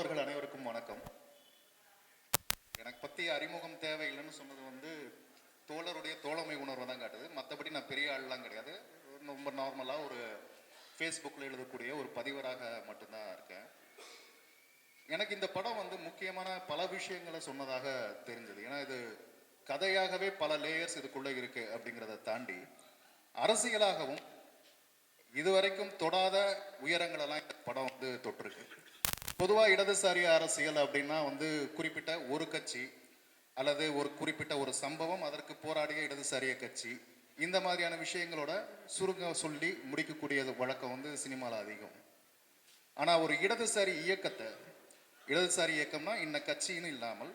தோழர்கள் அனைவருக்கும் வணக்கம். எனக்கு பற்றி அறிமுகம் தேவையில்லைன்னு சொன்னது தோழருடைய தோழமை உணர்வை தான் காட்டுது. மற்றபடி நான் பெரிய ஆள்லாம் கிடையாது. ரொம்ப நார்மலாக ஒரு ஃபேஸ்புக்கில் எழுதக்கூடிய ஒரு பதிவராக மட்டும்தான் இருக்கேன். எனக்கு இந்த படம் முக்கியமான பல விஷயங்களை சொன்னதாக தெரிஞ்சது. ஏன்னா இது கதையாகவே பல லேயர்ஸ் இதுக்குள்ளே இருக்குது. அப்படிங்கிறத தாண்டி அரசியலாகவும் இதுவரைக்கும் தொடாத உயரங்களெல்லாம் இந்த படம் தொட்டிருக்கு. பொதுவாக இடதுசாரி அரசியல் அப்படின்னா குறிப்பிட்ட ஒரு கட்சி அல்லது ஒரு குறிப்பிட்ட ஒரு சம்பவம், அதற்கு போராடிய இடதுசாரிய கட்சி, இந்த மாதிரியான விஷயங்களோட சுருங்க சொல்லி முடிக்கக்கூடிய வழக்கம் சினிமாவில் அதிகம். ஆனால் ஒரு இடதுசாரி இயக்கத்தை, இடதுசாரி இயக்கம்னா இன்ன கட்சின்னு இல்லாமல்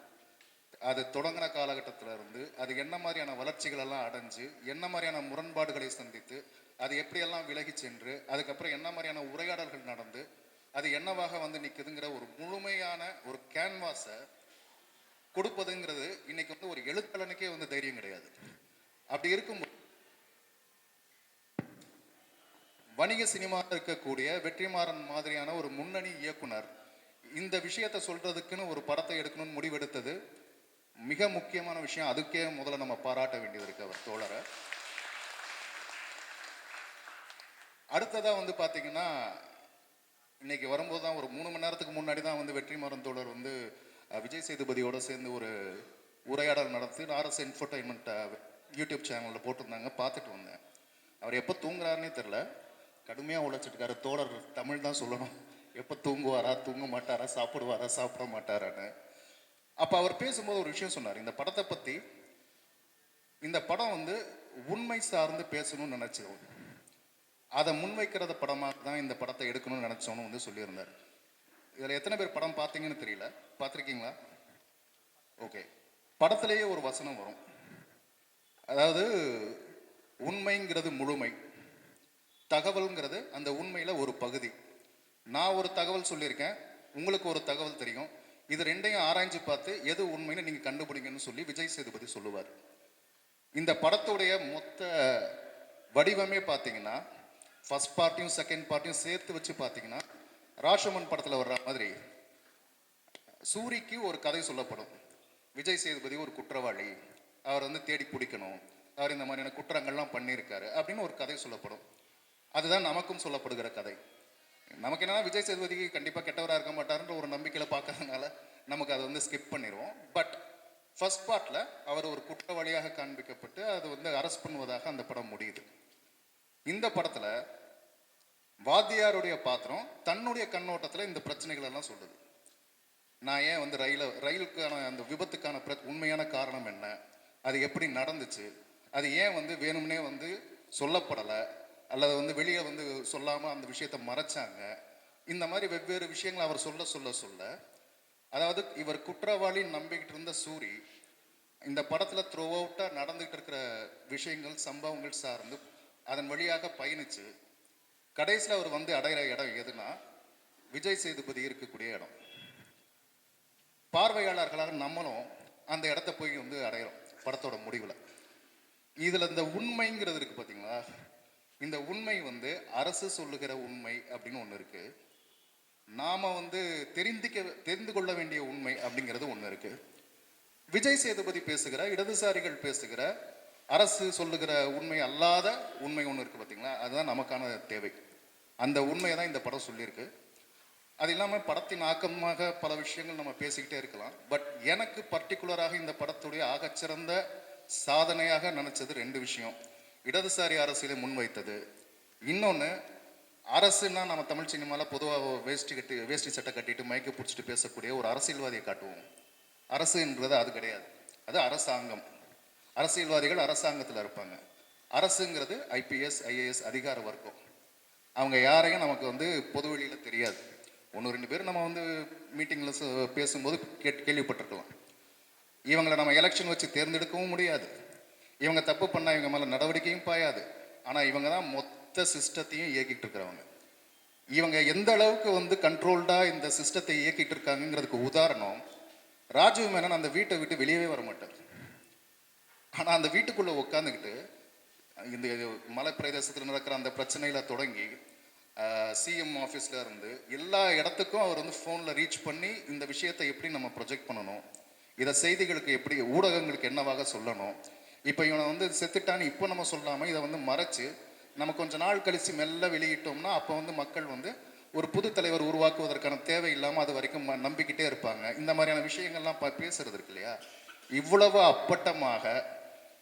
அது தொடங்கின காலகட்டத்தில் இருந்து அது என்ன மாதிரியான வளர்ச்சிகள் எல்லாம் அடைஞ்சு, என்ன மாதிரியான முரண்பாடுகளை சந்தித்து, அது எப்படியெல்லாம் விலகி சென்று, அதுக்கப்புறம் என்ன மாதிரியான உரையாடல்கள் நடந்து அது என்னவாக நிற்குதுங்கிற ஒரு முழுமையான ஒரு கேன்வாஸை கொடுப்பதுங்கிறது இன்னைக்கு ஒரு எழுத்தாளனுக்கே தைரியம் கிடையாது. அப்படி இருக்கும்போது வணிக சினிமா இருக்கக்கூடிய வெற்றிமாறன் மாதிரியான ஒரு முன்னணி இயக்குனர் இந்த விஷயத்தை சொல்றதுக்குன்னு ஒரு படத்தை எடுக்கணும்னு முடிவெடுத்தது மிக முக்கியமான விஷயம். அதுக்கே முதல்ல நம்ம பாராட்ட வேண்டியது இருக்கு அவர் தோழரை. அடுத்ததா பாத்தீங்கன்னா, இன்னைக்கு வரும்போது தான் ஒரு 3 மணி நேரத்துக்கு முன்னாடி தான் வெற்றிமாறன் தோழர் விஜய் சேதுபதியோட சேர்ந்து ஒரு உரையாடல் நடத்தி ஆர்எஸ் என்டர்டைன்மெண்ட் யூடியூப் சேனலில் போட்டிருந்தாங்க. பார்த்துட்டு வந்தேன். அவர் எப்போ தூங்குறாருன்னே தெரில. கடுமையாக உழைச்சிட்டு தோழர் தமிழ் தான் சொல்லணும். எப்போ தூங்குவாரா, தூங்க மாட்டாரா, சாப்பிடுவாரா, சாப்பிட மாட்டாரான்னு. அப்போ அவர் பேசும்போது ஒரு விஷயம் சொன்னார். இந்த படத்தை பற்றி, இந்த படம் உண்மை சார்ந்து பேசணும்னு நினச்சோம், அதை முன்வைக்கிறத படமாக தான் இந்த படத்தை எடுக்கணும்னு நினச்சோன்னு சொல்லியிருந்தார். இதில் எத்தனை பேர் படம் பார்த்தீங்கன்னு தெரியல. பார்த்துருக்கீங்களா? ஓகே. படத்திலேயே ஒரு வசனம் வரும். அதாவது உண்மைங்கிறது முழுமை, தகவல்ங்கிறது அந்த உண்மையில் ஒரு பகுதி. நான் ஒரு தகவல் சொல்லியிருக்கேன், உங்களுக்கு ஒரு தகவல் தெரியும். இது ரெண்டையும் ஆராய்ஞ்சு பார்த்து எது உண்மைன்னு நீங்கள் கண்டுபிடிங்கன்னு சொல்லி விஜய் சேதுபதி சொல்லுவார். இந்த படத்துடைய மொத்த வடிவமே பார்த்தீங்கன்னா, ஃபர்ஸ்ட் பார்ட்டையும் செகண்ட் பார்ட்டையும் சேர்த்து வச்சு பார்த்தீங்கன்னா, ராஷமன் படத்தில் வர்ற மாதிரி சூரிக்கு ஒரு கதை சொல்லப்படும். விஜய் சேதுபதி ஒரு குற்றவாளி, அவர் தேடி பிடிக்கணும், அவர் இந்த மாதிரியான குற்றங்கள்லாம் பண்ணியிருக்காரு அப்படின்னு ஒரு கதை சொல்லப்படும். அதுதான் நமக்கும் சொல்லப்படுகிற கதை. நமக்கு என்னன்னா, விஜய் சேதுபதிக்கு கண்டிப்பாக கெட்டவராக இருக்க மாட்டாருன்ற ஒரு நம்பிக்கையில் பார்க்கறதுனால நமக்கு அதை ஸ்கிப் பண்ணிடுவோம். பட் ஃபர்ஸ்ட் பார்ட்டில் அவர் ஒரு குற்றவாளியாக காண்பிக்கப்பட்டு அது அரெஸ்ட் பண்ணுவதாக அந்த படம் முடியுது. இந்த படத்தில் வாத்தியாருடைய பாத்திரம் தன்னுடைய கண்ணோட்டத்தில் இந்த பிரச்சனைகள் எல்லாம் சொல்லுது. நான் ஏன் ரயிலுக்கான அந்த விபத்துக்கான உண்மையான காரணம் என்ன, அது எப்படி நடந்துச்சு, அது ஏன் வேணும்னே சொல்லப்படலை, அல்லது வெளியே சொல்லாமல் அந்த விஷயத்தை மறைச்சாங்க, இந்த மாதிரி வெவ்வேறு விஷயங்களை அவர் சொல்ல அதாவது இவர் குற்றவாளி நம்பிக்கிட்டு இருந்த சூரி இந்த படத்தில் த்ரூ அவுட்டாக நடந்துகிட்டு இருக்கிற விஷயங்கள், சம்பவங்கள் சார்ந்து அதன் வழியாக பயணித்து கடைசியில் அவர் அடையிற இடம் எதுனா விஜய் சேதுபதி இருக்கக்கூடிய இடம். பார்வையாளர்களாக நம்மளும் அந்த இடத்த போய் அடையிறோம் படத்தோட முடிவில். இதில் இந்த உண்மைங்கிறது இருக்குது பார்த்தீங்களா, இந்த உண்மை அரசு சொல்லுகிற உண்மை அப்படின்னு ஒன்று இருக்கு, நாம தெரிந்து கொள்ள வேண்டிய உண்மை அப்படிங்கிறது ஒன்று இருக்கு. விஜய் சேதுபதி பேசுகிற, இடதுசாரிகள் பேசுகிற, அரசு சொல்லுகிற உண்மை அல்லாத உண்மை ஒன்று இருக்கு பார்த்தீங்களா, அதுதான் நமக்கான தேவை. அந்த உண்மையை தான் இந்த படம் சொல்லியிருக்கு. அது இல்லாமல் படத்தின் ஆக்கமாக பல விஷயங்கள் நம்ம பேசிக்கிட்டே இருக்கலாம். பட் எனக்கு பர்டிகுலராக இந்த படத்துடைய ஆகச்சிறந்த சாதனையாக நினைச்சது 2 விஷயம். இடதுசாரி அரசியலை முன்வைத்தது, இன்னொன்று அரசுன்னா நம்ம தமிழ் சினிமாவில் பொதுவாக வேஷ்டி சட்டை கட்டிட்டு மயக்க பிடிச்சிட்டு பேசக்கூடிய ஒரு அரசியல்வாதியை காட்டுவோம். அரசுன்றது அது கிடையாது, அது அரசாங்கம். அரசியல்வாதிகள் அரசாங்கத்தில் இருப்பாங்க. அரசுங்கிறது ஐபிஎஸ் ஐஏஎஸ் அதிகார வர்க்கம். அவங்க யாரையும் நமக்கு பொதுவெளியில் தெரியாது. 1-2 பேர் நம்ம மீட்டிங்கில் பேசும்போது கேள்விப்பட்டிருக்கலாம். இவங்களை நம்ம எலெக்ஷன் வச்சு தேர்ந்தெடுக்கவும் முடியாது. இவங்க தப்பு பண்ணால் இவங்க மேலே நடவடிக்கையும் பாயாது. ஆனால் இவங்க தான் மொத்த சிஸ்டத்தையும் இயக்கிட்டு இருக்கிறவங்க. இவங்க எந்த அளவுக்கு கண்ட்ரோல்டாக இந்த சிஸ்டத்தை இயக்கிட்டு இருக்காங்கிறதுக்கு உதாரணம், ராஜீவ் மேனன் அந்த வீட்டை விட்டு வெளியவே வர மாட்டார். ஆனால் அந்த வீட்டுக்குள்ளே உட்காந்துக்கிட்டு இந்த மலை பிரதேசத்தில் நடக்கிற அந்த பிரச்சனையில் தொடங்கி சிஎம் ஆஃபீஸில் இருந்து எல்லா இடத்துக்கும் அவர் வந்து ஃபோனில் ரீச் பண்ணி இந்த விஷயத்தை எப்படி நம்ம ப்ரொஜெக்ட் பண்ணணும், இதை செய்திகளுக்கு எப்படி ஊடகங்களுக்கு என்னவாக சொல்லணும். இப்போ இவனை வந்து செத்துட்டான்னு இப்போ நம்ம சொல்லாமல் இதை வந்து மறைச்சு நம்ம கொஞ்ச நாள் கழித்து மெல்ல வெளியிட்டோம்னா அப்போ வந்து மக்கள் வந்து ஒரு புது தலைவர் உருவாக்குவதற்கான தேவை இல்லாமல் அது வரைக்கும் நம்பிக்கிட்டே இருப்பாங்க. இந்த மாதிரியான விஷயங்கள்லாம் பேசுறது இருக்கு இல்லையா, இவ்வளவு அப்பட்டமாக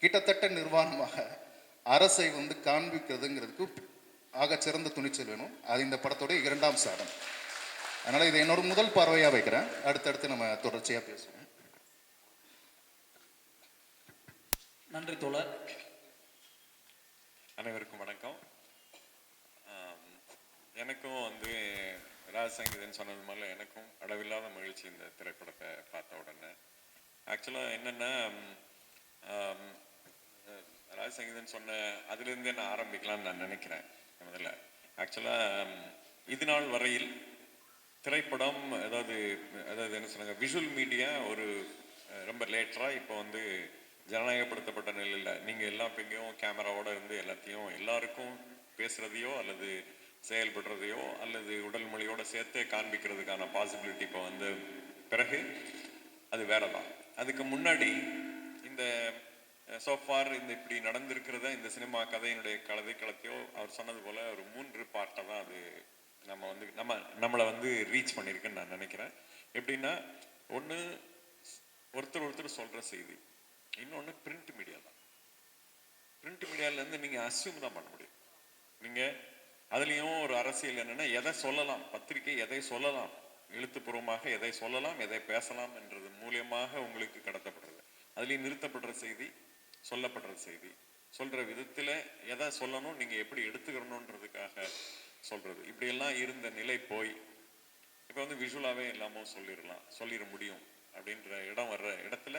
கிட்டத்தட்ட நிர்வாணமாக அரசை வந்து காண்பிக்கிறதுங்கிறதுக்கு ஆக சிறந்த துணிச்சல் வேணும். அது இந்த படத்தோடைய 2ஆம் சாதம். அதனால் இதை என்னோட முதல் பார்வையாக வைக்கிறேன். அடுத்தடுத்து நம்ம தொடர்ச்சியாக பேசுவோம். நன்றி தோழர். அனைவருக்கும் வணக்கம். எனக்கும் வந்து ராஜசங்கீதன் சொன்னது மாதிரில எனக்கும் அளவில்லாத மகிழ்ச்சி இந்த திரைப்படத்தை பார்த்த உடனே. ஆக்சுவலாக என்னென்னா, ராஜசங்கீதன் சொன்ன அதுலேருந்தே நான் ஆரம்பிக்கலாம்னு நான் நினைக்கிறேன். முதல்ல ஆக்சுவலாக இது நாள் வரையில் திரைப்படம் அதாவது என்ன சொன்னாங்க, விஷுவல் மீடியா ஒரு ரொம்ப லேட்டராக இப்போ வந்து ஜனநாயகப்படுத்தப்பட்ட நிலையில் நீங்கள் எல்லா எங்கேயும் கேமராவோட இருந்து எல்லாத்தையும் எல்லாருக்கும் பேசுகிறதையோ அல்லது செயல்படுறதையோ அல்லது உடல் மொழியோட சேர்த்தே காண்பிக்கிறதுக்கான பாசிபிலிட்டி இப்போ வந்து பிறகு அது வேற தான். அதுக்கு முன்னாடி இந்த சோஃபார் இந்த இப்படி நடந்திருக்கிறத இந்த சினிமா கதையினுடைய களத்தையோ அவர் சொன்னது போல ஒரு 3 பார்ட்டை தான் அது நம்மளை வந்து ரீச் பண்ணியிருக்குன்னு நான் நினைக்கிறேன். எப்படின்னா, ஒன்று ஒருத்தர் சொல்கிற செய்தி, இன்னொன்று பிரிண்ட் மீடியா தான். பிரிண்ட் மீடியாவிலேருந்து நீங்கள் அஸ்யூம் தான் பண்ண முடியும். நீங்கள் அதுலேயும் ஒரு அரசியல் என்னென்னா, எதை சொல்லலாம், பத்திரிகை எதை சொல்லலாம், எழுத்துப்பூர்வமாக எதை சொல்லலாம், எதை பேசலாம் என்றது மூலியமாக உங்களுக்கு கடத்தப்படுறது. அதுலேயும் நிறுத்தப்படுற செய்தி, சொல்லப்படுற செய்தி, சொல்கிற விதத்தில் எதை சொல்லணும், நீங்கள் எப்படி எடுத்துக்கிறணுன்றதுக்காக சொல்கிறது, இப்படியெல்லாம் இருந்த நிலை போய் இப்போ வந்து விஷுவலாகவே எல்லாமும் சொல்லிட முடியும் அப்படின்ற இடம் வர்ற இடத்துல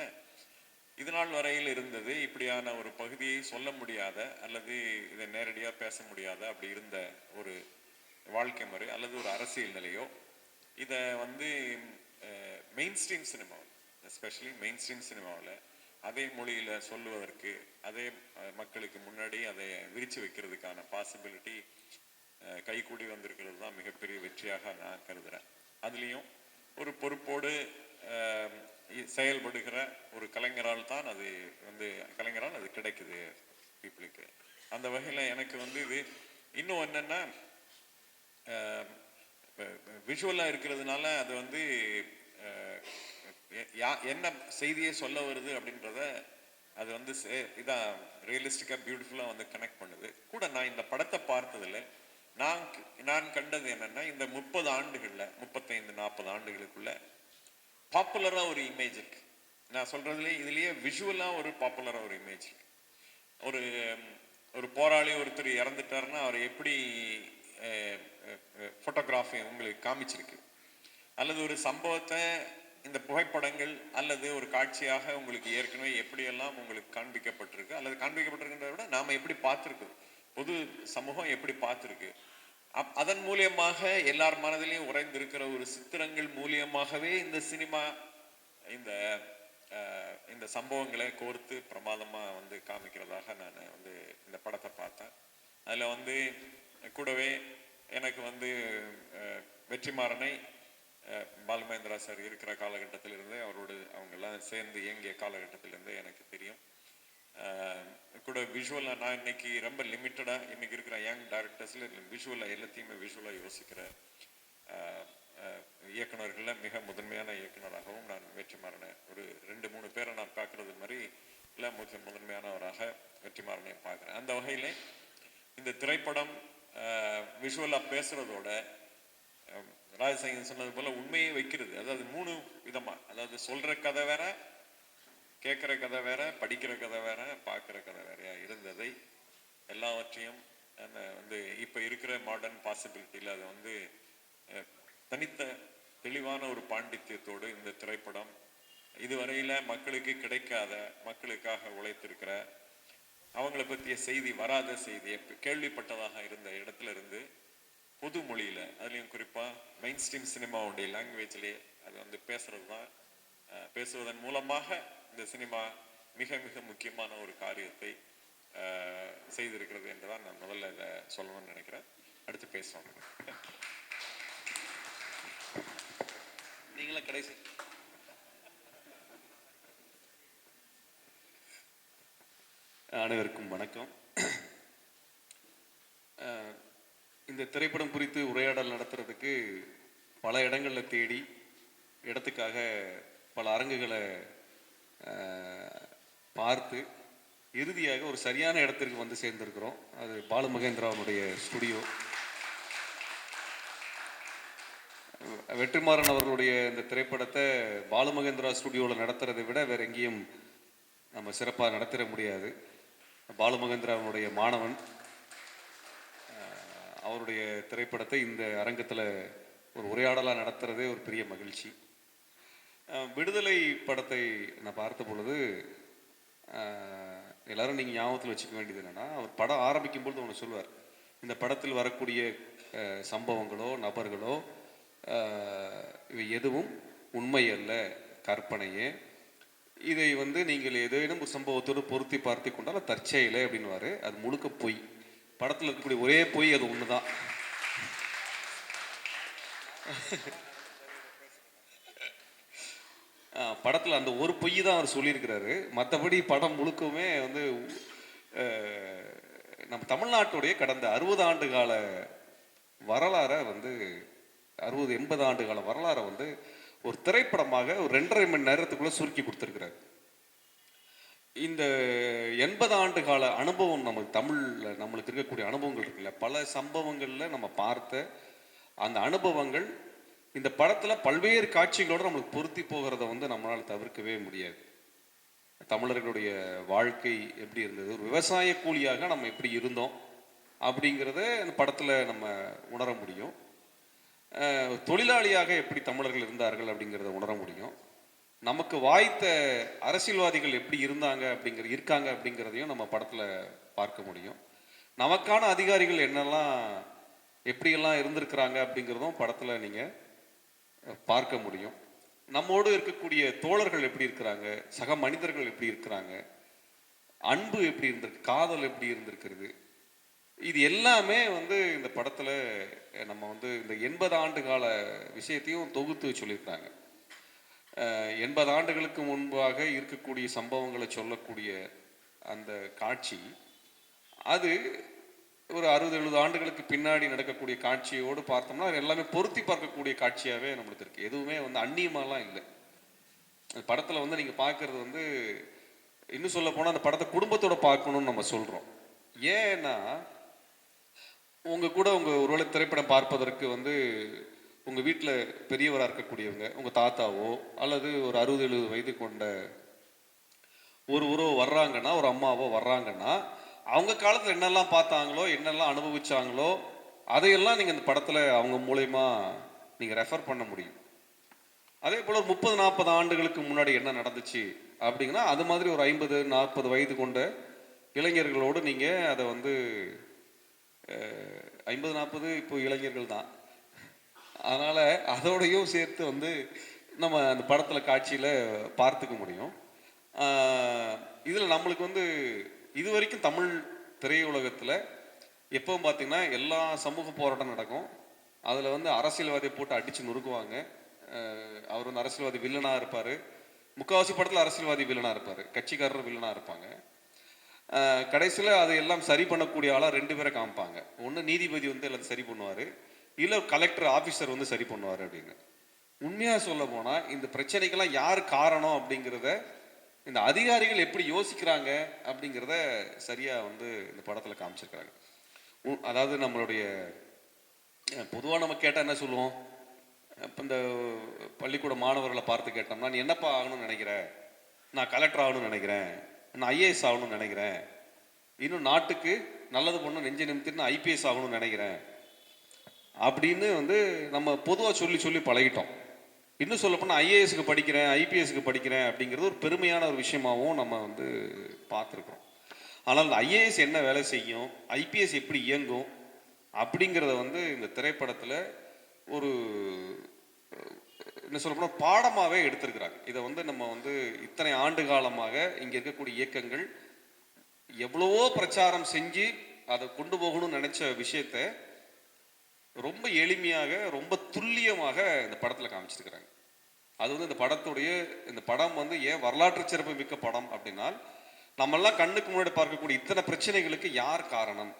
இது நாள் வரையில் இருந்தது இப்படியான ஒரு பகுதியை சொல்ல முடியாத அல்லது இதை நேரடியாக பேச முடியாத அப்படி இருந்த ஒரு வாழ்க்கை முறை அல்லது ஒரு அரசியல் நிலையோ இதை வந்து மெயின் ஸ்ட்ரீம் சினிமாவில், எஸ்பெஷலி மெயின் ஸ்ட்ரீம் சினிமாவில் அதே மொழியில் சொல்லுவதற்கு, அதே மக்களுக்கு முன்னாடி அதை விரித்து வைக்கிறதுக்கான பாசிபிலிட்டி கைகூடி வந்திருக்கிறது தான் மிகப்பெரிய வெற்றியாக நான் கருதுகிறேன். அதுலேயும் ஒரு பொறுப்போடு செயல்படுகிற ஒரு கலைஞரால் தான் அது வந்து கலைஞரால் அது கிடைக்குது பீப்புளுக்கு. அந்த வகையில் எனக்கு வந்து இது இன்னும் என்னென்னா, விஷுவலாக இருக்கிறதுனால அது வந்து என்ன செய்தியை சொல்ல வருது அப்படின்றத அது வந்து இதாக ரியலிஸ்டிக்காக பியூட்டிஃபுல்லாக வந்து கனெக்ட் பண்ணுது. கூட நான் இந்த படத்தை பார்த்ததில் நான் கண்டது என்னென்னா, இந்த 30 ஆண்டுகளில் 35-40 ஆண்டுகளுக்குள்ள பாப்புலராக ஒரு இமேஜ் இருக்கு. நான் சொல்றதுலேயே இதுலேயே விஷுவலாக ஒரு பாப்புலராக ஒரு இமேஜ் இருக்கு. ஒரு போராளி ஒருத்தர் இறந்துட்டாருன்னா அவர் எப்படி ஃபோட்டோகிராஃபி உங்களுக்கு காமிச்சிருக்கு, அல்லது ஒரு சம்பவத்தை இந்த புகைப்படங்கள் அல்லது ஒரு காட்சியாக உங்களுக்கு ஏற்கனவே எப்படியெல்லாம் உங்களுக்கு காண்பிக்கப்பட்டிருக்கு, அல்லது காண்பிக்கப்பட்டிருக்கின்றத விட நாம் எப்படி பார்த்துருக்கு, பொது சமூகம் எப்படி பார்த்துருக்கு, அதன் மூலியமாக எல்லார் மனதிலையும் உறைந்திருக்கிற ஒரு சித்திரங்கள் மூலியமாகவே இந்த சினிமா இந்த சம்பவங்களை கோர்த்து பிரமாதமாக வந்து காமிக்கிறதாக நான் வந்து இந்த படத்தை பார்த்தேன். அதில் வந்து கூடவே எனக்கு வந்து வெற்றிமாறனை பாலுமகேந்திரா சார் இருக்கிற காலகட்டத்திலிருந்தே அவங்கெல்லாம் சேர்ந்து இயங்கிய காலகட்டத்திலிருந்தே எனக்கு தெரியும். கூட விஷுவலாக நான் இன்னைக்கு ரொம்ப லிமிட்டடாக இன்னைக்கு இருக்கிற யங் டைரக்டர்ஸில் விஷுவலாக எல்லாத்தையுமே விஷுவலாக யோசிக்கிற இயக்குநர்களில் மிக முதன்மையான இயக்குநராகவும் நான் வெற்றிமாறனை ஒரு 2-3 பேரை நான் பார்க்குறது மாதிரி இல்லை முதன்மையானவராக வெற்றிமாறனையும் பார்க்குறேன். அந்த வகையில் இந்த திரைப்படம் விஷுவலாக பேசுகிறதோட ராஜசேகரன் சொன்னது போல் உண்மையை வைக்கிறது. அதாவது 3 விதமாக, அதாவது சொல்கிற கதை வேற, கேட்குற கதை வேற, படிக்கிற கதை வேற, பார்க்குற கதை வேறையா இருந்ததை எல்லாவற்றையும் வந்து இப்போ இருக்கிற மாடர்ன் பாசிபிலிட்டியில் அதை வந்து தனித்த தெளிவான ஒரு பாண்டித்தியத்தோடு இந்த திரைப்படம் இதுவரையில் மக்களுக்கு கிடைக்காத, மக்களுக்காக உழைத்திருக்கிற, அவங்கள பற்றிய செய்தி, வராத செய்தியை கேள்விப்பட்டதாக இருந்த இடத்துல இருந்து பொது மொழியில், அதுலேயும் குறிப்பாக மெயின் ஸ்ட்ரீம் சினிமாவுடைய லாங்குவேஜ்லேயே அது வந்து பேசுவதன் மூலமாக இந்த சினிமா மிக மிக முக்கியமான ஒரு காரியத்தை செய்திருக்கிறது என்றுதான் நான் முதல்ல இதை சொல்லணும்னு நினைக்கிறேன். அடுத்து பேசுவோம். நீங்களே கடைசி. அனைவருக்கும் வணக்கம். இந்த திரைப்படம் குறித்து உரையாடல் நடத்துறதுக்கு பல இடங்களில் தேடி இடத்துக்காக பல அரங்குகளை பார்த்து இறுதியாக ஒரு சரியான இடத்திற்கு வந்து சேர்ந்திருக்கிறோம். அது பாலு மகேந்திராவுடைய ஸ்டுடியோ. வெற்றிமாறன் அவர்களுடைய இந்த திரைப்படத்தை பாலு மகேந்திரா ஸ்டுடியோவில் நடத்துறதை விட வேற எங்கேயும் நம்ம சிறப்பாக நடத்திட முடியாது. பாலு மகேந்திராவுடைய மாணவன் அவருடைய திரைப்படத்தை இந்த அரங்கத்தில் ஒரு உரையாடலாக நடத்துறதே ஒரு பெரிய மகிழ்ச்சி. விடுதலை படத்தை நான் பார்த்த பொழுது எல்லாரும் நீங்கள் ஞாபகத்தில் வச்சுக்க வேண்டியது என்னென்னா, அவர் படம் ஆரம்பிக்கும் பொழுது ஒன்று சொல்வார், இந்த படத்தில் வரக்கூடிய சம்பவங்களோ நபர்களோ இவை எதுவும் உண்மை அல்ல, கற்பனையே. இதை வந்து நீங்கள் ஏதேனும் ஒரு சம்பவத்தோடு பொருத்தி பார்த்து கொண்டால் தற்செயலை அப்படின்வாரு. அது முழுக்க பொய். படத்தில் இருக்கக்கூடிய ஒரே பொய் அது ஒன்று தான். படத்தில் அந்த ஒரு பொய் தான் அவர் சொல்லியிருக்கிறாரு. மற்றபடி படம் முழுக்கவுமே வந்து நம்ம தமிழ்நாட்டுடைய கடந்த 60 ஆண்டு கால வரலாறை வந்து 60-80 ஆண்டு கால வரலாறை வந்து ஒரு திரைப்படமாக ஒரு 2.5 மணி நேரத்துக்குள்ள சுருக்கி கொடுத்துருக்கிறார். இந்த 80 ஆண்டு கால அனுபவம் நமக்கு தமிழில் நம்மளுக்கு இருக்கக்கூடிய அனுபவங்கள் இருக்குல்ல, பல சம்பவங்களில் நம்ம பார்த்த அந்த அனுபவங்கள் இந்த படத்தில் பல்வேறு காட்சிகளோடு நம்மளுக்கு பொருத்தி போகிறத வந்து நம்மளால் தவிர்க்கவே முடியாது. தமிழர்களுடைய வாழ்க்கை எப்படி இருந்தது, ஒரு விவசாய கூலியாக நம்ம எப்படி இருந்தோம் அப்படிங்கிறத இந்த படத்தில் நம்ம உணர முடியும். தொழிலாளியாக எப்படி தமிழர்கள் இருந்தார்கள் அப்படிங்கிறத உணர முடியும். நமக்கு வாய்த்த அரசியல்வாதிகள் எப்படி இருக்காங்க அப்படிங்கிறதையும் நம்ம படத்தில் பார்க்க முடியும். நமக்கான அதிகாரிகள் எப்படியெல்லாம் இருந்திருக்கிறாங்க அப்படிங்கிறதும் படத்தில் நீங்கள் பார்க்க முடியும். நம்மோடு இருக்கக்கூடிய தோழர்கள் எப்படி இருக்கிறாங்க, சக மனிதர்கள் எப்படி இருக்கிறாங்க, அன்பு எப்படி இருந்திருக்கு, காதல் எப்படி இருந்திருக்கிறது, இது எல்லாமே வந்து இந்த படத்தில் நம்ம வந்து இந்த 80 ஆண்டு கால விஷயத்தையும் தொகுத்து சொல்லியிருக்காங்க. 80 ஆண்டுகளுக்கு முன்பாக இருக்கக்கூடிய சம்பவங்களை சொல்லக்கூடிய அந்த காட்சி அது ஒரு 60-70 ஆண்டுகளுக்கு பின்னாடி நடக்கக்கூடிய காட்சியோடு பார்த்தோம்னா அது எல்லாமே பொருத்தி பார்க்கக்கூடிய காட்சியாகவே நம்மளுக்கு இருக்குது. எதுவுமே வந்து அந்நியமாலாம் இல்லை. அந்த படத்தில் வந்து நீங்கள் பார்க்குறது வந்து இன்னும் சொல்ல போனால் அந்த படத்தை குடும்பத்தோடு பார்க்கணும்னு நம்ம சொல்கிறோம். ஏன்னா உங்கள் ஒருவேளை திரைப்படம் பார்ப்பதற்கு வந்து உங்கள் வீட்டில் பெரியவராக இருக்கக்கூடியவங்க, உங்கள் தாத்தாவோ அல்லது ஒரு 60-70 வயது கொண்ட ஒருவரோ வர்றாங்கன்னா, ஒரு அம்மாவோ வர்றாங்கன்னா, அவங்க காலத்தில் என்னெல்லாம் பார்த்தாங்களோ, என்னெல்லாம் அனுபவிச்சாங்களோ அதையெல்லாம் நீங்கள் இந்த படத்தில் அவங்க மூலயமா நீங்கள் ரெஃபர் பண்ண முடியும். அதே போல் ஒரு 30-40 ஆண்டுகளுக்கு முன்னாடி என்ன நடந்துச்சு அப்படிங்கன்னா, அது மாதிரி ஒரு 50-40 வயது கொண்ட இளைஞர்களோடு நீங்கள் அதை வந்து 50-40 இப்போ இளைஞர்கள் தான், அதனால் அதோடையும் சேர்த்து வந்து நம்ம அந்த படத்தில் காட்சியில் பார்த்துக்க முடியும். இதில் நம்மளுக்கு வந்து இது வரைக்கும் தமிழ் திரையுலகத்தில் எப்பவும் பார்த்திங்கன்னா எல்லா சமூக போராட்டம் நடக்கும். அதில் வந்து அரசியல்வாதியை போட்டு அடித்து நொறுக்குவாங்க. அவர் வந்து அரசியல்வாதி வில்லனாக இருப்பார். முக்கால்வாசி படத்தில் அரசியல்வாதி வில்லனாக இருப்பார், கட்சிக்காரர் வில்லனாக இருப்பாங்க. கடைசியில் அதை எல்லாம் சரி பண்ணக்கூடிய ஆளாக 2 பேரை காமிப்பாங்க. ஒன்று நீதிபதி வந்து எல்லாத்தையும் சரி பண்ணுவார், இல்லை கலெக்டர் ஆஃபீஸர் வந்து சரி பண்ணுவார் அப்படின்னு. உண்மையாக சொல்ல போனால் இந்த பிரச்சனைக்கெல்லாம் யார் காரணம் அப்படிங்கிறத இந்த அதிகாரிகள் எப்படி யோசிக்கிறாங்க அப்படிங்கிறத சரியாக வந்து இந்த படத்தில் காமிச்சிருக்கிறாங்க. அதாவது நம்மளுடைய பொதுவாக நம்ம கேட்டால் என்ன சொல்லுவோம், இப்போ இந்த பள்ளிக்கூட மாணவர்களை பார்த்து கேட்டோம்னா, நீ என்னப்பா ஆகணும்னு நினைக்கிற? நான் கலெக்டர் ஆகணும்னு நினைக்கிறேன், நான் ஐஏஎஸ் ஆகணும்னு நினைக்கிறேன், இன்னும் நாட்டுக்கு நல்லது பண்ண நெஞ்ச நிமித்திட்டு நான் ஐபிஎஸ் ஆகணும்னு நினைக்கிறேன் அப்படின்னு வந்து நம்ம பொதுவாக சொல்லி பழகிட்டோம். இன்னும் சொல்லப்போனால் ஐஏஎஸ்க்கு படிக்கிறேன், ஐபிஎஸ்க்கு படிக்கிறேன் அப்படிங்கிறது ஒரு பெருமையான ஒரு விஷயமாகவும் நம்ம வந்து பார்த்துருக்கோம். ஆனால் இந்த ஐஏஎஸ் என்ன வேலை செய்யும், ஐபிஎஸ் எப்படி இயங்கும் அப்படிங்கிறத வந்து இந்த திரைப்படத்தில் ஒரு என்ன சொல்லப்போனால் பாடமாகவே எடுத்திருக்கிறாங்க. இதை வந்து நம்ம வந்து இத்தனை ஆண்டு காலமாக இங்கே இருக்கக்கூடிய இயக்கங்கள் எவ்வளவோ பிரச்சாரம் செஞ்சு அதை கொண்டு போகணும்னு நினச்ச விஷயத்த ரொம்ப எளிமையாக ரொம்ப துல்லியமாக இந்த படத்தில் காமிச்சிருக்கிறாங்க. அது வந்து இந்த படம் வந்து ஏன் வரலாற்று சிறப்பு மிக்க படம் அப்படின்னா, நம்மெல்லாம் கண்ணுக்கு முன்னாடி பார்க்கக்கூடிய இத்தனை பிரச்சனைகளுக்கு யார் காரணம்,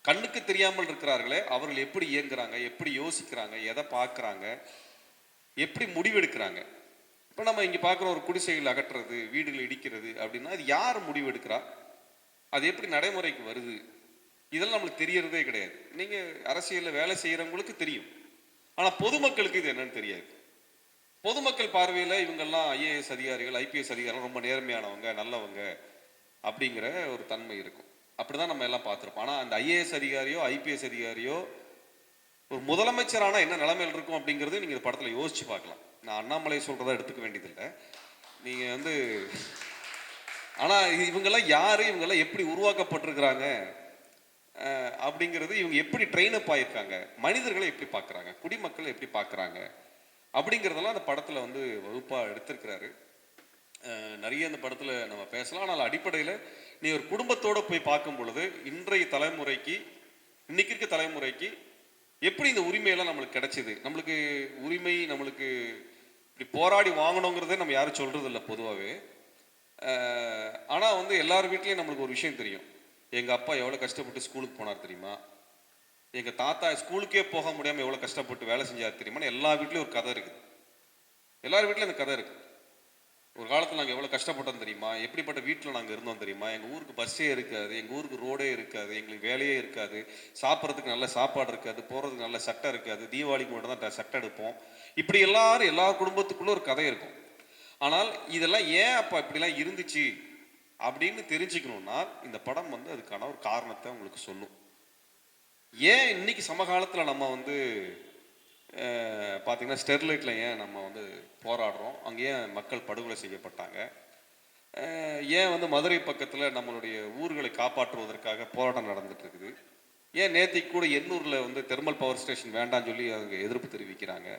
கண்ணுக்கு தெரியாமல் இருக்கிறார்களே அவர்கள் எப்படி இயங்குறாங்க, எப்படி யோசிக்கிறாங்க, எதை பார்க்குறாங்க, எப்படி முடிவெடுக்கிறாங்க. இப்போ நம்ம இங்கே பார்க்குற ஒரு குடிசைகள் அகற்றுறது, வீடுகள் இடிக்கிறது அப்படின்னா அது யார் முடிவெடுக்கிறா, அது எப்படி நடைமுறைக்கு வருது, இதெல்லாம் நம்மளுக்கு தெரியறதே கிடையாது. நீங்கள் அரசியலில் வேலை செய்கிறவங்களுக்கு தெரியும், ஆனால் பொதுமக்களுக்கு இது என்னன்னு தெரியாது. பொதுமக்கள் பார்வையில் இவங்கெல்லாம் ஐஏஎஸ் அதிகாரிகள், ஐபிஎஸ் அதிகாரிகள் ரொம்ப நேர்மையானவங்க, நல்லவங்க அப்படிங்கிற ஒரு தன்மை இருக்கும். அப்படிதான் நம்ம எல்லாம் பார்த்துருப்போம். ஆனால் அந்த ஐஏஎஸ் அதிகாரியோ ஐபிஎஸ் அதிகாரியோ ஒரு முதலமைச்சரான என்ன நிலைமையில் இருக்கும் அப்படிங்கிறது நீங்கள் இந்த படத்தில் யோசிச்சு பார்க்கலாம். நான் அண்ணாமலை சொல்கிறதா எடுத்துக்க வேண்டியதில்லை. நீங்கள் வந்து ஆனால் இவங்கெல்லாம் யார், இவங்கெல்லாம் எப்படி உருவாக்கப்பட்டிருக்கிறாங்க அப்படிங்கிறது, இவங்க எப்படி ட்ரெயின் அப் ஆகியிருக்காங்க, மனிதர்களை எப்படி பார்க்குறாங்க, குடிமக்களை எப்படி பார்க்குறாங்க அப்படிங்கிறதெல்லாம் அந்த படத்தில் வந்து வகுப்பாக எடுத்திருக்கிறாரு. நிறைய அந்த படத்தில் நம்ம பேசலாம். ஆனால் அடிப்படையில் நீ ஒரு குடும்பத்தோடு போய் பார்க்கும் பொழுது இன்றைய தலைமுறைக்கு, இன்னைக்கு இருக்க தலைமுறைக்கு எப்படி இந்த உரிமையெல்லாம் நம்மளுக்கு கிடைச்சிது, நம்மளுக்கு உரிமை நம்மளுக்கு இப்படி போராடி வாங்கணுங்கிறதே நம்ம யாரும் சொல்கிறது இல்லை பொதுவாகவே. ஆனால் வந்து எல்லார் வீட்லேயும் நம்மளுக்கு ஒரு விஷயம் தெரியும். எங்கள் அப்பா எவ்வளோ கஷ்டப்பட்டு ஸ்கூலுக்கு போனார் தெரியுமா, எங்கள் தாத்தா ஸ்கூலுக்கே போக முடியாமல் எவ்வளோ கஷ்டப்பட்டு வேலை செஞ்சார் தெரியுமான்னு எல்லா வீட்லேயும் ஒரு கதை இருக்குது. எல்லார் வீட்லேயும் அந்த கதை இருக்குது. ஒரு காலத்தில் நாங்கள் எவ்வளோ கஷ்டப்பட்டோம் தெரியுமா, எப்படிப்பட்ட வீட்டில் நாங்கள் இருந்தோம் தெரியுமா, எங்கள் ஊருக்கு பஸ்ஸே இருக்காது, எங்கள் ஊருக்கு ரோடே இருக்காது, எங்களுக்கு வேலையே இருக்காது, சாப்பிட்றதுக்கு நல்ல சாப்பாடு இருக்காது, போகிறதுக்கு நல்ல சட்டை இருக்காது, தீபாவளிக்கு மட்டும் தான் சட்டை எடுப்போம். இப்படி எல்லா குடும்பத்துக்குள்ளே ஒரு கதை இருக்கும். ஆனால் இதெல்லாம் ஏன் அப்போ இப்படிலாம் இருந்துச்சு அப்படின்னு தெரிஞ்சுக்கணுன்னா இந்த படம் வந்து அதுக்கான ஒரு காரணத்தை உங்களுக்கு சொல்லும். ஏன் இன்னைக்கு சமகாலத்தில் நம்ம வந்து பார்த்திங்கன்னா ஸ்டெர்லைட்டில் ஏன் நம்ம வந்து போராடுறோம், அங்கே ஏன் மக்கள் படுகொலை செய்யப்பட்டாங்க, ஏன் வந்து மதுரை பக்கத்தில் நம்மளுடைய ஊர்களை காப்பாற்றுவதற்காக போராட்டம் நடந்துட்டு இருக்குது, ஏன் நேற்றுக்கு கூட எண்ணூரில் வந்து தெர்மல் பவர் ஸ்டேஷன் வேண்டாம்னு சொல்லி அவங்க எதிர்ப்பு தெரிவிக்கிறாங்க,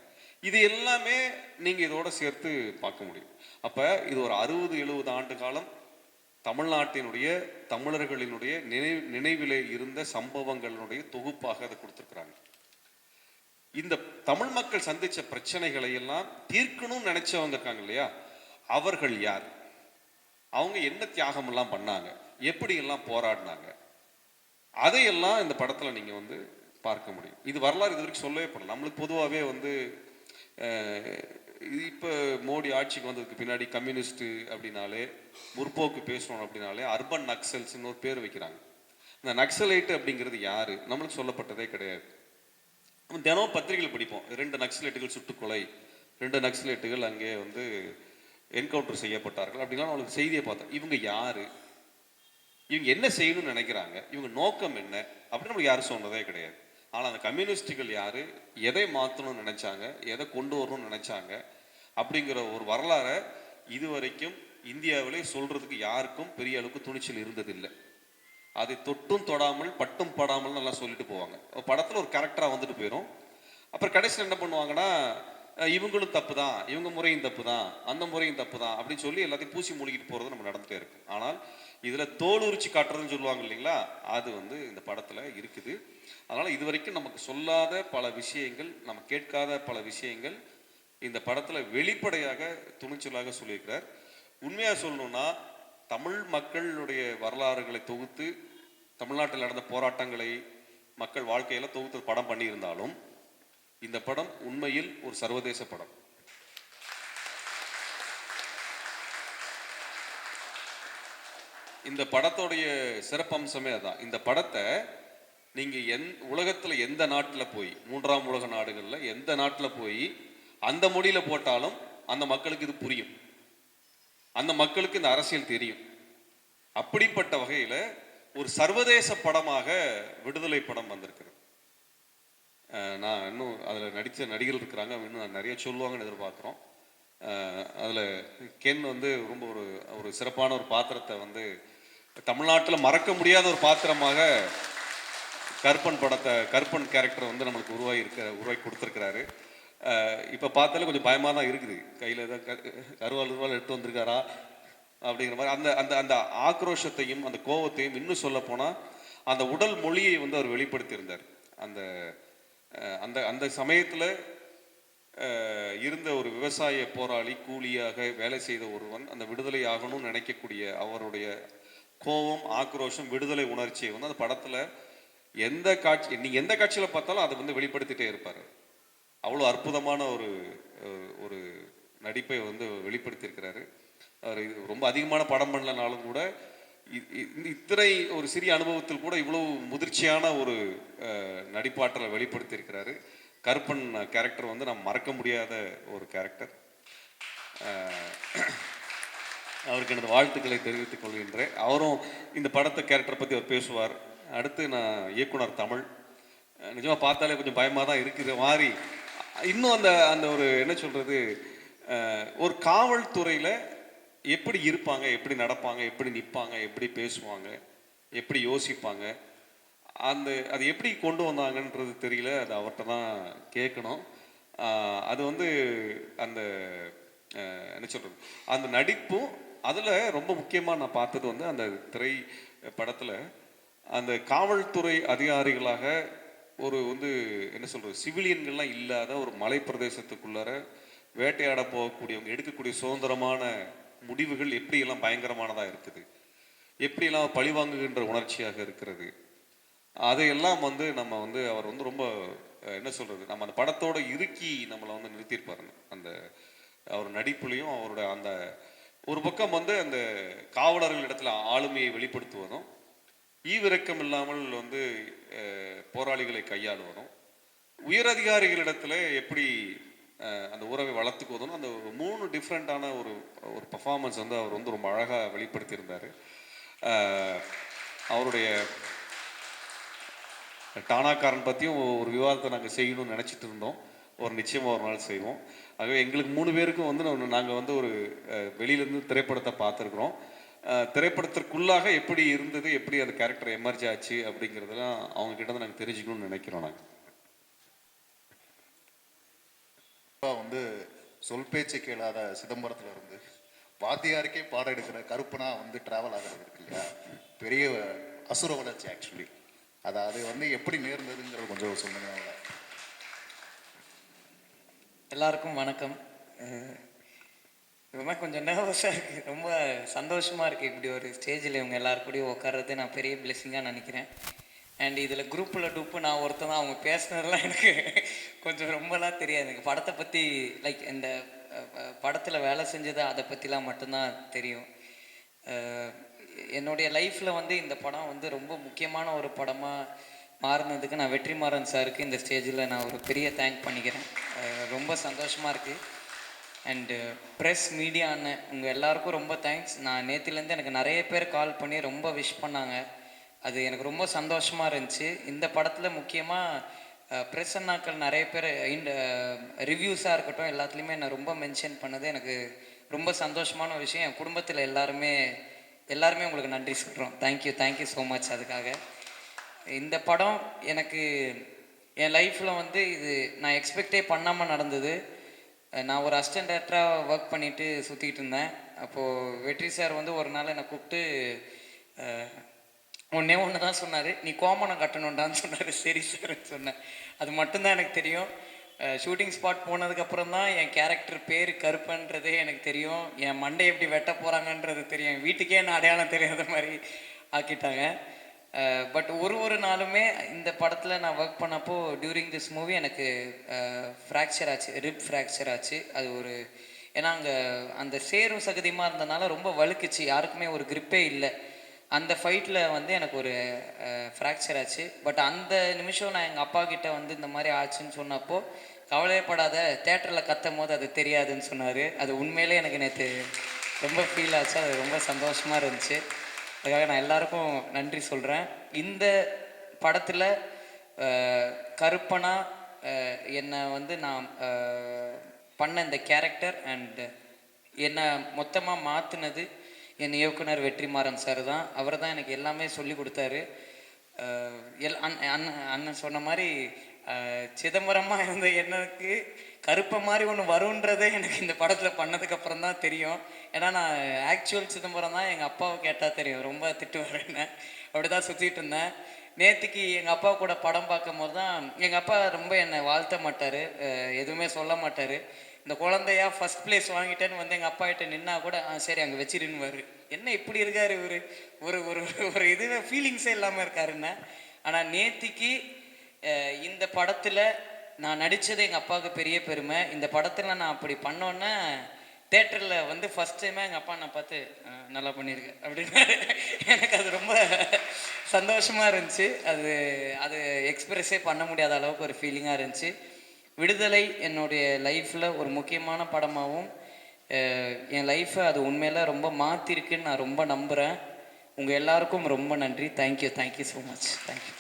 இது எல்லாமே நீங்கள் இதோட சேர்த்து பார்க்க முடியும். அப்போ இது ஒரு 60-70 ஆண்டு காலம் தமிழ்நாட்டினுடைய தமிழர்களினுடைய நினைவிலே இருந்த சம்பவங்களுடைய தொகுப்பாக அதை கொடுத்துருக்குறாங்க. இந்த தமிழ் மக்கள் சந்திச்ச பிரச்சனைகளை எல்லாம் தீர்க்கணும்னு நினைச்சவங்க இருக்காங்க இல்லையா, அவர்கள் யார், அவங்க என்ன தியாகம் எல்லாம் பண்ணாங்க, எப்படி எல்லாம் போராடினாங்க, அதையெல்லாம் இந்த படத்துல நீங்க வந்து பார்க்க முடியும். இது வரலாறு இது வரைக்கும் சொல்லவே படல. நம்மளுக்கு பொதுவாகவே வந்து இப்போ மோடி ஆட்சிக்கு வந்ததுக்கு பின்னாடி கம்யூனிஸ்ட் அப்படின்னாலே, முற்போக்கு பேசணும் அப்படின்னாலே அர்பன் நக்சல்ஸ்ன்னு ஒரு பேர் வைக்கிறாங்க. இந்த நக்சலைட்டு அப்படிங்கிறது யாரு நம்மளுக்கு சொல்லப்பட்டதே கிடையாது. தினம் பத்திரிகைகள் படிப்போம், 2 நக்சலைட்டுகள் சுட்டுக்கொலை, 2 நக்சலைட்டுகள் அங்கே வந்து என்கவுண்டர் செய்யப்பட்டார்கள் அப்படின்னா நம்மளுக்கு செய்தியை பார்த்தோம். இவங்க யாரு, இவங்க என்ன செய்யணும்னு நினைக்கிறாங்க, இவங்க நோக்கம் என்ன அப்படின்னு நமக்கு யாரும் சொன்னதே கிடையாது. ஆனால் அந்த கம்யூனிஸ்டுகள் யாரு, எதை மாற்றணும்னு நினைச்சாங்க, எதை கொண்டு வரணும்னு நினைச்சாங்க அப்படிங்கிற ஒரு வரலாறை இதுவரைக்கும் இந்தியாவிலே சொல்றதுக்கு யாருக்கும் பெரிய அளவுக்கு துணிச்சல் இருந்ததில்லை. அதை தொட்டும் தொடாமல் பட்டும் படாமல் நல்லா சொல்லிட்டு போவாங்க. படத்தில் ஒரு கரெக்டராக வந்துட்டு போயிடும். அப்புறம் கடைசியில் என்ன பண்ணுவாங்கன்னா, இவங்களும் தப்பு தான், இவங்க முறையும் தப்பு தான், அந்த முறையும் தப்பு தான் அப்படின்னு சொல்லி எல்லாத்தையும் பூசி மூழ்கிட்டு போகிறது நம்ம நடந்துகிட்டே இருக்கு. ஆனால் இதில் தோல் உரிச்சு காட்டுறதுன்னு சொல்லுவாங்க இல்லைங்களா, அது வந்து இந்த படத்தில் இருக்குது. அதனால் இது வரைக்கும் நமக்கு சொல்லாத பல விஷயங்கள், நம்ம கேட்காத பல விஷயங்கள் இந்த படத்தில் வெளிப்படையாக துணிச்சலாக சொல்லியிருக்கிறார். உண்மையாக சொல்லணும்னா தமிழ் மக்களுடைய வரலாறுகளை தொகுத்து, தமிழ்நாட்டில் நடந்த போராட்டங்களை, மக்கள் வாழ்க்கையெல்லாம் தொகுத்து படம் பண்ணியிருந்தாலும் இந்த படம் உண்மையில் ஒரு சர்வதேச படம். இந்த படத்தோடைய சிறப்பம்சமே அதான். இந்த படத்தை நீங்க உலகத்துல எந்த நாட்டில் போய், 3ஆம் உலக நாடுகளில் எந்த நாட்டில் போய் அந்த மொழியில போட்டாலும் அந்த மக்களுக்கு இது புரியும், அந்த மக்களுக்கு இந்த அரசியல் தெரியும். அப்படிப்பட்ட வகையில ஒரு சர்வதேச படமாக விடுதலை படம் வந்திருக்கிறது. நான் இன்னும் அதில் நடித்த நடிகர்கள் இருக்கிறாங்க, இன்னும் நிறைய சொல்லுவாங்கன்னு எதிர்பார்க்குறோம். அதில் கென் வந்து ரொம்ப ஒரு சிறப்பான ஒரு பாத்திரத்தை வந்து தமிழ்நாட்டில் மறக்க முடியாத ஒரு பாத்திரமாக கருப்பன் கேரக்டர் வந்து நம்மளுக்கு உருவாக்கி கொடுத்துருக்கிறாரு. இப்போ பார்த்தாலே கொஞ்சம் பயமாக தான் இருக்குது, கையில் ஏதாவது கருவால் எடுத்து வந்திருக்காரா அப்படிங்கிற மாதிரி. அந்த அந்த அந்த ஆக்ரோஷத்தையும் அந்த கோபத்தையும் இன்னும் சொல்ல போனால் அந்த உடல் மொழியை வந்து அவர் வெளிப்படுத்தியிருந்தார். அந்த அந்த அந்த சமயத்தில் இருந்த ஒரு விவசாய போராளி, கூலியாக வேலை செய்த ஒருவன் அந்த விடுதலை ஆகணும்னு நினைக்கக்கூடிய அவருடைய கோபம், ஆக்ரோஷம், விடுதலை உணர்ச்சியை வந்து அந்த படத்தில் நீங்கள் எந்த காட்சியில் பார்த்தாலும் அதை வந்து வெளிப்படுத்திட்டே இருப்பார். அவ்வளோ அற்புதமான ஒரு ஒரு நடிப்பை வந்து வெளிப்படுத்தியிருக்கிறாரு. அவர் ரொம்ப அதிகமான படம் பண்ணலனாலும் கூட இத்தனை ஒரு சிறிய அனுபவத்தில் கூட இவ்வளவு முதிர்ச்சியான ஒரு நடிப்பாற்றலை வெளிப்படுத்தியிருக்கிறாரு. கருப்பன் கேரக்டர் வந்து நான் மறக்க முடியாத ஒரு கேரக்டர். அவருக்கு எனது வாழ்த்துக்களை தெரிவித்துக் கொள்கின்றேன். அவரும் இந்த படத்தை கேரக்டரை பற்றி அவர் பேசுவார். அடுத்து நான் இயக்குனர் தமிழ். நிஜமாக பார்த்தாலே கொஞ்சம் பயமாக தான் இருக்கிற மாதிரி. இன்னும் அந்த அந்த ஒரு என்ன சொல்கிறது, ஒரு காவல்துறையில் எப்படி இருப்பாங்க, எப்படி நடப்பாங்க, எப்படி நிற்பாங்க, எப்படி பேசுவாங்க, எப்படி யோசிப்பாங்க, அது எப்படி கொண்டு வந்தாங்கன்றது தெரியல. அது அவர்கிட்ட தான் கேட்கணும். அது வந்து அந்த என்ன சொல்கிறது, அந்த நடிப்பும் அதில் ரொம்ப முக்கியமாக நான் பார்த்தது வந்து அந்த திரை படத்தில் அந்த காவல்துறை அதிகாரிகளாக ஒரு வந்து என்ன சொல்கிறது, சிவிலியன்கள்லாம் இல்லாத ஒரு மலை பிரதேசத்துக்குள்ளார வேட்டையாட போகக்கூடியவங்க எடுக்கக்கூடிய சுதந்திரமான முடிவுகள் எப்படியெல்லாம் பயங்கரமானதாக இருக்குது, எப்படியெல்லாம் பழிவாங்குகின்ற உணர்ச்சியாக இருக்கிறது, அதையெல்லாம் வந்து நம்ம வந்து அவர் வந்து ரொம்ப என்ன சொல்கிறது, நம்ம அந்த படத்தோட இறுக்கி நம்மளை வந்து நிறுத்தியிருப்பாருங்க. அந்த அவர் நடிப்புலையும் அவரோட அந்த ஒரு பக்கம் வந்து அந்த காவலர்களிடத்துல ஆளுமையை வெளிப்படுத்துவதும், ஈவிரக்கம் இல்லாமல் வந்து போராளிகளை கையாளுவதும், உயரதிகாரிகளிடத்துல எப்படி அந்த உறவை வளர்த்துக்குவதும், அந்த 3 டிஃப்ரெண்ட்டான ஒரு ஒரு பர்ஃபார்மன்ஸ் வந்து அவர் வந்து ரொம்ப அழகாக வெளிப்படுத்தியிருந்தார். அவருடைய டானாக்காரன் பற்றியும் ஒரு விவாதத்தை நாங்கள் செய்யணும்னு நினச்சிட்டு இருந்தோம். நிச்சயமாக ஒரு நாள் செய்வோம். ஆகவே எங்களுக்கு 3 பேருக்கும் வந்து நாங்கள் வந்து ஒரு வெளியிலேருந்து திரைப்படத்தை பார்த்துருக்குறோம். திரைப்படத்திற்குள்ளாக எப்படி இருந்தது, எப்படி அந்த கேரக்டர் எமர்ஜ் ஆச்சு அப்படிங்கிறதெல்லாம் அவங்க கிட்ட தான் நாங்கள் தெரிஞ்சுக்கணும்னு நினைக்கிறோம். நாங்கள் வந்து சொல் பேச்சு கேளாத சிதம்பரத்தில் இருந்து வாத்தியாருக்கே பாடம் எடுக்கிற கருப்பனா வந்து டிராவல் ஆகிறது இருக்கு இல்லையா, பெரிய அசுர வளர்ச்சி ஆக்சுவலி. அது வந்து எப்படி நேர்ந்ததுங்கிறது கொஞ்சம் சொல்லுங்க. எல்லாருக்கும் வணக்கம். ரொம்ப கொஞ்சம் நர்வஸாக இருக்குது, ரொம்ப சந்தோஷமாக இருக்குது. இப்படி ஒரு ஸ்டேஜில் இவங்க எல்லாருக்கூடையும் உட்கார்றது நான் பெரிய பிளெஸிங்காக நினைக்கிறேன். அண்ட் இதில் குரூப்பில் டூப்பு நான் ஒருத்தன் தான். அவங்க பேசுனதெல்லாம் எனக்கு கொஞ்சம் ரொம்பலாம் தெரியாது. எனக்கு படத்தை பற்றி லைக் இந்த படத்தில் வேலை செஞ்சது அதை பற்றிலாம் மட்டும்தான் தெரியும். என்னுடைய லைஃப்பில் வந்து இந்த படம் வந்து ரொம்ப முக்கியமான ஒரு படமாக மாறினதுக்கு நான் வெற்றிமாறன் சாருக்கு இந்த ஸ்டேஜில் நான் ஒரு பெரிய தேங்க் பண்ணிக்கிறேன். ரொம்ப சந்தோஷமாக இருக்குது. அண்டு ப்ரெஸ், மீடியா அண்ணன் உங்கள் எல்லாருக்கும் ரொம்ப தேங்க்ஸ். நான் நேற்றுலேருந்து எனக்கு நிறைய பேர் கால் பண்ணி ரொம்ப விஷ் பண்ணாங்க. அது எனக்கு ரொம்ப சந்தோஷமாக இருந்துச்சு. இந்த படத்தில் முக்கியமாக ப்ரெஸ் அண்ணாக்கள் நிறைய பேர் ரிவ்யூஸாக இருக்கட்டும் எல்லாத்துலேயுமே என்னை ரொம்ப மென்ஷன் பண்ணது எனக்கு ரொம்ப சந்தோஷமான விஷயம். என் குடும்பத்தில் எல்லாருமே உங்களுக்கு நன்றி சொல்கிறோம். Thank you so much. அதுக்காக இந்த படம் எனக்கு என் லைஃப்பில் வந்து இது நான் எக்ஸ்பெக்டே பண்ணாமல் நடந்தது. நான் ஒரு அசிஸ்டன்ட் டைரக்டராக ஒர்க் பண்ணிவிட்டு சுற்றிக்கிட்டு இருந்தேன். அப்போது வெற்றி சார் வந்து ஒரு நாள் என்னை கூப்பிட்டு ஒன்று தான் சொன்னார், நீ கோமணம் கட்டணுண்டான்னு சொன்னார். சரி சார்ன்னு சொன்னேன். அது மட்டும்தான் எனக்கு தெரியும். ஷூட்டிங் ஸ்பாட் போனதுக்கப்புறம் தான் என் கேரக்டர் பேர் கருப்பன்றதே எனக்கு தெரியும். என் மண்டை எப்படி வெட்ட போகிறாங்கன்றது தெரியும். வீட்டுக்கே நான் அடையாளம் தெரியாத மாதிரி ஆக்கிட்டாங்க. பட் ஒரு நாளுமே இந்த படத்தில் நான் ஒர்க் பண்ணப்போ டியூரிங் திஸ் மூவி எனக்கு ஃப்ராக்சர் ஆச்சு, ரிப் ஃப்ராக்சர் ஆச்சு. அது ஒரு ஏன்னா அங்கே அந்த சேரும் சகதியமாக இருந்தனால ரொம்ப வழுக்குச்சு, யாருக்குமே ஒரு கிரிப்பே இல்லை. அந்த ஃபைட்டில் வந்து எனக்கு ஒரு ஃப்ராக்சர் ஆச்சு. பட் அந்த நிமிஷம் நான் எங்கள் அப்பா கிட்டே வந்து இந்த மாதிரி ஆச்சுன்னு சொன்னப்போ, கவலைப்படாத, தேட்டரில் கத்தும் போது அது தெரியாதுன்னு சொன்னார். அது உண்மையிலே எனக்கு நேற்று ரொம்ப ஃபீல் ஆச்சு. அது ரொம்ப சந்தோஷமாக இருந்துச்சு. அதுக்காக நான் எல்லாருக்கும் நன்றி சொல்கிறேன். இந்த படத்தில் கருப்பனா என்னை வந்து நான் பண்ண இந்த கேரக்டர் அண்ட் என்னை மொத்தமாக மாற்றினது என் இயக்குனர் வெற்றிமாறன் சார் தான். அவர் தான் எனக்கு எல்லாமே சொல்லி கொடுத்தாரு. அண்ணன் சொன்ன மாதிரி சிதம்பரமாக இருந்த எனக்கு கருப்பை மாதிரி ஒன்று வருன்றதே எனக்கு இந்த படத்தில் பண்ணதுக்கப்புறம் தான் தெரியும். ஏன்னா நான் ஆக்சுவல் சிதம்பரம் தான் எங்கள் அப்பாவை கேட்டால் தெரியும், ரொம்ப திட்டுவார் என்ன. அப்படி தான் சுற்றிட்டு இருந்தேன். நேற்றுக்கு எங்கள் அப்பா கூட படம் பார்க்கும் போது தான் எங்கள் அப்பா ரொம்ப என்னை வாழ்த்த மாட்டார், எதுவுமே சொல்ல மாட்டார். இந்த குழந்தையா ஃபஸ்ட் ப்ளேஸ் வாங்கிட்டேன்னு வந்து எங்கள் அப்பா கிட்ட நின்னா கூட சரி அங்கே வச்சிருன்னுவார். என்ன இப்படி இருக்கார் இவர், ஒரு ஒரு ஒரு இதுவே ஃபீலிங்ஸே இல்லாமல் இருக்காருன்னா. ஆனால் நேத்திக்கு இந்த படத்தில் நான் நடித்தது எங்கள் அப்பாவுக்கு பெரிய பெருமை. இந்த படத்தில் நான் அப்படி பண்ணோன்னே தேட்டரில் வந்து ஃபஸ்ட் டைமாக எங்கள் அப்பா நான் பார்த்து நல்லா பண்ணியிருக்கேன் அப்படின்னு எனக்கு அது ரொம்ப சந்தோஷமாக இருந்துச்சு. அது அது எக்ஸ்பிரஸே பண்ண முடியாத அளவுக்கு ஒரு ஃபீலிங்காக இருந்துச்சு. விடுதலை என்னுடைய லைஃப்பில் ஒரு முக்கியமான படமாகவும் என் லைஃப்பை அது உண்மையில் ரொம்ப மாற்றிருக்குன்னு நான் ரொம்ப நம்புகிறேன். உங்கள் எல்லாருக்கும் ரொம்ப நன்றி. Thank you, thank you so much. Thank you.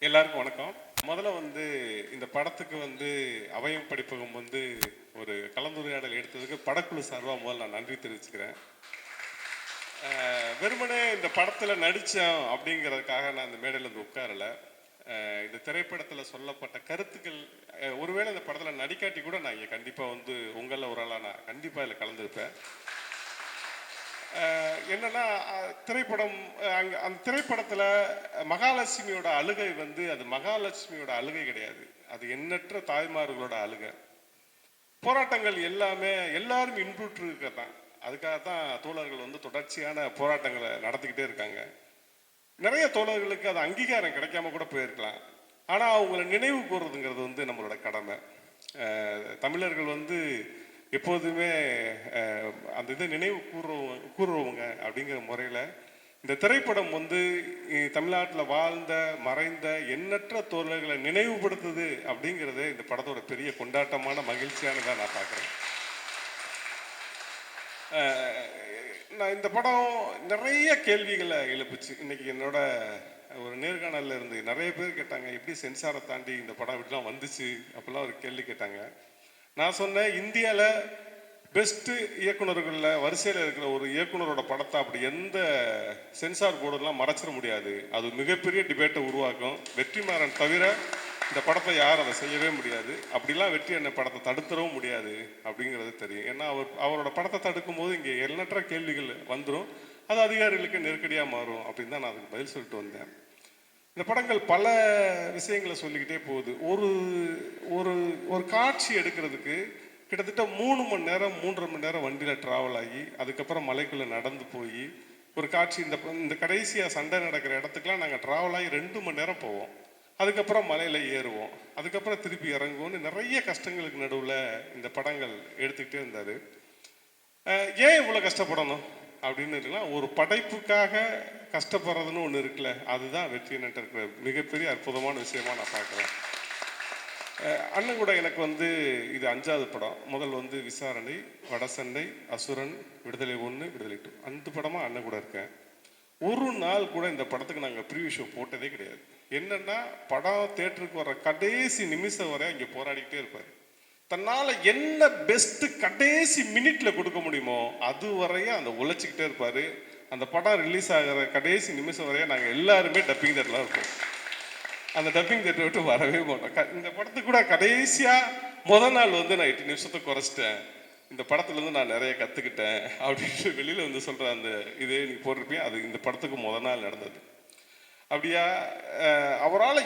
எல்லாருக்கும் வணக்கம். முதல்ல வந்து இந்த படத்துக்கு வந்து அவையும் படிப்பகம் வந்து ஒரு கலந்துரையாடல் எடுத்ததுக்கு படக்குழு சார்பாக முதல்ல நான் நன்றி தெரிவிச்சுக்கிறேன். வெறுமனே இந்த படத்தில் நடித்தோம் அப்படிங்கிறதுக்காக நான் இந்த மேடையில் வந்து உட்காரலை. இந்த திரைப்படத்தில் சொல்லப்பட்ட கருத்துக்கள் ஒருவேளை இந்த படத்தில் நடிக்காட்டி கூட நான் இங்கே கண்டிப்பாக வந்து உங்களில் ஒரு ஆளாக நான் கண்டிப்பாக இதில் கலந்துருப்பேன். என்னன்னா திரைப்படம் அந்த திரைப்படத்தில் மகாலட்சுமியோட அழுகை வந்து அது மகாலட்சுமியோட அழுகை கிடையாது, அது எண்ணற்ற தாய்மார்களோட அழுகை. போராட்டங்கள் எல்லாரும் இன்புற்று தான். அதுக்காக தான் தோழர்கள் வந்து தொடர்ச்சியான போராட்டங்களை நடத்திக்கிட்டே இருக்காங்க. நிறைய தோழர்களுக்கு அது அங்கீகாரம் கிடைக்காம கூட போயிருக்கலாம். ஆனால் அவங்கள நினைவு கூறுறதுங்கிறது வந்து நம்மளோட கடமை. தமிழர்கள் வந்து எப்போதுமே அந்த இதை நினைவு கூறுறவங்க அப்படிங்கிற முறையில் இந்த திரைப்படம் வந்து தமிழ்நாட்டில் வாழ்ந்த மறைந்த எண்ணற்ற தோழர்களை நினைவுபடுத்துது அப்படிங்கிறது இந்த படத்தோட பெரிய கொண்டாட்டமான மகிழ்ச்சியானதாக நான் பார்க்குறேன். நான் இந்த படம் நிறைய கேள்விகளை எழுப்புச்சு. இன்னைக்கு என்னோட ஒரு நேர்காணலில் இருந்து நிறைய பேர் கேட்டாங்க, எப்படி சென்சாரை தாண்டி இந்த படம் இப்படிலாம் வந்துச்சு அப்படிலாம் ஒரு கேள்வி கேட்டாங்க. நான் சொன்னேன், இந்தியாவில் பெஸ்ட்டு இயக்குநர்களில் வரிசையில் இருக்கிற ஒரு இயக்குனரோட படத்தை அப்படி எந்த சென்சார் போர்டெல்லாம் மறைச்சிட முடியாது. அது மிகப்பெரிய டிபேட்டை உருவாக்கும். வெற்றிமாறன் தவிர இந்த படத்தை யாரும் அதை செய்யவே முடியாது. அப்படிலாம் வெற்றி என்ன படத்தை தடுத்துடவும் முடியாது அப்படிங்கிறது தெரியும். ஏன்னா அவரோட படத்தை தடுக்கும் போது இங்கே எண்ணற்ற கேள்விகள் வந்துடும், அது அதிகாரிகளுக்கு நெருக்கடியாக மாறும் அப்படின்னு தான் நான் அதுக்கு பதில் சொல்லிட்டு வந்தேன். இந்த படங்கள் பல விஷயங்களை சொல்லிக்கிட்டே போகுது. ஒரு ஒரு ஒரு காட்சி எடுக்கிறதுக்கு கிட்டத்தட்ட 3 மணி நேரம் 3.5 மணி நேரம் வண்டியில் ட்ராவல் ஆகி அதுக்கப்புறம் மலைக்குள்ளே நடந்து போய் ஒரு காட்சி இந்த கடைசியாக சண்டை நடக்கிற இடத்துக்குலாம் நாங்கள் ட்ராவல் ஆகி 2 மணி நேரம் போவோம். அதுக்கப்புறம் மலையில் ஏறுவோம், அதுக்கப்புறம் திருப்பி இறங்குவோன்னு நிறைய கஷ்டங்களுக்கு நடுவில் இந்த படங்கள் எடுத்துக்கிட்டே இருந்தார். ஏன் இவ்வளோ கஷ்டப்படணும் அப்படின்னு இருக்கலாம். ஒரு படைப்புக்காக கஷ்டப்படுறதுன்னு ஒன்று இருக்குல்ல, அதுதான் வெற்றி என்கிட்ட இருக்கிற மிகப்பெரிய அற்புதமான விஷயமா நான் பார்க்குறேன். அண்ணன் கூட எனக்கு வந்து இது 5வது படம். முதல் வந்து விசாரணை, வடசண்டை, அசுரன், விடுதலை 1, விடுதலை 2, 5 படமாக அண்ணன் கூட இருக்கேன். ஒரு நாள் கூட இந்த படத்துக்கு நாங்கள் ப்ரீவியூ ஷோ போட்டதே கிடையாது. என்னென்னா படம் தேட்டருக்கு வர கடைசி நிமிஷம் வரை இங்கே போராடிக்கிட்டே இருப்பார். தன்னால் என்ன பெஸ்ட்டு கடைசி மினிட்ல கொடுக்க முடியுமோ அது வரையும் அந்த உழைச்சிக்கிட்டே இருப்பார். அந்த படம் ரிலீஸ் ஆகிற கடைசி நிமிஷம் வரையும் நாங்கள் எல்லாருமே டப்பிங் தேட்டரில் இருப்போம். அந்த டப்பிங் தேட்டரை விட்டு வரவே மாட்டோம். இந்த படத்துக்கு கூட கடைசியாக முதல் நாள் வந்து நான் 8 நிமிஷத்தை குறைச்சிட்டேன், இந்த படத்துலேருந்து நான் நிறைய கற்றுக்கிட்டேன் அப்படின்ட்டு வெளியில் வந்து சொல்கிற அந்த இதே நீ போட்டிருப்பேன். அது இந்த படத்துக்கு முதல் நாள் நடந்தது. அப்படியா அவரால்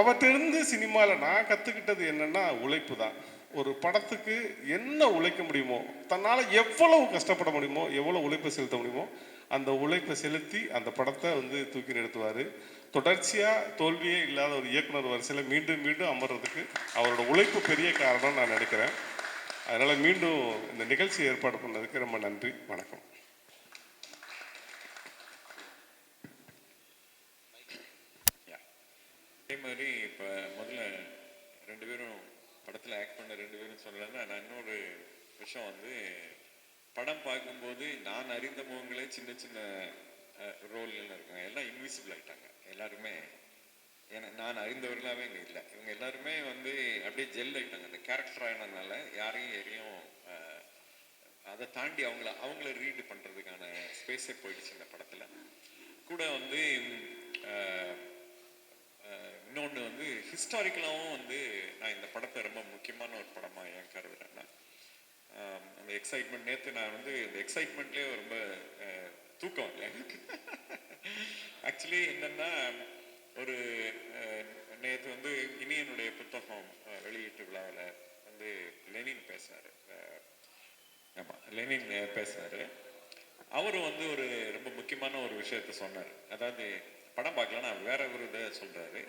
அவற்றிருந்து சினிமாவில் நான் கற்றுக்கிட்டது என்னென்னா உழைப்பு தான். ஒரு படத்துக்கு என்ன உழைக்க முடியுமோ, தன்னால் எவ்வளவு கஷ்டப்பட முடியுமோ, எவ்வளோ உழைப்பை செலுத்த முடியுமோ அந்த உழைப்பை செலுத்தி அந்த படத்தை வந்து தூக்கி நிறுத்துவார். தொடர்ச்சியாக தோல்வியே இல்லாத ஒரு இயக்குனர் வரிசையில் மீண்டும் மீண்டும் அமர்றதுக்கு அவரோட உழைப்பு பெரிய காரணம் நான் நினைக்கிறேன். அதனால் மீண்டும் இந்த நிகழ்ச்சி ஏற்பாடு பண்ணதுக்கு ரொம்ப நன்றி. வணக்கம். அதே மாதிரி இப்போ முதல்ல 2 பேரும் படத்தில் ஆக்ட் பண்ண 2 பேரும் சொல்லலைன்னா, நான் இன்னொரு விஷயம் வந்து படம் பார்க்கும்போது நான் அறிந்த முகங்களே சின்ன சின்ன ரோல்கள் இருக்காங்க, எல்லாம் இன்விசிபிள் ஆகிட்டாங்க எல்லாருமே. ஏன்னா நான் அறிந்தவர்களாகவே இங்கே இல்லை. இவங்க எல்லாருமே வந்து அப்படியே ஜெல் ஆகிட்டாங்க. அந்த கேரக்டர் ஆனதுனால யாரையும் எதையும் அதை தாண்டி அவங்கள ரீடு பண்ணுறதுக்கான ஸ்பேஸே போயிடுச்சு இந்த படத்தில். கூட வந்து இன்னொன்று வந்து ஹிஸ்டாரிக்கலாகவும் வந்து நான் இந்த படத்தை ரொம்ப முக்கியமான ஒரு படமாக ஏன் கருதுறேன்னா, அந்த எக்ஸைட்மெண்ட் நேற்று நான் வந்து இந்த எக்ஸைட்மெண்ட்லேயே ரொம்ப தூக்கம் இல்லை எனக்கு. ஆக்சுவலி என்னன்னா ஒரு நேற்று வந்து இனியனுடைய புத்தகம் வெளியீட்டு விழாவில் வந்து லெனின் பேசினாரு. ஆமாம், லெனின் பேசினாரு. அவரும் வந்து ஒரு ரொம்ப முக்கியமான ஒரு விஷயத்த சொன்னார். அதாவது படம் பார்க்கலாம், நான் வேற ஒரு இதை சொல்றாரு.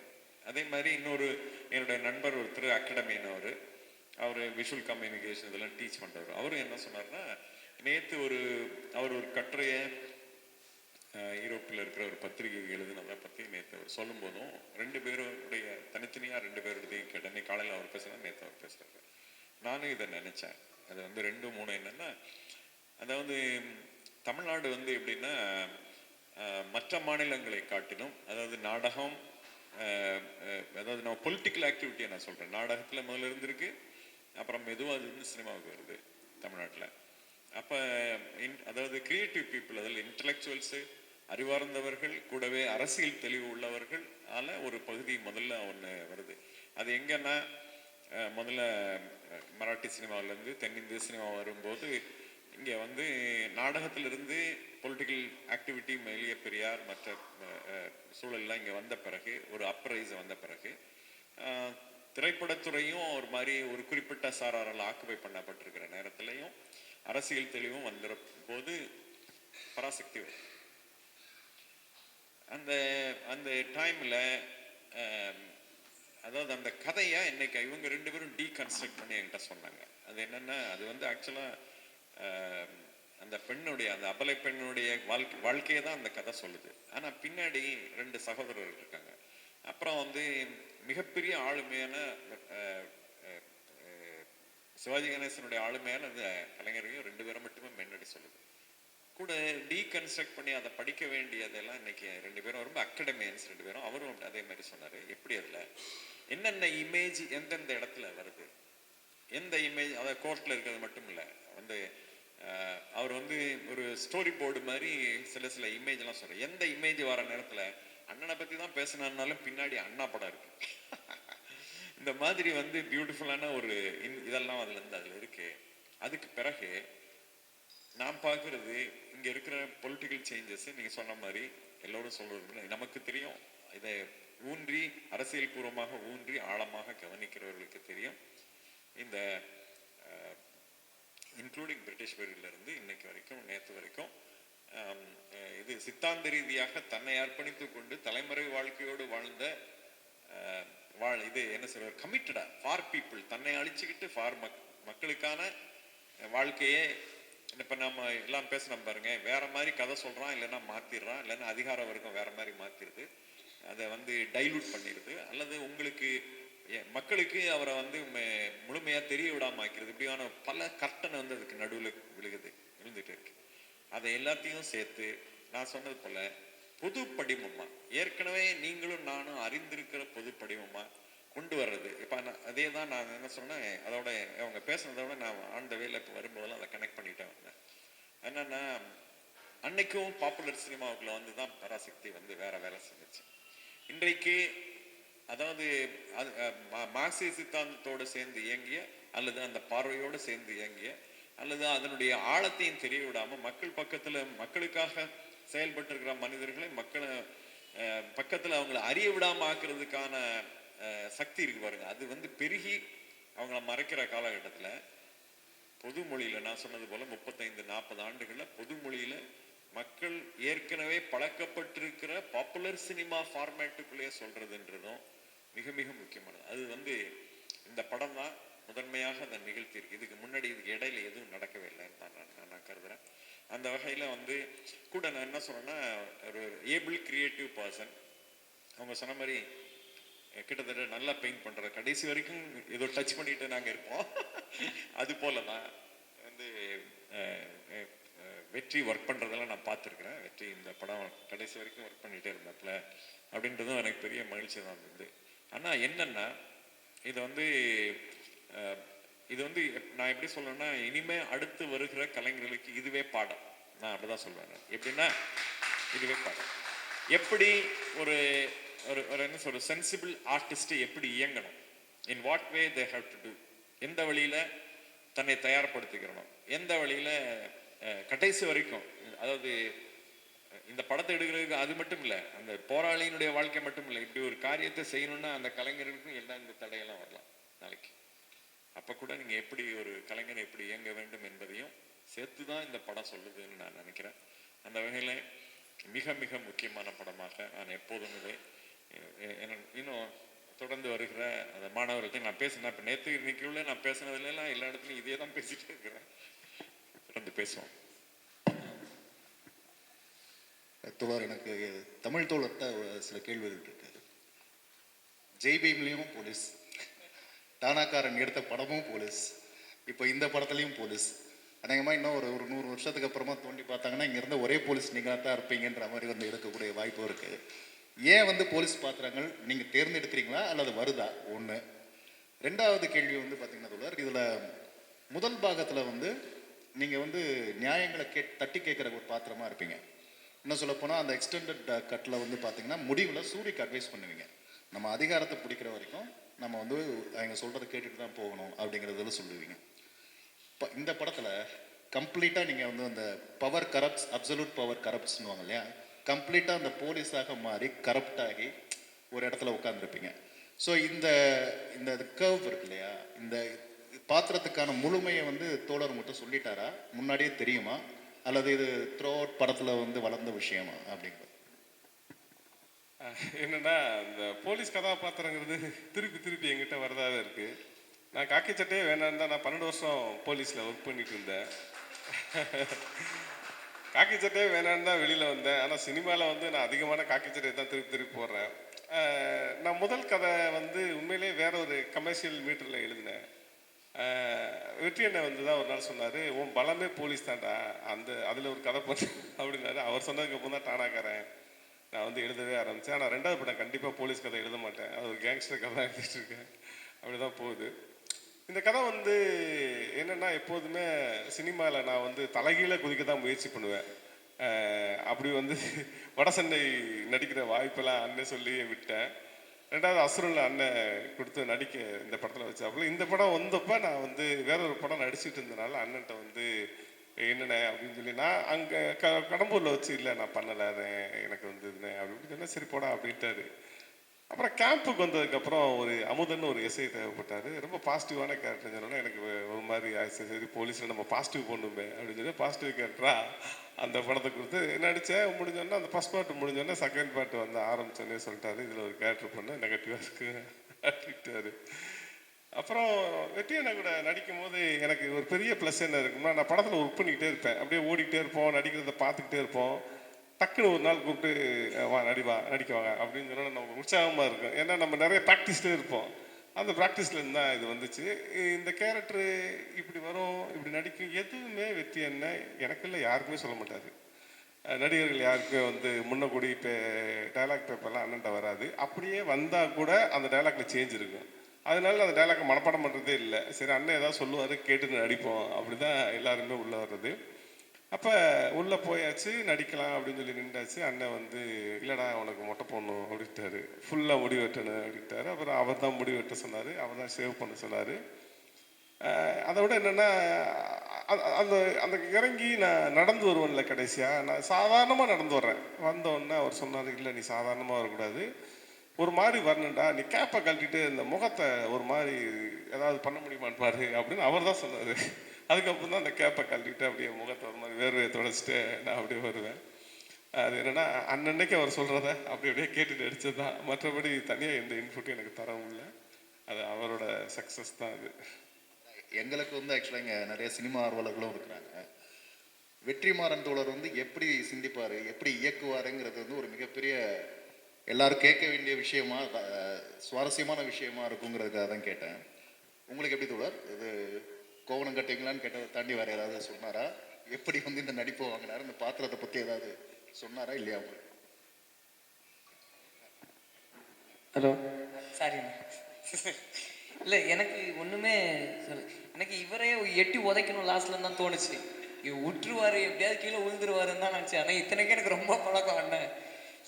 அதே மாதிரி இன்னொரு என்னுடைய நண்பர் ஒருத்தர் அகாடமின்னு அவர் விஷுவல் கம்யூனிகேஷன் இதெல்லாம் டீச் பண்ணுறவர். அவரும் என்ன சொன்னார்னா, நேற்று அவர் ஒரு கட்டுரையை யூரோப்பில் இருக்கிற ஒரு பத்திரிகை எழுதுனதை பற்றி நேற்று அவர் சொல்லும் போதும் 2 பேருடைய தனித்தனியாக 2 பேருடையதையும் கேட்டேன். இன்னைக்கு காலையில் அவர் பேசுகிறார், நேற்று அவர் பேசுகிறாரு. நானும் இதை நினச்சேன். அது வந்து 2, 3 என்னென்னா, அதாவது தமிழ்நாடு வந்து எப்படின்னா மற்ற மாநிலங்களை காட்டிலும், அதாவது நாடகம், அதாவது நான் பொலிட்டிக்கல் ஆக்டிவிட்டியை நான் சொல்கிறேன். நாடகத்தில் முதல்ல இருந்திருக்கு, அப்புறம் மெதுவாக அது வந்து சினிமாவுக்கு வருது தமிழ்நாட்டில். அப்போ அதாவது கிரியேட்டிவ் பீப்புள், அதில் இன்டலெக்சுவல்ஸு, அறிவார்ந்தவர்கள், கூடவே அரசியல் தெளிவு உள்ளவர்கள் ஒரு பகுதி முதல்ல ஒன்று வருது. அது எங்கன்னா முதல்ல மராட்டி சினிமாவிலேருந்து தென்னிந்திய சினிமா வரும்போது இங்கே வந்து நாடகத்திலிருந்து பொலிட்டிக்கல் ஆக்டிவிட்டி, எளிய பெரியார் மற்ற சூழல்லாம் இங்கே வந்த பிறகு, ஒரு அப்ரைஸ் வந்த பிறகு, திரைப்படத்துறையும் ஒரு மாதிரி ஒரு குறிப்பிட்ட சாராரால் ஆக்குபை பண்ணப்பட்டிருக்கிற நேரத்திலையும் அரசியல் தெளிவும் வந்துற போது பராசக்தி வரும். அந்த அந்த டைமில் அதாவது அந்த கதையை இன்னைக்கு இவங்க 2 பேரும் டீகன்ஸ்ட்ரக்ட் பண்ணி என்கிட்ட சொன்னாங்க. அது என்னென்னா, அது வந்து ஆக்சுவலாக அந்த பெண்ணுடைய, அந்த அபலை பெண்ணுடைய வாழ்க்கையை தான் அந்த கதை சொல்லுது. ஆனால் பின்னாடி 2 சகோதரர்கள் இருக்காங்க. அப்புறம் வந்து மிகப்பெரிய ஆளுமையான சிவாஜி கணேசனுடைய ஆளுமையான அந்த கலைஞர்களையும் 2 பேரை மட்டுமே முன்னாடி சொல்லுது. கூட டீகன்ஸ்ட்ரக்ட் பண்ணி அதை படிக்க வேண்டியதெல்லாம் இன்னைக்கு 2 பேரும் ரொம்ப அகடமியன்ஸ் 2 பேரும். அவரும் அதே மாதிரி சொன்னார். எப்படி அதில் என்னென்ன இமேஜ் எந்தெந்த இடத்துல வருது, எந்த இமேஜ், அதை கோர்ட்டில் இருக்கிறது மட்டும் இல்லை, வந்து அவர் வந்து ஒரு ஸ்டோரி போர்டு மாதிரி சில இமேஜ்லாம் சொல்கிறார். எந்த இமேஜ் வர நேரத்தில் அண்ணனை பற்றி தான் பேசினாலும் பின்னாடி அண்ணா படம் இருக்கு. இந்த மாதிரி வந்து பியூட்டிஃபுல்லான ஒரு இதெல்லாம் அதில் இருக்கு. அதுக்கு பிறகு நான் பார்க்குறது இங்கே இருக்கிற பொலிட்டிக்கல் சேஞ்சஸ், நீங்கள் சொன்ன மாதிரி எல்லோரும் சொல்றது நமக்கு தெரியும். இதை ஊன்றி அரசியல் பூர்வமாக ஊன்றி ஆழமாக கவனிக்கிறவர்களுக்கு தெரியும். இந்த இன்க்ளூடிங் பிரிட்டிஷ் பீரியட்லேருந்து இன்னைக்கு வரைக்கும், நேற்று வரைக்கும் இது சித்தாந்த ரீதியாக தன்னை அர்ப்பணித்து கொண்டு தலைமுறை வாழ்க்கையோடு வாழ்ந்த இது என்ன சொல்ற கமிட்டடா ஃபார் பீப்புள், தன்னை அழிச்சுக்கிட்டு ஃபார் மக்களுக்கான வாழ்க்கையே. இப்போ நம்ம எல்லாம் பேசணும் பாருங்க, வேற மாதிரி கதை சொல்றான், இல்லைன்னா மாத்திடுறான், இல்லைன்னா அதிகார வர்க்கம் வேற மாதிரி மாத்திடுது, அதை வந்து டைலூட் பண்ணிடுது, அல்லது உங்களுக்கு மக்களுக்கு அவரை வந்து முழுமையா தெரிய விடாம ஆக்கிறது. இப்படியான பல கர்ட்டனை வந்து அதுக்கு நடுவில் விழுந்துட்டு இருக்கு. அதை எல்லாத்தையும் சேர்த்து நான் சொன்னது போல பொது படிமமா, ஏற்கனவே நீங்களும் நானும் அறிந்திருக்கிற பொது படிமமா கொண்டு வர்றது. இப்போ அதே தான் நான் என்ன சொன்னேன், அதோட அவங்க பேசுனதோட நான் ஆண்ட வேலை இப்போ வரும்போதெல்லாம் அதை கனெக்ட் பண்ணிட்டேன் வந்தேன். என்னன்னா, அன்னைக்கும் பாப்புலர் சினிமாவுக்குள்ள வந்து தான் பராசக்தி வந்து வேற வேலை செஞ்சிச்சு. இன்றைக்கு அதாவது மார்க்சிய சித்தாந்தத்தோடு சேர்ந்து இயங்கிய, அல்லது அந்த பார்வையோடு சேர்ந்து இயங்கிய, அல்லது அதனுடைய ஆழத்தையும் தெரிய விடாம மக்கள் பக்கத்துல மக்களுக்காக செயல்பட்டு இருக்கிற மனிதர்களை மக்களை பக்கத்துல அவங்களை அறிய விடாம ஆக்குறதுக்கான சக்தி இருக்கு பாருங்க. அது வந்து பெருகி அவங்கள மறைக்கிற காலகட்டத்துல பொது மொழியில நான் சொன்னது போல 35-40 ஆண்டுகள்ல பொது மொழியில மக்கள் ஏற்கனவே பழக்கப்பட்டிருக்கிற பாப்புலர் சினிமா ஃபார்மேட்டுக்குள்ளேயே சொல்றதுன்றதும் மிக மிக முக்கியமானது. அது வந்து இந்த படம் தான் முதன்மையாக அதை நிகழ்த்தியிருக்கு. இதுக்கு முன்னாடி இதுக்கு இடையில எதுவும் நடக்கவே இல்லைன்னு தான் நான் கருதுறேன். அந்த வகையில வந்து கூட நான் என்ன சொன்னேன்னா, ஒரு ஏபிள் கிரியேட்டிவ் பர்சன், அவங்க சொன்ன மாதிரி கிட்டத்தட்ட நல்லா பெயிண்ட் பண்ற, கடைசி வரைக்கும் ஏதோ டச் பண்ணிட்டு நாங்க இருப்போம். அது போலதான் வந்து வெற்றி ஒர்க் பண்றதெல்லாம் நான் பார்த்துருக்கிறேன். வெற்றி இந்த படம் கடைசி வரைக்கும் ஒர்க் பண்ணிட்டே இருந்தாப்புல அப்படின்றதும் எனக்கு பெரிய மகிழ்ச்சி தான் இருந்தது. ஆனா என்னன்னா, இது வந்து நான் எப்படி சொல்லணும்னா, இனிமே அடுத்து வருகிற கலைஞர்களுக்கு இதுவே பாடம். நான் அப்படிதான் சொல்வேன். எப்படின்னா, இதுவே பாடம். எப்படி ஒரு என்ன சொல்ற சென்சிபிள் ஆர்டிஸ்ட் எப்படி இயங்கணும், in what way they have to do, எந்த வழியில தன்னை தயார்படுத்திக்கிறணும், எந்த வழியில கடைசி வரைக்கும், அதாவது இந்த படத்தை எடுக்கிறதுக்கு அது மட்டும் இல்லை, அந்த போராளியினுடைய வாழ்க்கை மட்டும் இல்லை, இப்படி ஒரு காரியத்தை செய்யணும்னா அந்த கலைஞருக்கும் எல்லாம் இந்த தடையெல்லாம் வரலாம் நாளைக்கு. அப்போ கூட நீங்கள் எப்படி ஒரு கலைஞர் எப்படி இயங்க வேண்டும் என்பதையும் சேர்த்து தான் இந்த படம் சொல்லுதுன்னு நான் நினைக்கிறேன். அந்த வகையில் மிக மிக முக்கியமான படமாக நான் எப்போதும் இதை இன்னும் தொடர்ந்து வருகிற அந்த மாணவர்கள்ட்ட நான் பேசினேன். இப்போ நேற்று இன்னைக்குள்ள நான் பேசினதுலாம் எல்லா இடத்துலையும் இதே தான் பேசிகிட்டே இருக்கிறேன். தொடர்ந்து பேசுவோம். தோழர், எனக்கு தமிழ் தோழர்கிட்ட சில கேள்விகள் இருக்கு. ஜெய் பீம்லேயும் போலீஸ், டானாக்காரன் எடுத்த படமும் போலீஸ், இப்போ இந்த படத்துலையும் போலீஸ். அநேகமாக இன்னும் ஒரு 100 வருஷத்துக்கு அப்புறமா தோண்டி பார்த்தாங்கன்னா இங்கே இருந்த ஒரே போலீஸ் நீங்கள் தான் இருப்பீங்கன்ற மாதிரி வந்து எடுக்கக்கூடிய வாய்ப்பு இருக்குது. ஏன் வந்து போலீஸ் பாத்திரங்கள் நீங்கள் தேர்ந்தெடுக்கிறீங்களா அல்லது வருதா? ஒன்று. ரெண்டாவது கேள்வி வந்து பார்த்தீங்கன்னா தோழர், இதில் முதல் பாகத்தில் வந்து நீங்கள் வந்து நியாயங்களை தட்டி கேட்குற ஒரு பாத்திரமாக இருப்பீங்க. இன்னும் சொல்லப்போனால் அந்த எக்ஸ்டெண்டட் கட்டில் வந்து பார்த்தீங்கன்னா முடிவில் சூரிக்கு அட்வைஸ் பண்ணுவீங்க, நம்ம அதிகாரத்தை பிடிக்கிற வரைக்கும் நம்ம வந்து அவங்க சொல்கிறத கேட்டுட்டு தான் போகணும் அப்படிங்கிறதுல சொல்லுவீங்க. இப்போ இந்த படத்தில் கம்ப்ளீட்டாக நீங்கள் வந்து அந்த பவர் கரப்ட்ஸ், அப்சல்யூட் பவர் கரப்ட்ஸ்னுவாங்க இல்லையா, கம்ப்ளீட்டாக அந்த போலீஸாக மாறி கரப்டாகி ஒரு இடத்துல உட்காந்துருப்பீங்க. ஸோ இந்த இந்த கர்வ் இருக்கு இல்லையா, இந்த பாத்திரத்துக்கான முழுமையை வந்து தோழர் மட்டும் சொல்லிட்டாரா, முன்னாடியே தெரியுமா, அல்லது இது த்ரூ அவுட் படத்தில் வந்து வளர்ந்த விஷயமா அப்படிங்கிறது? என்னன்னா, இந்த போலீஸ் கதாபாத்திரங்கிறது திருப்பி திருப்பி எங்கிட்ட வரதாவே இருக்கு. நான் காக்கி சட்டையே வேணான்னு தான் நான் 12 வருஷம் போலீஸில் ஒர்க் பண்ணிட்டு இருந்தேன். காக்கி சட்டையே வேணான்னு தான் வெளியில் வந்தேன். ஆனால் சினிமாவில் வந்து நான் அதிகமான காக்கி சட்டையை தான் திருப்பி திருப்பி போடுறேன். நான் முதல் கதை வந்து உண்மையிலேயே வேற ஒரு கமர்ஷியல் மீட்டரில் எழுதினேன். வெற்றி அண்ணன் வந்து தான் ஒரு நாள் சொன்னார், உன் பலமே போலீஸ் தான்டா, அதில் ஒரு கதை பண்ணு அப்படின்னாரு. அவர் சொன்னதுக்கு அப்புறம் தான் டானாக்காரன் நான் வந்து எழுதவே ஆரம்பித்தேன். ஆனால் 2வது படம் கண்டிப்பாக போலீஸ் கதை எழுத மாட்டேன், அது ஒரு கேங்ஸ்டர் கதை எழுதிட்டு இருக்கேன். அப்படி தான் போகுது. இந்த கதை வந்து என்னென்னா, எப்போதுமே சினிமாவில் நான் வந்து தலைகீழ குதிக்க தான் முயற்சி பண்ணுவேன். அப்படி வந்து வடசென்னை நடிக்கிற வாய்ப்பெல்லாம் அண்ணன் சொல்லி விட்டேன். 2வது அசுரனில் அண்ணன் கொடுத்து நடிக்க இந்த படத்தில் வச்சாப்புல. இந்த படம் வந்தப்போ நான் வந்து வேற ஒரு படம் நடிச்சிட்டு இருந்தனால அண்ணன்ட்ட வந்து என்னண்ணே அப்படின்னு சொல்லி, நான் அங்கே கடம்பூரில் வச்சு இல்லை நான் பண்ணலை, எனக்கு வந்து இதுண்ணே அப்படின்னு சொன்னால் சரி போடா அப்படின்ட்டாரு. அப்புறம் கேம்புக்கு வந்ததுக்கப்புறம் ஒரு அமுதன் ஒரு எஸ்ஐ தேவைப்பட்டார். ரொம்ப பாசிட்டிவான கேரக்டர் சொன்னோன்னா எனக்கு ஒரு மாதிரி ஆயிடுச்சு, சரி போலீஸில் நம்ம பாசிட்டிவ் பண்ணுமே அப்படின்னு சொல்லி பாசிட்டிவ் கேரக்டராக அந்த படத்தை கொடுத்து நடித்தேன். முடிஞ்சோன்னா அந்த ஃபஸ்ட் பார்ட் முடிஞ்சோன்னா செகண்ட் பார்ட் வந்து ஆரம்பிச்சோன்னே சொல்லிட்டாரு, இதில் ஒரு கேரக்டர் பண்ண நெகட்டிவாக இருக்கு அப்படின்ட்டாரு. அப்புறம் வெற்றி அண்ணா கூட நடிக்கும் போது எனக்கு ஒரு பெரிய ப்ளஸ் என்ன இருக்குன்னா, நான் படத்தில் ஒர்க் பண்ணிக்கிட்டே இருப்பேன், அப்படியே ஓடிக்கிட்டே இருப்போம், நடிக்கிறத பார்த்துக்கிட்டே இருப்போம். டக்குன்னு ஒரு நாள் கூப்பிட்டு வா நடிக்க வாங்க அப்படின்னு சொன்னால் நமக்கு உற்சாகமாக இருக்கும். ஏன்னா நம்ம நிறைய ப்ராக்டிஸ்லேயே இருப்போம். அந்த ப்ராக்டிஸ்லேருந்து தான் இது வந்துச்சு. இந்த கேரக்டரு இப்படி வரும், இப்படி நடிக்கும், எதுவுமே வெற்றி என்ன எனக்கு இல்லை யாருக்குமே சொல்ல மாட்டார். நடிகர்கள் யாருக்குமே வந்து முன்னக்கூடி டைலாக் பேப்பர்லாம் அண்ணன்ட்ட வராது. அப்படியே வந்தால் கூட அந்த டைலாக்ல சேஞ்ச் இருக்கும். அதனால அந்த டைலாக்கை மனப்பாடம் பண்ணுறதே இல்லை. சரி அண்ணன் ஏதாவது சொல்லுவார் கேட்டுன்னு நடிப்போம், அப்படி தான் எல்லாருமே உள்ளே வர்றது. அப்போ உள்ளே போயாச்சு, நடிக்கலாம் அப்படின்னு சொல்லி நின்றாச்சு. அண்ணன் வந்து இல்லைடா உனக்கு மொட்டை போடணும் அப்படின்ட்டாரு, ஃபுல்லாக முடி வெட்டணும் அப்படின்ட்டாரு. அப்புறம் அவர் தான் முடி வெட்ட சொன்னார், அவர் தான் சேவ் பண்ண சொன்னார். அதை விட என்னென்னா, அந்த அந்த இறங்கி நான் நடந்து வருவேன்ல, கடைசியாக நான் சாதாரணமாக நடந்து வர்றேன். வந்தோடனே அவர் சொன்னார், இல்லை நீ சாதாரணமாக வரக்கூடாது, ஒரு மாதிரி வரணுண்டா, நீ கேப்பை கழட்டிட்டு இந்த முகத்தை ஒரு மாதிரி ஏதாவது பண்ண முடியுமான்னு பாரு அப்படின்னு அவர் தான் சொன்னார். அதுக்கப்புறம் தான் அந்த கேப்பை கழட்டிட்டு அப்படியே முகத்தை ஒரு மாதிரி வேர்வையை தொடச்சிட்டு நான் அப்படியே வருவேன். அது என்னென்னா, அன்னன்னைக்கு அவர் சொல்கிறத அப்படியே கேட்டுட்டு அடித்தது தான். மற்றபடி தனியாக எந்த இன்புட்டும் எனக்கு தரவும் இல்லை. அது அவரோட சக்ஸஸ் தான். அது எங்களுக்கு வந்து ஆக்சுவலாக இங்கே நிறைய சினிமா ஆர்வலர்களும் இருக்கிறாங்க. வெற்றிமாறன் தோழர் வந்து எப்படி சிந்திப்பார், எப்படி இயக்குவாருங்கிறது வந்து ஒரு மிகப்பெரிய எல்லாரும் கேட்க வேண்டிய விஷயமா, சுவாரஸ்யமான விஷயமா இருக்குங்கிறதுக்காக தான் கேட்டேன். உங்களுக்கு எப்படி தோழர், இது கோவணம் கட்டிங்களான்னு கேட்டதை தாண்டி வேறு ஏதாவது சொன்னாரா? எப்படி வந்து இந்த நடிப்பை வாங்கினாரு, இந்த பாத்திரத்தை பற்றி ஏதாவது சொன்னாரா இல்லையா உங்களுக்கு? ஹலோ, சாரிண்ணா. இல்லை எனக்கு ஒன்றுமே எனக்கு இவரே எட்டி உதைக்கணும் லாஸ்ட்ல தான் தோணுச்சு. இவர் விட்டுருவாரு, எப்படியாவது கீழே விழுந்துருவாருன்னு தான் நினச்சேன். ஆனால் இத்தனைக்கும் எனக்கு ரொம்ப பழக்கம் அண்ணன்.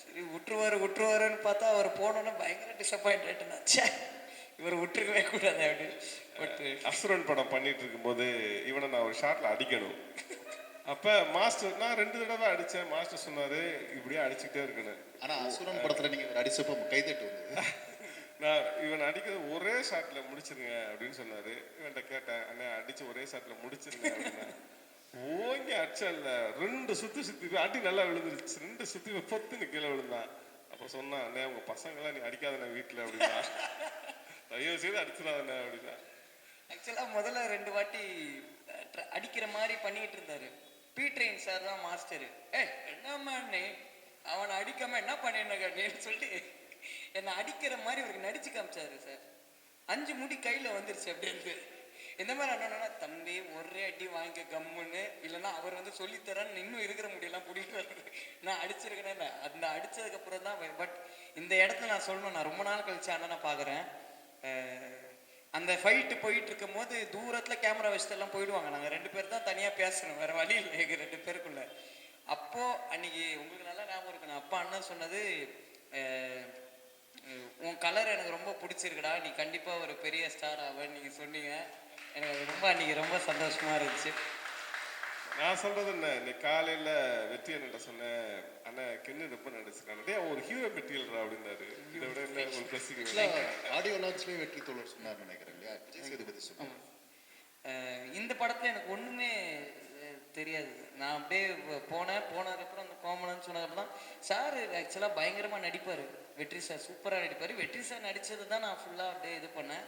சரி விட்டுருவாருன்னு பார்த்தா அவர் போனோன்னா பயங்கர டிசப்பாயிண்ட் ஆகிட்டேன். இவர் விட்டுருக்கவே கூடாது அப்படின்னு. பட் அசுரன் படம் பண்ணிட்டு இருக்கும்போது இவனை நான் ஒரு ஷாட்டில் அடிக்கணும். அப்ப மாஸ்டர் நான் 2 தடவை அடிச்சேன். மாஸ்டர் சொன்னாரு இப்படியே அடிச்சுக்கிட்டே இருக்கணும். ஆனா அசுரன் படத்துல நீங்க அடிச்சப்ப கைதட்டு வந்தது. நான் இவன் அடிக்கிறது ஒரே ஷாட்ல முடிச்சிருங்க அப்படின்னு சொன்னாரு. இவன்கிட்ட கேட்டேன், அண்ணே அடிச்சு ஒரே ஷாட்ல முடிச்சிருங்க அப்படின்னா ஓங்கி அடிச்சல்ல 2 சுத்தி அடி நல்லா விழுந்துருச்சு. 2 சுத்தி பொத்துன்னு கீழே விழுந்தான். அப்ப சொன்னான், அண்ணே உங்க பசங்களாம் நீ அடிக்காதண்ணே வீட்டுல அப்படின்னா, தயவு செய்து அடிச்சிடாதண்ணே அப்படின்னா. ஆக்சுவலாக முதல்ல 2 வாட்டி அடிக்கிற மாதிரி பண்ணிட்டு இருந்தாரு. பீட்ரெயின் சார் தான் மாஸ்டரு. என்னம்மா நீ அவனை அடிக்காம என்ன பண்ணின்னு சொல்லிட்டு என்னை அடிக்கிற மாதிரி இவருக்கு நடிச்சு காமிச்சாரு சார். 5 முடி கையில வந்துருச்சு அப்படின்னு. இந்த மாதிரி என்னன்னா, தம்பி ஒரே அடி வாங்கிக்க கம்முன்னு, இல்லைன்னா அவர் வந்து சொல்லித்தரான்னு இன்னும் இருக்கிற முடியெல்லாம் பிடிக்கிட்டு வருது. நான் அடிச்சிருக்கேன்னு அந்த அடிச்சதுக்கு அப்புறம் தான். பட் இந்த இடத்துல நான் சொல்லணும், நான் ரொம்ப நாள் கழிச்சு அண்ணனை பார்க்குறேன். அந்த ஃபைட்டு போயிட்டு இருக்கும் போது தூரத்தில் கேமரா வச்சுட்டு எல்லாம் போயிடுவாங்க. நாங்கள் 2 பேர் தான் தனியாக பேசணும், வேற வழி இல்லை எங்கள் 2 பேருக்குள்ள. அப்போ அன்னைக்கு உங்களுக்கு நல்லா ஞாபகம் இருக்கு, நான் அப்பா அண்ணன் சொன்னது, உன் கலர் எனக்கு ரொம்ப பிடிச்சிருக்குடா, நீ கண்டிப்பாக ஒரு பெரிய ஸ்டார் ஆவன்னு நீங்கள் சொன்னீங்க. எனக்கு அது ரொம்ப அன்னைக்கு ரொம்ப சந்தோஷமா இருந்துச்சு. நான் சொல்றது என்ன, இன்னைக்கு காலையில வெற்றி அண்ணன் சொன்னேன், அண்ணன் கென்னு ரொம்ப நடிச்சிருக்கானே ஒரு ஹீரோ மெட்டீரியல் அப்படின்னாரு. இதை விட என்ன ஒரு பிளஸிங். ஆடியோ லான்ச்லயே வெற்றி தோழர் சொன்னார் நினைக்கிறேன் இல்லையா? விஜய் சேதுபதி சொன்னார். இந்த படத்துல எனக்கு ஒண்ணுமே தெரியாது. நான் அப்படியே போனதுக்கப்புறம் அந்த கோமலன்னு சொன்னதுக்கப்புறம் தான் சார் ஆக்சுவலாக பயங்கரமாக நடிப்பார். வெற்றி சார் சூப்பராக நடிப்பார். வெற்றி சார் நடித்தது தான் நான் ஃபுல்லாக அப்படியே இது பண்ணேன்.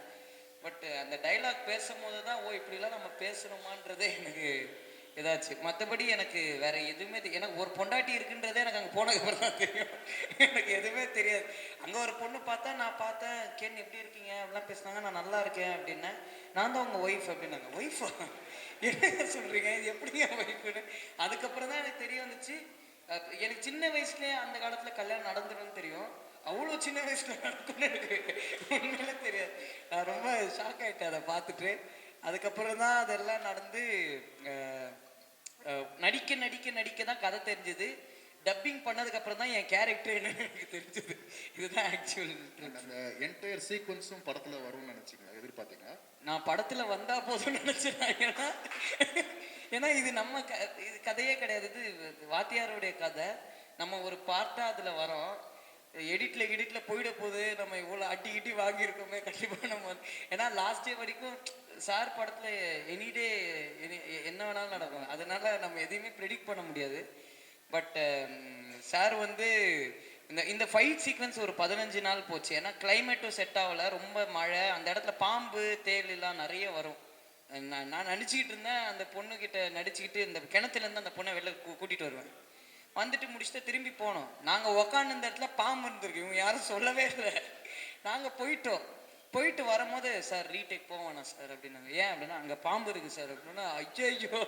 பட் அந்த டைலாக் பேசும்போது தான் இப்படிலாம் நம்ம பேசணுமான்றதே எனக்கு ஏதாச்சு. மற்றபடி எனக்கு வேற எதுவுமே எனக்கு ஒரு பொண்டாட்டி இருக்குன்றதே எனக்கு அங்கே போனதுக்கப்புறம் தான் தெரியும். எனக்கு எதுவுமே தெரியாது. அங்கே ஒரு பொண்ணு பார்த்தா நான் பார்த்தேன், கேன் எப்படி இருக்கீங்க அப்படிலாம் பேசினாங்க. நான் நல்லா இருக்கேன் அப்படின்னேன். நான் தான் உங்கள் ஒய்ஃப் அப்படின்னாங்க. ஒய்ஃபா என்ன சொல்கிறீங்க, இது எப்படிங்க ஒய்ஃப்னு? அதுக்கப்புறம் தான் எனக்கு தெரிய வந்துச்சு. எனக்கு சின்ன வயசுலேயே அந்த காலத்தில் கல்யாணம் நடந்துடும் தெரியும். அவ்வளோ சின்ன வயசில் நடக்கும்னு எனக்கு உண்மையில தெரியாது. நான் ரொம்ப ஷாக் ஆகிட்டேன் அதை பார்த்துட்டு. அதுக்கப்புறம் தான் அதெல்லாம் நடந்து நடிக்க நடிக்க நடிக்க தான் கதை தெரிஞ்சது. டப்பிங் பண்ணதுக்கு அப்புறம் தான் என் கேரக்டர் என்னன்னு எனக்கு தெரிஞ்சது. இதுதான் ஆக்சுவல். அந்த என்டையர் சீக்வன்ஸும் படத்துல வரும்னு நினைச்சீங்களா, எதிர்பார்த்தீங்களா? நான் படத்துல வந்தா போதும்னு நினைச்சேன். ஏன்னா இது நம்ம இது கதையே கிடையாது. இது வாத்தியாருடைய கதை. நம்ம ஒரு பார்ட்டா அதுல வரோம். எடிட்ல போயிட போது நம்ம இவ்வளோ அட்டி வாங்கியிருக்கோமே கண்டிப்பாக நம்ம. ஏன்னா லாஸ்ட் டே வரைக்கும் சார் படத்தில் எனிடே என்ன வேணாலும் நடக்கும். அதனால நம்ம எதையுமே ப்ரெடிக்ட் பண்ண முடியாது. பட் சார் வந்து இந்த ஃபைட் சீக்வன்ஸ் ஒரு 15 நாள் போச்சு. ஏன்னா கிளைமேட்டும் செட் ஆகலை, ரொம்ப மழை. அந்த இடத்துல பாம்பு தேள் எல்லாம் நிறைய வரும். நான் நடிச்சுக்கிட்டு இருந்தேன். அந்த பொண்ணுக்கிட்ட நடிச்சுக்கிட்டு இந்த கிணத்துலேருந்து அந்த பொண்ணை வெளில கூட்டிகிட்டு வருவேன். வந்துட்டு முடிச்சுட்டு திரும்பி போனோம். நாங்கள் உக்காந்து இந்த இடத்துல பாம்பு இருந்திருக்கு, இவங்க யாரும் சொல்லவே இல்லை. நாங்கள் போயிட்டு வரும்போது, சார் ரீடேக் போவானா சார் அப்படின்னாங்க. ஏன் அப்படின்னா, அங்கே பாம்பு இருக்குது சார் அப்படின்னா. ஐயோ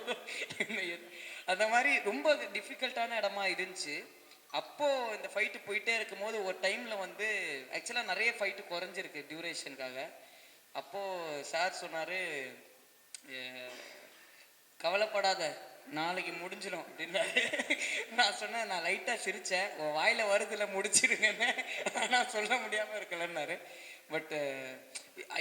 அந்த மாதிரி ரொம்ப டிஃபிகல்ட்டான இடமா இருந்துச்சு. அப்போது இந்த ஃபைட்டு போயிட்டே இருக்கும்போது ஒரு டைமில் வந்து ஆக்சுவலாக நிறைய ஃபைட்டு குறைஞ்சிருக்கு டியூரேஷனுக்காக. அப்போது சார் சொன்னார், கவலைப்படாத நாளைக்கு முடிஞ்சிடும் அப்படின்னாரு. நான் சொன்னேன், நான் லைட்டாக சிரித்தேன், உன் வாயில் வருதுல முடிச்சிருங்கன்னு. ஆனால் சொல்ல முடியாமல் இருக்கலன்னாரு. பட்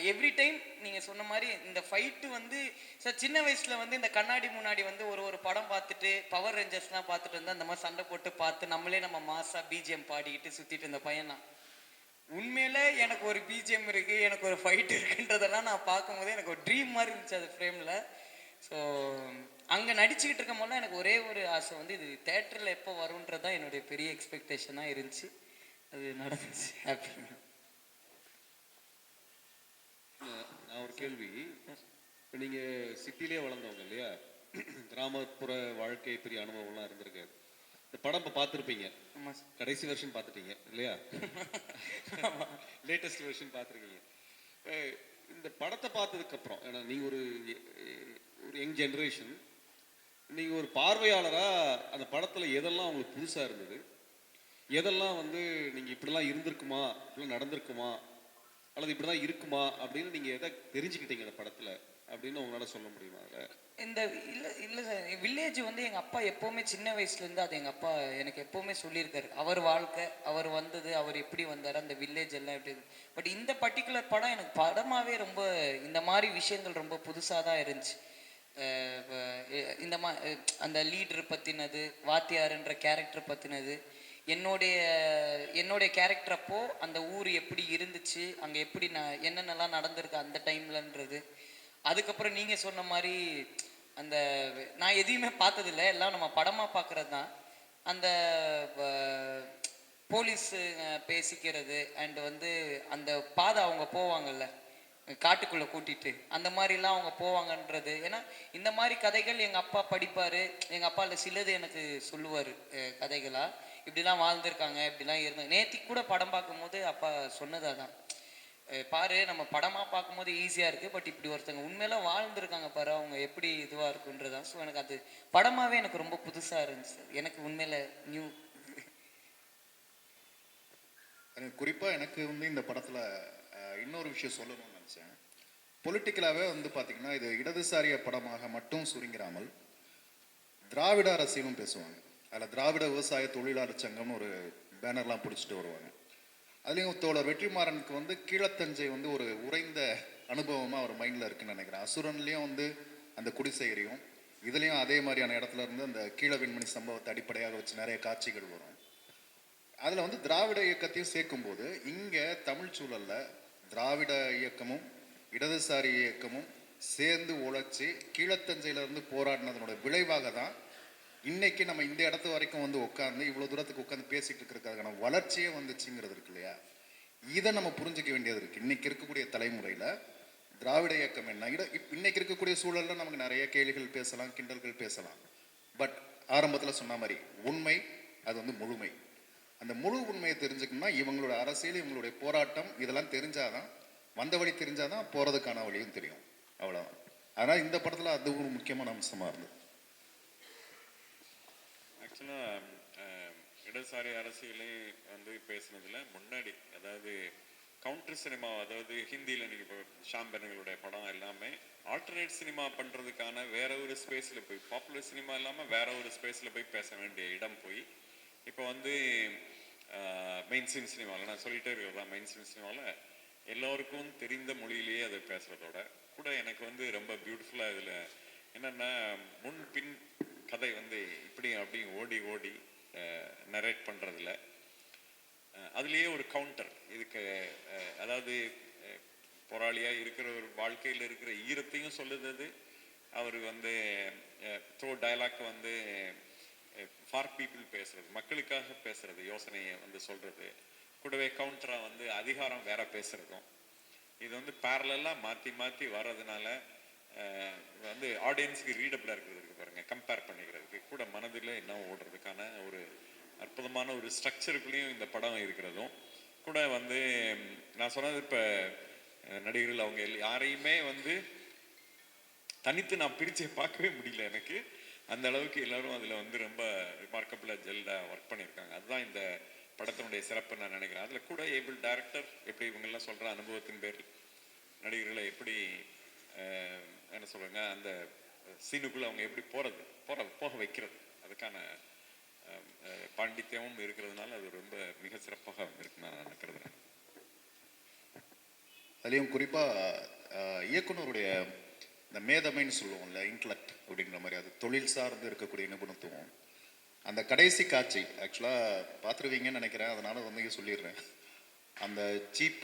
எவ்ரி டைம் நீங்கள் சொன்ன மாதிரி இந்த ஃபைட்டு வந்து சார் சின்ன வயசில் வந்து இந்த கண்ணாடி முன்னாடி வந்து ஒரு படம் பார்த்துட்டு பவர் ரேஞ்சர்ஸ்லாம் பார்த்துட்டு இருந்தால் அந்த மாதிரி சண்டை போட்டு பார்த்து நம்மளே நம்ம மாஸாக பிஜிஎம் பாடிக்கிட்டு சுற்றிட்டு இருந்த பையன் தான். உண்மையில எனக்கு ஒரு பிஜிஎம் இருக்குது, எனக்கு ஒரு ஃபைட் இருக்குன்றதெல்லாம் நான் பார்க்கும்போதே எனக்கு ஒரு ட்ரீம் மாதிரி இருந்துச்சு அது ஃப்ரேமில். ஸோ அங்கே நடிச்சுக்கிட்டு இருக்கும் போது எனக்கு ஒரே ஒரு ஆசை வந்து இது தேட்டரில் எப்போ வரும்ன்றது தான் என்னுடைய பெரிய எக்ஸ்பெக்டேஷனாக இருந்துச்சு. அது நடந்துச்சு. ஹாப்பி. நான் ஒரு கேள்வி, இப்போ நீங்கள் சிட்டிலே வளர்ந்தவங்க இல்லையா, கிராமப்புற வாழ்க்கை பெரிய அனுபவம்லாம் இருந்திருக்காது. இந்த படம் இப்போ பார்த்துருப்பீங்க, கடைசி வெர்ஷன் பார்த்துட்டீங்க இல்லையா? லேட்டஸ்ட் வெர்ஷன் பார்த்துருக்கீங்க. இந்த படத்தை பார்த்ததுக்கப்புறம், ஏன்னா நீங்கள் ஒரு யங் ஜென்ரேஷன், நீங்கள் ஒரு பார்வையாளராக அந்த படத்தில் எதெல்லாம் உங்களுக்கு புதுசாக இருந்தது, எதெல்லாம் வந்து நீங்கள் இப்படிலாம் இருந்திருக்குமா, இப்படிலாம் நடந்திருக்குமா, அல்லது இப்படி தான் இருக்குமா அப்படின்னு நீங்கள் எதை தெரிஞ்சுக்கிட்டீங்க அந்த படத்தில் அப்படின்னு உங்களால் சொல்ல முடியுமா? அதில் இந்த இல்லை சார், வில்லேஜ் வந்து எங்கள் அப்பா எப்போவுமே சின்ன வயசுலேருந்து அது எங்கள் அப்பா எனக்கு எப்போவுமே சொல்லியிருக்காரு. அவர் வாழ்க்கை, அவர் வந்தது, அவர் எப்படி வந்தார், அந்த வில்லேஜ் எல்லாம் எப்படி. பட் இந்த பர்டிகுலர் படம் எனக்கு படமாகவே ரொம்ப இந்த மாதிரி விஷயங்கள் ரொம்ப புதுசாக தான் இருந்துச்சு. இந்த அந்த லீடர் பற்றினது, வாத்தியார்ன்ற கேரக்டர் பற்றினது, என்னுடைய என்னுடைய கேரக்டர் அப்போ அந்த ஊர் எப்படி இருந்துச்சு, அங்கே எப்படி என்னென்னலாம் நடந்திருக்கு அந்த டைம்லன்றது. அதுக்கப்புறம் நீங்கள் சொன்ன மாதிரி அந்த நான் எதையுமே பார்த்ததில்ல, எல்லாம் நம்ம படமாக பார்க்குறது தான். அந்த போலீஸு பேசிக்கிறது அண்ட் வந்து அந்த பாதை அவங்க போவாங்கல்ல காட்டுக்குள்ளே கூட்டிட்டு, அந்த மாதிரிலாம் அவங்க போவாங்கன்றது. ஏன்னா இந்த மாதிரி கதைகள் எங்கள் அப்பா படிப்பார், எங்கள் அப்பா இல்லை சிலது எனக்கு சொல்லுவார் கதைகளாக. இப்படிலாம் வாழ்ந்திருக்காங்க, இப்படிலாம் இருந்தாங்க. நேற்றுக்கு கூட படம் பார்க்கும்போது அப்பா சொன்னதாக தான், பாரு நம்ம படமாக பார்க்கும்போது ஈஸியாக இருக்குது, பட் இப்படி ஒருத்தங்க உண்மையில வாழ்ந்துருக்காங்க பாரு, அவங்க எப்படி இதுவாக இருக்குன்றதான். ஸோ எனக்கு அது படமாகவே எனக்கு ரொம்ப புதுசாக இருந்துச்சு, எனக்கு உண்மையில நியூ. குறிப்பாக எனக்கு வந்து இந்த படத்தில் இன்னொரு விஷயம் சொல்லணும்னு நினச்சேன். பொலிட்டிக்கலாகவே வந்து பார்த்திங்கன்னா இது இடதுசாரிய படமாக மட்டும் சுருங்கிறாமல் திராவிட அரசியலும் பேசுவாங்க. அதில் திராவிட விவசாய தொழிலாளர் சங்கம்னு ஒரு பேனர்லாம் பிடிச்சிட்டு வருவாங்க. அதுலேயும் தோழர் வெற்றிமாறனுக்கு வந்து கீழத்தஞ்சை வந்து ஒரு உறைந்த அனுபவமாக அவர் மைண்டில் இருக்குன்னு நினைக்கிறேன். அசுரன்லேயும் வந்து அந்த குடிசை எரியும், இதுலேயும் அதே மாதிரியான இடத்துல இருந்து அந்த கீழ வெண்மணி சம்பவத்தை அடிப்படையாக வச்சு நிறைய காட்சிகள் வரும். அதில் வந்து திராவிட இயக்கத்தையும் சேர்க்கும்போது இங்கே தமிழ் சூழலில் திராவிட இயக்கமும் இடதுசாரி இயக்கமும் சேர்ந்து உழைச்சி கீழத்தஞ்சையிலேருந்து போராடினதனோட விளைவாக தான் இன்னைக்கு நம்ம இந்த இடத்து வரைக்கும் வந்து உட்காந்து இவ்வளோ தூரத்துக்கு உட்காந்து பேசிகிட்டு இருக்கிறதுக்கான வளர்ச்சியே வந்துச்சுங்கிறது இருக்கு இல்லையா? இதை நம்ம புரிஞ்சிக்க வேண்டியது இருக்குது. இன்றைக்கி இருக்கக்கூடிய தலைமுறையில் திராவிட இயக்கம் என்ன, இன்னைக்கு இருக்கக்கூடிய சூழலில் நமக்கு நிறைய கேள்விகள் பேசலாம், கிண்டல்கள் பேசலாம். பட் ஆரம்பத்தில் சொன்ன மாதிரி உண்மை அது வந்து முழுமை. அந்த முழு உண்மையை தெரிஞ்சுக்கணும்னா இவங்களோட அரசியல், இவங்களுடைய போராட்டம் இதெல்லாம் தெரிஞ்சாதான், வந்த வழி தெரிஞ்சாதான் போகிறதுக்கான வழியும் தெரியும். அவ்வளோதான். அதனால் இந்த படத்தில் அது ஒரு முக்கியமான அம்சமாக இருந்தது. ஆக்சுவலாக இடதுசாரி அரசியலே வந்து பேசுனதுல முன்னாடி, அதாவது கவுண்டர் சினிமா, அதாவது ஹிந்தியில் நீங்கள் இப்போ ஷாம்பனுங்களுடைய படம் எல்லாமே ஆல்டர்னேட் சினிமா பண்ணுறதுக்கான வேற ஒரு ஸ்பேஸில் போய், பாப்புலர் சினிமா இல்லாமல் வேற ஒரு ஸ்பேஸில் போய் பேச வேண்டிய இடம் போய் இப்போ வந்து மெயின் ஸ்ட்ரீம் சினிமாவில், நான் சொல்லிட்டே இருக்கிறது தான், மெயின் ஸ்ட்ரீம் சினிமாவில் எல்லோருக்கும் தெரிந்த மொழியிலேயே அதை பேசுகிறதோட கூட எனக்கு வந்து ரொம்ப பியூட்டிஃபுல்லாக இதில் என்னென்னா முன் பின் கதை வந்து இப்படி அப்படி ஓடி ஓடி நரேட் பண்ணுறதில்ல, அதுலேயே ஒரு கவுண்டர் இதுக்கு, அதாவது போராளியாக இருக்கிற ஒரு வாழ்க்கையில் இருக்கிற ஈரத்தையும் சொல்லுது. அவர் வந்து த்ரோ டயலாக் வந்து ஃபார் பீப்புள் பேசுறது, மக்களுக்காக பேசுறது, யோசனையை வந்து சொல்றது, கூடவே கவுண்டராக வந்து அதிகாரம் வேற பேசுறதும், இது வந்து பேரலாக மாற்றி மாற்றி வர்றதுனால வந்து ஆடியன்ஸுக்கு ரீடபிளாக இருக்கிறதுக்கு பாருங்க, கம்பேர் பண்ணிக்கிறதுக்கு கூட மனதில் என்ன ஓடுறதுக்கான ஒரு அற்புதமான ஒரு ஸ்ட்ரக்சருக்குள்ளேயும் இந்த படம் இருக்கிறதும் கூட வந்து நான் சொன்னது. இப்போ நடிகர்கள் அவங்க யாரையுமே வந்து தனித்து நான் பிரித்து பார்க்கவே முடியல எனக்கு. அந்த அளவுக்கு எல்லாரும் அதில் வந்து ரொம்ப ரிமார்க்கபிளாக ஜெல்டாக ஒர்க் பண்ணியிருக்காங்க. அதுதான் இந்த படத்தினுடைய சிறப்பு நான் நினைக்கிறேன். அதில் கூட ஏபிள் டைரக்டர் எப்படி இவங்கெல்லாம் சொல்கிற அனுபவத்தின் பேரில் நடிகர்களை எப்படி என்ன சொல்கிறாங்க, அந்த சீனுக்குள்ளே அவங்க எப்படி போக வைக்கிறது, அதுக்கான பாண்டித்யமும் இருக்கிறதுனால அது ரொம்ப மிக சிறப்பாக இருக்குன்னு நான் நினைக்கிறேன். அதுலேயும் குறிப்பாக இயக்குனருடைய இந்த மேதமைன்னு சொல்லுவோம்ல, இன்டலெக்ட் அப்படிங்கிற மாதிரி, அது தொழில் சார்ந்து இருக்கக்கூடிய நிபுணத்துவம். அந்த கடைசி காட்சி ஆக்சுவலாக பார்த்துருவீங்கன்னு நினைக்கிறேன், அதனால் வந்து சொல்லிடுறேன். அந்த ஜீப்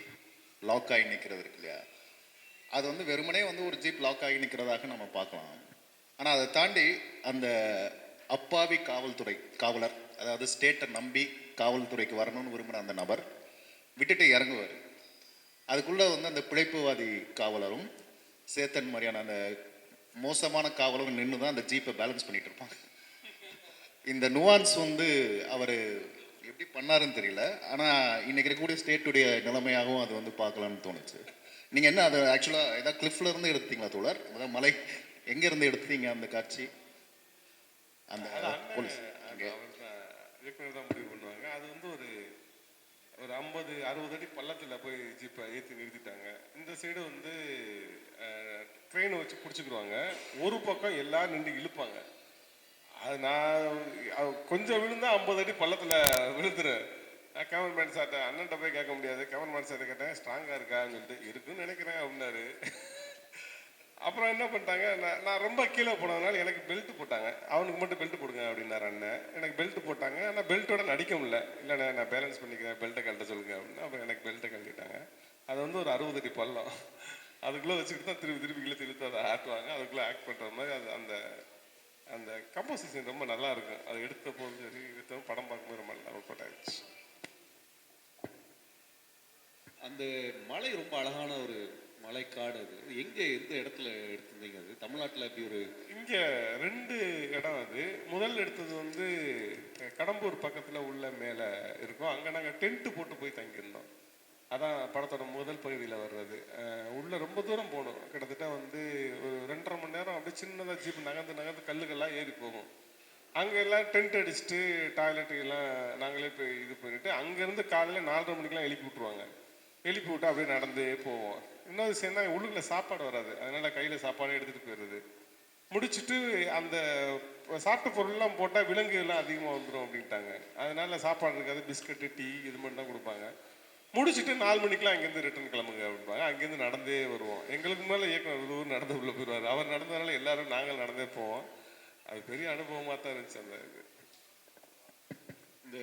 லாக் ஆகி நிற்கிறது இருக்கு இல்லையா, அது வந்து வெறுமனே வந்து ஒரு ஜீப் லாக் ஆகி நிற்கிறதாக நம்ம பார்க்கலாம். ஆனால் அதை தாண்டி அந்த அப்பாவி காவலர், அதாவது ஸ்டேட்டை நம்பி காவல்துறைக்கு வரணும்னு விரும்பின அந்த நபர் விட்டுட்டு இறங்குவார். அதுக்குள்ளே வந்து அந்த பிழைப்புவாதி காவலரும் சேத்தன் மாதிரியான அந்த மோசமான காவலரும் நின்று தான் அந்த ஜீப்பை பேலன்ஸ் பண்ணிட்டு இருப்பாங்க. இந்த நுவான்ஸ் வந்து அவர் எப்படி பண்ணாருன்னு தெரியல, ஆனால் இன்னைக்கு இருக்கக்கூடிய ஸ்டேட்டுடைய நிலைமையாகவும் அது வந்து பார்க்கலான்னு தோணுச்சு. நீங்கள் என்ன அதை ஆக்சுவலாக ஏதாவது கிளிஃப்ல இருந்து எடுத்தீங்களா தோழர்? அதாவது மலை எங்கேருந்து எடுத்தீங்க அந்த காட்சி? அந்த போலீஸ் இயக்குனர் தான் முடிவு பண்ணுவாங்க. அது வந்து ஒரு 50-60 அடி பள்ளத்தில் போய் ஜீப்பை ஏற்றி நிறுத்திட்டாங்க. இந்த சைடு வந்து ட்ரெயினை வச்சு பிடிச்சிக்கிடுவாங்க. ஒரு பக்கம் எல்லாரும் நின்று இழுப்பாங்க. அது நான் கொஞ்சம் விழுந்தா 50 அடி பள்ளத்தில் விழுந்துரு. நான் கேமராமேன் சார்ட்ட, அண்ணன்ட்ட போய் கேட்க முடியாது, கேமராமேன் சார்ட்ட கேட்டேன் ஸ்ட்ராங்காக இருக்கான்னு சொல்லிட்டு, இருக்குன்னு நினைக்கிறேன் அப்படின்னாரு. அப்புறம் என்ன பண்ணிட்டாங்க, நான் ரொம்ப கீழே போனதுனால எனக்கு பெல்ட் போட்டாங்க. அவனுக்கு மட்டும் பெல்ட் போடுங்க அப்படின்னாரு அண்ணன். எனக்கு பெல்ட் போட்டாங்க. ஆனால் பெல்ட்டோட நடிக்க முடியல. இல்லைண்ணே நான் பேலன்ஸ் பண்ணிக்கிறேன், பெல்ட்டை கழட்ட சொல்லுங்க அப்படின்னா அப்புறம் எனக்கு பெல்ட்டை கழட்டிட்டாங்க. அது வந்து ஒரு 60 அடி பள்ளம். அதுக்குள்ளே வச்சுக்கிட்டு தான் திருப்பி திருப்பி இழுத்து அதை ஆட்டுவாங்க. அதுக்குள்ளே ஆக்ட் பண்ணுற மாதிரி அது அந்த அந்த கம்போசிஷன் ரொம்ப நல்லா இருக்கும். அதை எடுத்த போது சரி, எடுத்த படம் பார்க்கும்போது ரொம்ப நல்லா ஒர்க் அவுட் ஆயிடுச்சு. அந்த மலை ரொம்ப அழகான ஒரு மலைக்காடு. அது எங்க எந்த இடத்துல எடுத்திருந்தீங்க? அது தமிழ்நாட்டில் இப்படி ஒரு இங்கே 2 இடம். அது முதல் எடுத்தது வந்து கடம்பூர் பக்கத்தில் உள்ள மேலே இருக்கும். அங்கே நாங்கள் டென்ட்டு போட்டு போய் தங்கியிருந்தோம். அதான் படத்தோட முதல் பகுதியில் வர்றது. உள்ளே ரொம்ப தூரம் போகணும். கிட்டத்தட்ட வந்து ஒரு 2.5 மணி நேரம் அப்படியே சின்னதாக ஜீப் நகர்ந்து நகர்ந்து கல்லுக்கெல்லாம் ஏறி போகும். அங்கே எல்லாம் டென்ட் அடிச்சுட்டு டாய்லெட்டு எல்லாம் நாங்களே போய் இது பண்ணிட்டு அங்கேருந்து காலையில் 4:30 மணிக்கெலாம் எழுப்பி விட்ருவாங்க. எழுப்பி விட்டு அப்படியே நடந்தே போவோம். இன்னொரு சேர்ந்தா உள்ளுக்குள்ள சாப்பாடு வராது, அதனால கையில் சாப்பாடு எடுத்துகிட்டு போயிடுறது. முடிச்சுட்டு அந்த சாப்பிட்ட பொருள்லாம் போட்டால் விலங்கு எல்லாம் அதிகமாக வந்துடும் அப்படின்ட்டாங்க. அதனால சாப்பாடு இருக்காது, பிஸ்கட்டு டீ இது மட்டும் தான் கொடுப்பாங்க. முடிச்சுட்டு 4 மணிக்கெலாம் அங்கேருந்து ரிட்டர்ன் கிளம்புங்க அப்படின்பாங்க. அங்கேருந்து நடந்தே வருவோம். எங்களுக்கு மேலே இயக்குனர் ஊர் நடந்து உள்ளே போயிடுவார். அவர் நடந்ததுனால எல்லாரும் நாங்கள் நடந்தே போவோம். அது பெரிய அனுபவமாக தான் இருந்துச்சு. அந்த இது இந்த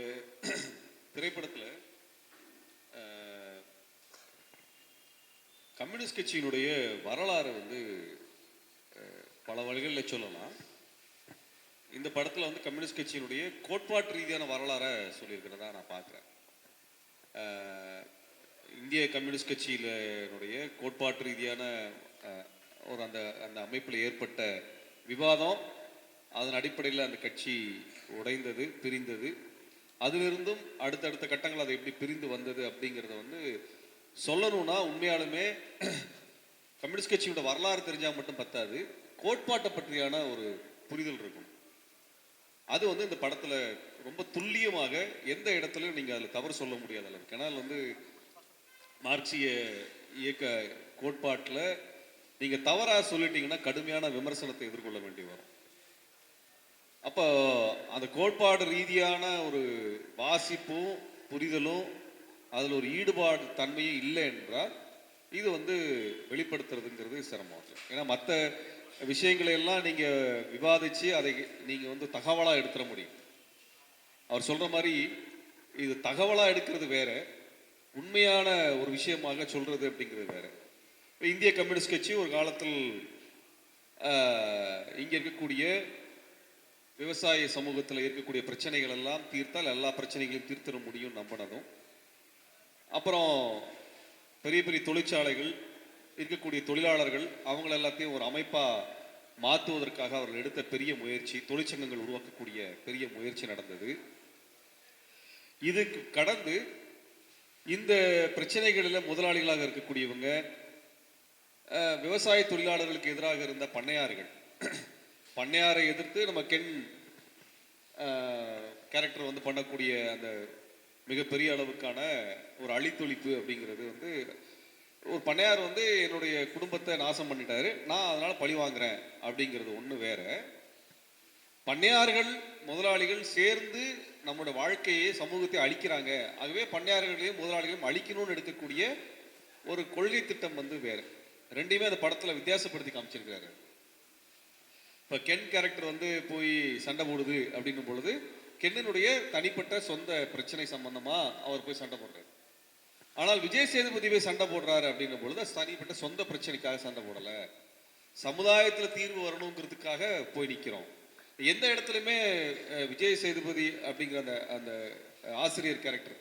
திரைப்படத்தில் கம்யூனிஸ்ட் கட்சியினுடைய வரலாறு வந்து பல வழிகளில் சொல்லலாம். இந்த படத்தில் வந்து கம்யூனிஸ்ட் கட்சியினுடைய கோட்பாட்டு ரீதியான வரலாறை சொல்லியிருக்கிறதா நான் பார்க்குறேன். இந்திய கம்யூனிஸ்ட் கட்சியினுடைய கோட்பாட்டு ரீதியான ஒரு அந்த அந்த அமைப்பில் ஏற்பட்ட விவாதம், அதன் அடிப்படையில் அந்த கட்சி உடைந்தது, பிரிந்தது, அதிலிருந்தும் அடுத்தடுத்த கட்டங்கள் அதை எப்படி பிரிந்து வந்தது அப்படிங்கிறத வந்து சொல்லணும்னா உண்மையாலுமே கம்யூனிஸ்ட் கட்சியோட வரலாறு தெரிஞ்சால் மட்டும் பத்தாது, கோட்பாட்டை பற்றியான ஒரு புரிதல் இருக்கும். அது வந்து இந்த படத்தில் ரொம்ப துல்லியமாக எந்த இடத்துலையும் நீங்கள் அதில் தவறு சொல்ல முடியாத அளவுக்கு. ஏன்னா வந்து மார்க்சிய இயக்க கோட்பாட்டில் நீங்கள் தவறாக சொல்லிட்டீங்கன்னா கடுமையான விமர்சனத்தை எதிர்கொள்ள வேண்டி வரும். அப்போ அந்த கோட்பாடு ரீதியான ஒரு வாசிப்பும் புரிதலும் அதில் ஒரு ஈடுபாடு தன்மையும் இல்லை என்றால் இது வந்து வெளிப்படுத்துறதுங்கிறது சிரமம். ஏன்னா மற்ற விஷயங்களை எல்லாம் நீங்கள் விவாதித்து அதை நீங்கள் வந்து தகவலாக எடுத்துட முடியும். அவர் சொல்கிற மாதிரி இது தகவலாக எடுக்கிறது வேற, உண்மையான ஒரு விஷயமாக சொல்கிறது அப்படிங்கிறது வேற. இந்திய கம்யூனிஸ்ட் கட்சி ஒரு காலத்தில் இங்கே இருக்கக்கூடிய விவசாய சமூகத்தில் இருக்கக்கூடிய பிரச்சனைகள் எல்லாம் தீர்த்தால் எல்லா பிரச்சனைகளையும் தீர்த்திட முடியும் நம்பினதும், அப்புறம் பெரிய பெரிய தொழிற்சாலைகள் இருக்கக்கூடிய தொழிலாளர்கள் அவங்கள எல்லாத்தையும் ஒரு அமைப்பாக மாற்றுவதற்காக அவர்கள் எடுத்த பெரிய முயற்சி, தொழிற்சங்கங்கள் உருவாக்கக்கூடிய பெரிய முயற்சி நடந்தது. இதுக்கு கடந்து இந்த பிரச்சனைகளில் முதலாளிகளாக இருக்கக்கூடியவங்க விவசாய தொழிலாளர்களுக்கு எதிராக இருந்த பண்ணையார்கள், பண்ணையாரை எதிர்த்து நம்ம கென் கேரக்டர் வந்து பண்ணக்கூடிய அந்த மிகப்பெரிய அளவுக்கான ஒரு அழித்தொழிப்பு அப்படிங்கிறது வந்து ஒரு பண்ணையார் வந்து என்னுடைய குடும்பத்தை நாசம் பண்ணிட்டாரு, நான் அதனால பழி வாங்குறேன் அப்படிங்கிறது ஒன்று வேற. பண்ணையார்கள் முதலாளிகள் சேர்ந்து நம்மளோட வாழ்க்கையை சமூகத்தை அழிக்கிறாங்க, ஆகவே பண்ணையார்களையும் முதலாளிகளையும் அழிக்கணும்னு எடுக்கக்கூடிய ஒரு கொள்கை திட்டம் வந்து வேற. ரெண்டையுமே அந்த படத்தில் வித்தியாசப்படுத்தி காமிச்சிருக்காரு. இப்போ கென் கேரக்டர் வந்து போய் சண்டை போடுது அப்படின்னும் பொழுது கென்னினுடைய தனிப்பட்ட சொந்த பிரச்சனை சம்பந்தமா அவர் போய் சண்டை போடுறாரு. ஆனால் விஜய் சேதுபதி போய் சண்டை போடுறாரு அப்படின்னும் பொழுது தனிப்பட்ட சொந்த பிரச்சனைக்காக சண்டை போடலை, சமுதாயத்தில் தீர்வு வரணுங்கிறதுக்காக போய் நிற்கிறோம். எந்த இடத்துலையுமே விஜய் சேதுபதி அப்படிங்கிற அந்த அந்த ஆசிரியர் கேரக்டர்,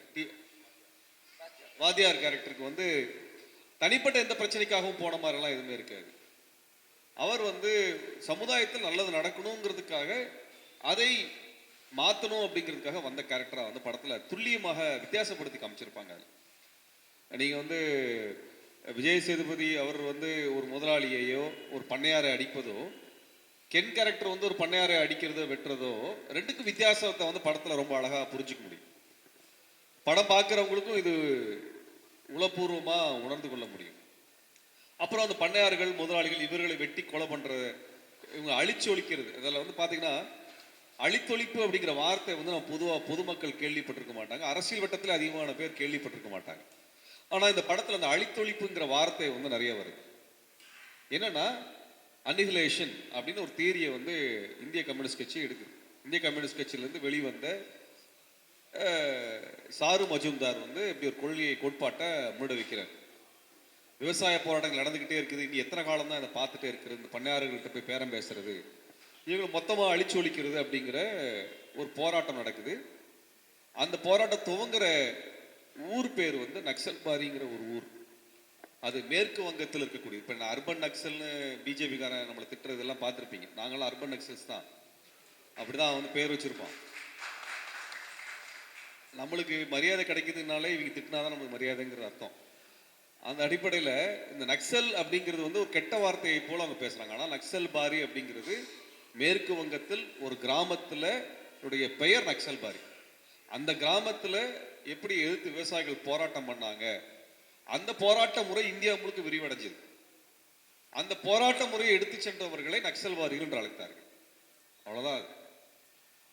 வாத்தியார் கேரக்டருக்கு வந்து தனிப்பட்ட எந்த பிரச்சனைக்காகவும் போன மாதிரிலாம் எதுவுமே இருக்காது. அவர் வந்து சமுதாயத்தில் நல்லது நடக்கணுங்கிறதுக்காக அதை மாற்றணும் அப்படிங்கிறதுக்காக வந்த கேரக்டராக வந்து படத்தில் துல்லியமாக வித்தியாசப்படுத்தி காமிச்சிருப்பாங்க. நீங்கள் வந்து விஜய் சேதுபதி அவர் வந்து ஒரு முதலாளியையோ ஒரு பண்ணையாரை அடிப்பதோ, கென் கேரக்டர் வந்து ஒரு பண்ணையாரை அடிக்கிறதோ வெட்டுறதோ, ரெண்டுக்கும் வித்தியாசத்தை வந்து படத்தில் ரொம்ப அழகாக புரிஞ்சுக்க முடியும். படம் பார்க்குறவங்களுக்கும் இது உளப்பூர்வமாக உணர்ந்து கொள்ள முடியும். அப்புறம் அந்த பண்ணையார்கள் முதலாளிகள் இவர்களை வெட்டி கொலை பண்ணுறது, இவங்க அழிச்சு ஒழிக்கிறது, அதில் வந்து பார்த்தீங்கன்னா அழித்தொழிப்பு அப்படிங்கிற வார்த்தை வந்து நம்ம பொதுமக்கள் கேள்விப்பட்டிருக்க மாட்டாங்க, அரசியல் வட்டத்தில் அதிகமான பேர் கேள்விப்பட்டிருக்க மாட்டாங்க. ஆனால் இந்த படத்தில் அந்த அழித்தொழிப்புங்கிற வார்த்தை வந்து நிறைய வருது. என்னன்னா அனிஹிலேஷன் அப்படின்னு ஒரு தியரியை வந்து இந்திய கம்யூனிஸ்ட் கட்சி எடுக்குது. இந்திய கம்யூனிஸ்ட் கட்சியிலேருந்து வெளிவந்த சாரு மஜும்தார் வந்து இப்படி ஒரு கோட்பாட்டை முன்னெடு வைக்கிறார். விவசாய போராட்டங்கள் நடந்துக்கிட்டே இருக்குது, இனி எத்தனை காலம் தான் இதை பார்த்துட்டே இருக்கிறது, இந்த பண்ணையாளர்கள்ட்ட போய் பேரம் பேசுறது, இவங்களை மொத்தமாக அழிச்சு ஒழிக்கிறது அப்படிங்கிற ஒரு போராட்டம் நடக்குது. அந்த போராட்டம் துவங்குற ஊர் பேர் வந்து நக்சல்பாரிங்கிற ஒரு ஊர். அது மேற்கு வங்கத்தில் இருக்கக்கூடிய, இப்போ நான் அர்பன் நக்சல்னு பிஜேபிக்காரன் நம்மளை திட்டுறதெல்லாம் பார்த்துருப்பீங்க. நாங்களாம் அர்பன் நக்சல்ஸ் தான், அப்படிதான் வந்து பேர் வச்சிருப்போம். நம்மளுக்கு மரியாதை கிடைக்குதுனாலே இவங்க திட்டினாதான் நம்மளுக்கு மரியாதைங்கிற அர்த்தம். அந்த அடிப்படையில் இந்த நக்சல் அப்படிங்கிறது வந்து ஒரு கெட்ட வார்த்தையை போல அவங்க பேசுறாங்க. ஆனால் நக்சல் பாரி அப்படிங்கிறது மேற்கு வங்கத்தில் ஒரு கிராமத்தில் உடைய பெயர் நக்சல் பாரி. அந்த கிராமத்தில் எப்படி எதிர்த்து விவசாயிகள் போராட்டம் பண்ணாங்க, அந்த போராட்ட முறை இந்தியா முழுக்க விரிவடைஞ்சது. அந்த போராட்ட முறையை எடுத்து சென்றவர்களை நக்சல்வாதிகள் என்று அழைத்தார்கள். அவ்வளவுதான்.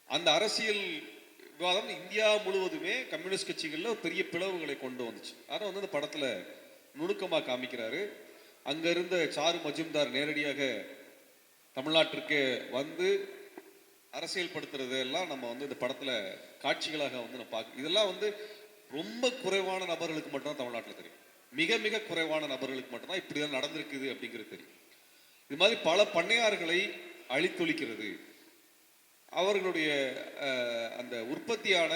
அந்த அரசியல் விவாதம் இந்தியா முழுவதுமே கம்யூனிஸ்ட் கட்சிகளில் ஒரு பெரிய பிளவுகளை கொண்டு வந்துச்சு. அதை வந்து அந்த படத்துல நுணுக்கமாக காமிக்கிறாரு. அங்க இருந்த சாரு மஜும்தார் நேரடியாக தமிழ்நாட்டிற்கு வந்து அரசியல் படுத்துறது எல்லாம் நம்ம வந்து இந்த படத்துல காட்சிகளாக வந்து நம்ம பார்க்க. இதெல்லாம் வந்து ரொம்ப குறைவான நபர்களுக்கு மட்டும்தான் தமிழ்நாட்டில் தெரியும். மிக மிக குறைவான நபர்களுக்கு மட்டும்தான் இப்படிதான் நடந்திருக்குது அப்படிங்கிறது தெரியும். இது மாதிரி பல பண்ணையார்களை அழித்தொழிக்கிறது, அவர்களுடைய அந்த உற்பத்தியான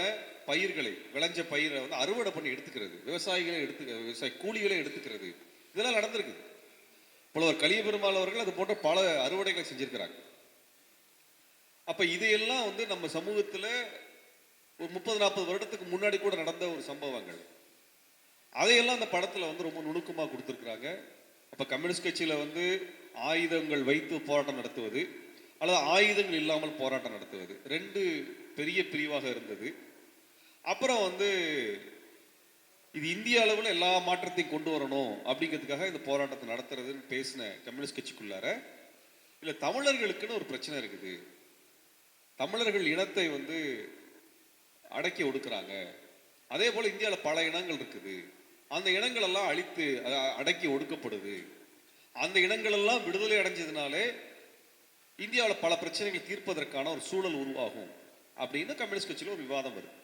பயிர்களை, விளைஞ்ச பயிரை வந்து அறுவடை பண்ணி எடுத்துக்கிறது, விவசாய கூலிகளை எடுத்துக்கிறது, இதெல்லாம் நடந்திருக்குது. புலவர் கலியபெருமாள் அவர்கள் அது போன்ற பல அறுவடைகளை செஞ்சிருக்கிறாங்க. அப்ப இதையெல்லாம் வந்து நம்ம சமூகத்துல ஒரு 30-40 வருடத்துக்கு முன்னாடி கூட நடந்த ஒரு சம்பவங்கள், அதையெல்லாம் அந்த படத்துல வந்து ரொம்ப நுணுக்கமா கொடுத்துருக்குறாங்க. அப்ப கம்யூனிஸ்ட் கட்சியில வந்து ஆயுதங்கள் வைத்து போராட்டம் நடத்துவது அல்லது ஆயுதங்கள் இல்லாமல் போராட்டம் நடத்துவது ரெண்டு பெரிய பிரிவாக இருந்தது. அப்புறம் வந்து இது இந்திய அளவில் எல்லா மாற்றத்தையும் கொண்டு வரணும் அப்படிங்கிறதுக்காக இந்த போராட்டத்தை நடத்துறதுன்னு பேசின கம்யூனிஸ்ட் கட்சிக்குள்ளார இல்லை, தமிழர்களுக்குன்னு ஒரு பிரச்சனை இருக்குது, தமிழர்கள் இனத்தை வந்து அடக்கி ஒடுக்குறாங்க, அதே போல இந்தியாவில் பல இனங்கள் இருக்குது, அந்த இனங்கள் எல்லாம் அழித்து அடக்கி ஒடுக்கப்படுது, அந்த இனங்கள் எல்லாம் விடுதலை அடைஞ்சதுனாலே இந்தியாவில் பல பிரச்சனைகள் தீர்ப்பதற்கான ஒரு சூழல் உருவாகும் அப்படின்னு கம்யூனிஸ்ட் கட்சியில் ஒரு விவாதம் வருது.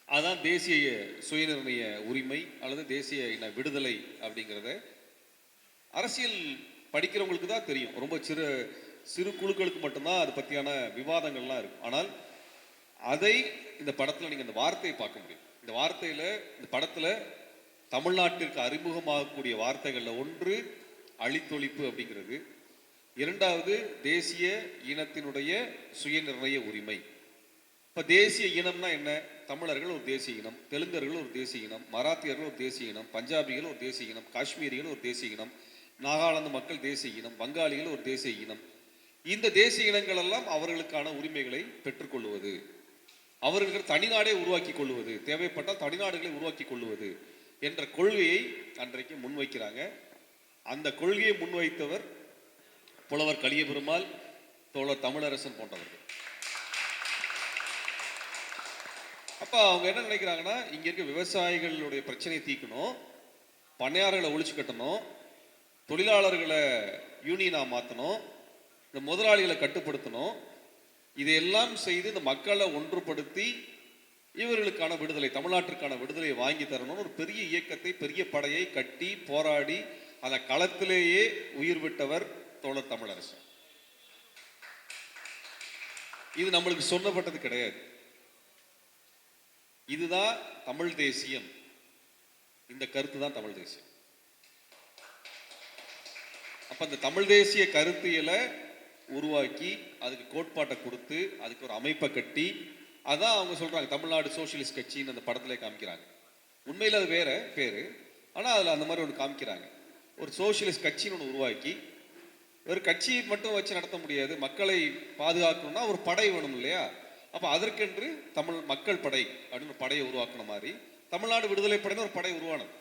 அதான் தேசிய சுயநிர்ணய உரிமை அல்லது தேசிய இன விடுதலை அப்படிங்கிறத அரசியல் படிக்கிறவங்களுக்கு தான் தெரியும். ரொம்ப சிறு குழுக்களுக்கு மட்டும்தான் அது பற்றியான விவாதங்கள்லாம் இருக்கும். ஆனால் அதை இந்த படத்தில் நீங்கள் அந்த வார்த்தையை பார்க்க முடியும். இந்த வார்த்தையில், இந்த படத்தில் தமிழ்நாட்டிற்கு அறிமுகமாகக்கூடிய வார்த்தைகளில் ஒன்று அழித்தொழிப்பு அப்படிங்கிறது, இரண்டாவது தேசிய இனத்தினுடைய சுயநிர்ணய உரிமை. இப்போ தேசிய இனம்னா என்ன? தமிழர்கள் ஒரு தேசிய இனம், தெலுங்கர்கள் ஒரு தேசிய இனம், மராத்தியர்கள் ஒரு தேசிய இனம், பஞ்சாபிகள் ஒரு தேசிய இனம், காஷ்மீரிகள் ஒரு தேசிய இனம், நாகாலாந்து மக்கள் தேசிய இனம், வங்காளிகள் ஒரு தேசிய இனம். இந்த தேசிய இனங்கள் எல்லாம் அவர்களுக்கான உரிமைகளை பெற்றுக்கொள்வது, அவர்கள் தனிநாடே உருவாக்கி கொள்வது, தேவைப்பட்டால் தனிநாடுகளை உருவாக்கி கொள்வது என்ற கொள்கையை அன்றைக்கு முன்வைக்கிறாங்க. அந்த கொள்கையை முன்வைத்தவர் புலவர் கலியபெருமாள், தோழர் தமிழரசன் போன்றவர்கள். அப்ப அவங்க என்ன நினைக்கிறாங்கன்னா, இங்க இருக்க விவசாயிகளுடைய பிரச்சனையை தீர்க்கணும், பண்ணையார்களை ஒழிச்சு கட்டணும், தொழிலாளர்களை யூனியனா மாற்றணும், இந்த முதலாளிகளை கட்டுப்படுத்தணும், இதையெல்லாம் செய்து இந்த மக்களை ஒன்றுபடுத்தி இவர்களுக்கான விடுதலை, தமிழ்நாட்டிற்கான விடுதலையை வாங்கி தரணும்னு ஒரு பெரிய இயக்கத்தை, பெரிய படையை கட்டி போராடி அந்த களத்திலேயே உயிர் விட்டவர் தோழர் தமிழரசன். இது நம்மளுக்கு சொல்லப்பட்டது கிடையாது. இதுதான் தமிழ் தேசியம், இந்த கருத்து தான் தமிழ் தேசியம். அப்ப இந்த தமிழ் தேசிய கருத்தியலை உருவாக்கி அதுக்கு கோட்பாட்டை கொடுத்து அதுக்கு ஒரு அமைப்பை கட்டி, அதான் அவங்க சொல்றாங்க தமிழ்நாடு சோசியலிஸ்ட் கட்சின்னு அந்த படத்திலே காமிக்கிறாங்க. உண்மையில் அது வேற பேரு, ஆனால் அதில் அந்த மாதிரி ஒன்று காமிக்கிறாங்க. ஒரு சோசியலிஸ்ட் கட்சின்னு ஒன்று உருவாக்கி, ஒரு கட்சியை மட்டும் வச்சு நடத்த முடியாது, மக்களை பாதுகாக்கணும்னா ஒரு படை வேணும் இல்லையா? அப்போ அதற்கென்று தமிழ் மக்கள் படை அப்படின்னு ஒரு படையை உருவாக்குன மாதிரி தமிழ்நாடு விடுதலை படைன்னு ஒரு படை உருவானது.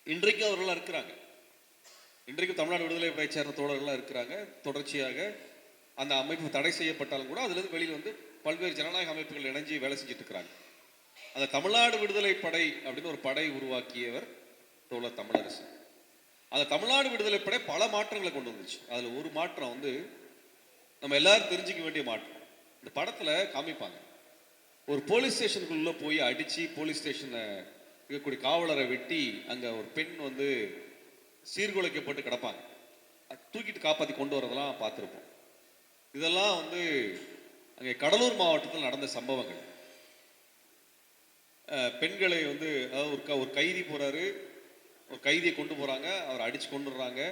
இன்றைக்கும் அவர்கள்லாம் இருக்கிறாங்க, இன்றைக்கும் தமிழ்நாடு விடுதலை படை சேர்ந்த தோழர்கள்லாம் இருக்கிறாங்க. தொடர்ச்சியாக அந்த அமைப்பு தடை செய்யப்பட்டாலும் கூட அதுலேருந்து வெளியில் வந்து பல்வேறு ஜனநாயக அமைப்புகள் இணைஞ்சு வேலை செஞ்சுட்டு இருக்கிறாங்க. அந்த தமிழ்நாடு விடுதலை படை அப்படின்னு ஒரு படை உருவாக்கியவர் தோழர் தமிழரசன். அந்த தமிழ்நாடு விடுதலை படை பல மாற்றங்களை கொண்டு வந்துச்சு. அதுல ஒரு மாற்றம் வந்து நம்ம எல்லாரும் தெரிஞ்சுக்க வேண்டிய மாற்றம். இந்த படத்துல காமிப்பாங்க, ஒரு போலீஸ் ஸ்டேஷனுக்குள்ள போய் அடிச்சு போலீஸ் ஸ்டேஷன்ல இருக்கக்கூடிய காவலரை வெட்டி அங்க ஒரு பெண் வந்து சீர்குலைக்கப்பட்டு கிடப்பாங்க. தூக்கிட்டு காப்பாற்றி கொண்டு வரதெல்லாம் பார்த்துருப்போம். இதெல்லாம் வந்து அங்கே கடலூர் மாவட்டத்தில் நடந்த சம்பவங்கள். பெண்களை வந்து அதாவது ஒரு கைதி போறாரு, ஒரு கைதியை கொண்டு போறாங்க, அவரை அடிச்சு கொண்டுடுறாங்க.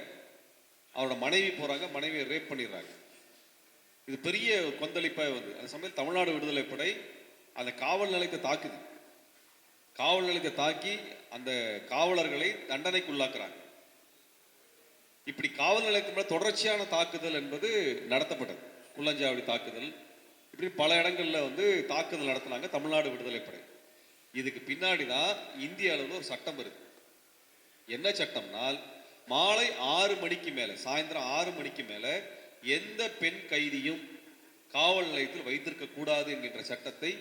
அவரோட மனைவி போறாங்க, மனைவியை ரேப் பண்ணிடுறாங்க. இது பெரிய கொந்தளிப்பாக வந்து அந்த சமயத்தில் தமிழ்நாடு விடுதலை படை அந்த காவல் நிலையத்தை தாக்குது. காவல் நிலையத்தை தாக்கி அந்த காவலர்களை தண்டனைக்குள்ளாக்குறாங்க. இப்படி காவல் நிலையத்தின் மேல தொடர்ச்சியான தாக்குதல் என்பது நடத்தப்பட்டது. குள்ளஞ்சாவடி தாக்குதல், இப்படி பல இடங்கள்ல வந்து தாக்குதல் நடத்தினாங்க தமிழ்நாடு விடுதலை படை. இதுக்கு பின்னாடி தான் இந்திய அளவில் ஒரு சட்டம் இருக்கு. என்ன சட்டம்னால், மாலை 6 மணிக்கு மேல, சாயந்தரம் 6 மணிக்கு மேல எந்த பெண் கைதியும் காவல் நிலையத்தில் வைத்திருக்க கூடாது என்கின்ற சட்டத்தை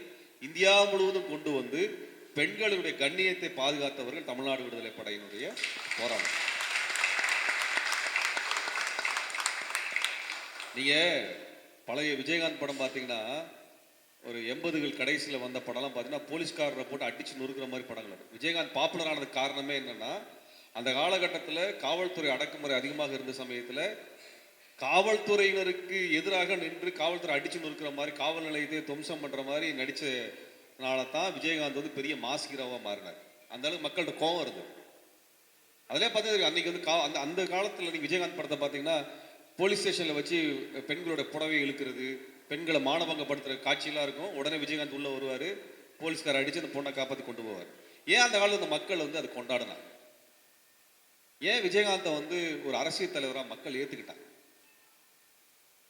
இந்தியா முழுவதும் கொண்டு வந்து பெண்களுடைய கண்ணியத்தை பாதுகாத்தவர்கள் தமிழ்நாடு விடுதலை படையினுடைய போராட்டம். நீங்க பழைய விஜயகாந்த் படம் பார்த்தீங்கன்னா, ஒரு 80கள் கடைசியில் வந்த படம்லாம் பார்த்தீங்கன்னா போலீஸ்காரரை போட்டு அடிச்சு நொறுக்கிற மாதிரி படங்கள் இருக்கும். விஜயகாந்த் பாப்புலர் ஆனதுக்கு காரணமே என்னன்னா, அந்த காலகட்டத்தில் காவல்துறை அடக்குமுறை அதிகமாக இருந்த சமயத்தில் காவல்துறையினருக்கு எதிராக நின்று காவல்துறை அடிச்சு நொறுக்கிற மாதிரி, காவல் நிலையத்தை துவம்சம் பண்ற மாதிரி நடிச்சனால தான் விஜயகாந்த் வந்து பெரிய மாஸ் ஹீரோவா மாறினார். அந்த அளவுக்கு மக்கள்கிட்ட கோவம் இருந்தது. அதிலே பார்த்தீங்கன்னா அன்னைக்கு வந்து அந்த காலத்தில் நீங்க விஜயகாந்த் படத்தை பார்த்தீங்கன்னா, போலீஸ் ஸ்டேஷன்ல வச்சு பெண்களோட புடவை இழுக்கிறது, பெண்களை மானபங்கப்படுத்துற காட்சியெல்லாம் இருக்கும். உடனே விஜயகாந்த் உள்ள வருவார், போலீஸ்கார அடிச்சு அந்த பொண்ணை காப்பாற்றி கொண்டு போவார். ஏன் அந்த காலத்தில் அந்த மக்கள் வந்து அதை கொண்டாடினாங்க? ஏன் விஜயகாந்தை வந்து ஒரு அரசியல் தலைவராக மக்கள் ஏற்றுக்கிட்டாங்க?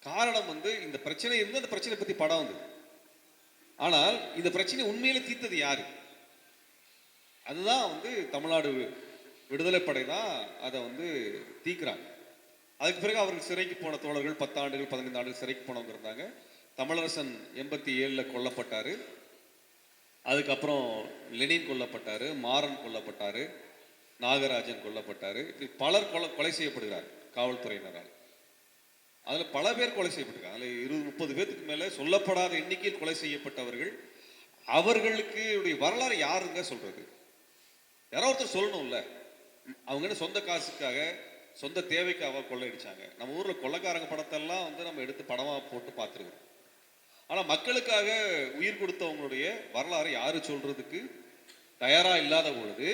காரணம் வந்து இந்த பிரச்சனை இருந்து அந்த பிரச்சனை பற்றி படம் வந்தது. ஆனால் இந்த பிரச்சனை உண்மையில தீர்த்தது யாரு? அதுதான் வந்து தமிழ்நாடு விடுதலை படை தான் அதை வந்து தீர்க்கிறாங்க. அதுக்கு பிறகு அவர்கள் சிறைக்கு போன தோழர்கள் 10 ஆண்டுகள் 15 ஆண்டுகள் சிறைக்கு போனவங்க இருந்தாங்க. தமிழரசன் 87ல் கொல்லப்பட்டாரு. அதுக்கப்புறம் லெனின் கொல்லப்பட்டாரு, மாறன் கொல்லப்பட்டாரு, நாகராஜன் கொல்லப்பட்டாரு. இப்படி பலர் கொலை செய்யப்படுகிறார் காவல்துறையினரால். அதுல பல பேர் கொலை செய்யப்பட்டிருக்காங்க. அதுல 20-30 பேருக்கு மேல சொல்லப்படாத எண்ணிக்கையில் கொலை செய்யப்பட்டவர்கள். அவர்களுக்கு வரலாறு யாருங்க சொல்றது? யாரோ ஒருத்தர் சொல்லணும்ல. அவங்க சொந்த காசுக்காக, சொந்த தேவைக்காக கொள்ளையடிச்சாங்க. நம்ம ஊர்ல கொள்ளைக்காரங்க படத்தெல்லாம் வந்து நம்ம எடுத்து படமா போட்டு பார்த்துருக்கோம். ஆனா மக்களுக்காக உயிர் கொடுத்தவங்களுடைய வரலாறு யாரு சொல்றதுக்கு தயாரா இல்லாத பொழுது,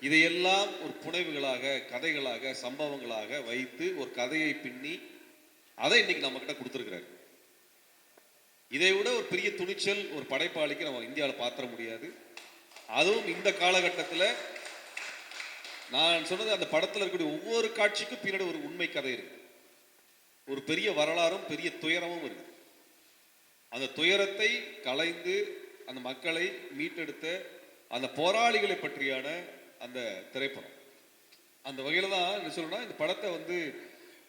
இதையெல்லாம் ஒரு புனைவுகளாக, கதைகளாக, சம்பவங்களாக வைத்து ஒரு கதையை பின்னி அதை இன்னைக்கு நம்ம கிட்ட கொடுத்துருக்கிறாரு. இதை விட ஒரு பெரிய துணிச்சல் ஒரு படைப்பாளிக்கு நம்ம இந்தியாவில் பார்த்துட முடியாது. அதுவும் இந்த காலகட்டத்தில் நான் சொன்னது, அந்த படத்தில் இருக்கக்கூடிய ஒவ்வொரு காட்சிக்கும் பின்னாடி ஒரு உண்மை கதை இருக்கு. ஒரு பெரிய வரலாறும் பெரிய துயரமும் இருக்கு. அந்த துயரத்தை களைந்து அந்த மக்களை மீட்டெடுத்த அந்த போராளிகளை பற்றியான அந்த திரைப்படம். அந்த வகையில் தான் என்ன சொல்லணும்னா, இந்த படத்தை வந்து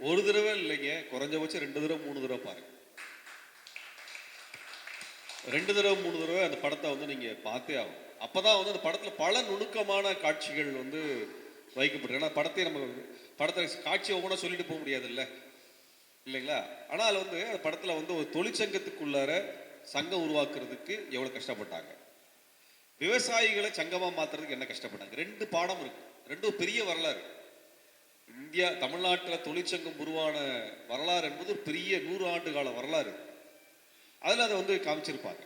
ஒரு தடவை இல்லைங்க, குறைஞ்சபட்சம் 2 தடவை 3 தடவை பாருங்க. 2 தடவை 3 தடவை அந்த படத்தை வந்து நீங்க பார்த்தே ஆகும். அப்பதான் வந்து அந்த படத்துல பல நுணுக்கமான காட்சிகள் வந்து வைக்கப்பட்டு. ஏன்னா படத்தை நம்ம படத்தை காட்சி ஒவ்வொன்றா சொல்லிட்டு போக முடியாது இல்லைங்களா? ஆனால் வந்து அந்த படத்துல வந்து ஒரு தொழிற்சங்கத்துக்குள்ளார சங்கம் உருவாக்குறதுக்கு எவ்வளவு கஷ்டப்பட்டாங்க, விவசாயிகளை சங்கமா மாத்துறதுக்கு என்ன கஷ்டப்பட்டாங்க. 2 பாடம் இருக்கு. 2 பெரிய வரலாறு. இந்தியா தமிழ்நாட்டில் தொழிற்சங்கம் உருவான வரலாறு என்பது ஒரு பெரிய 100 ஆண்டு கால வரலாறு. அதில் அதை வந்து காமிச்சிருப்பாங்க.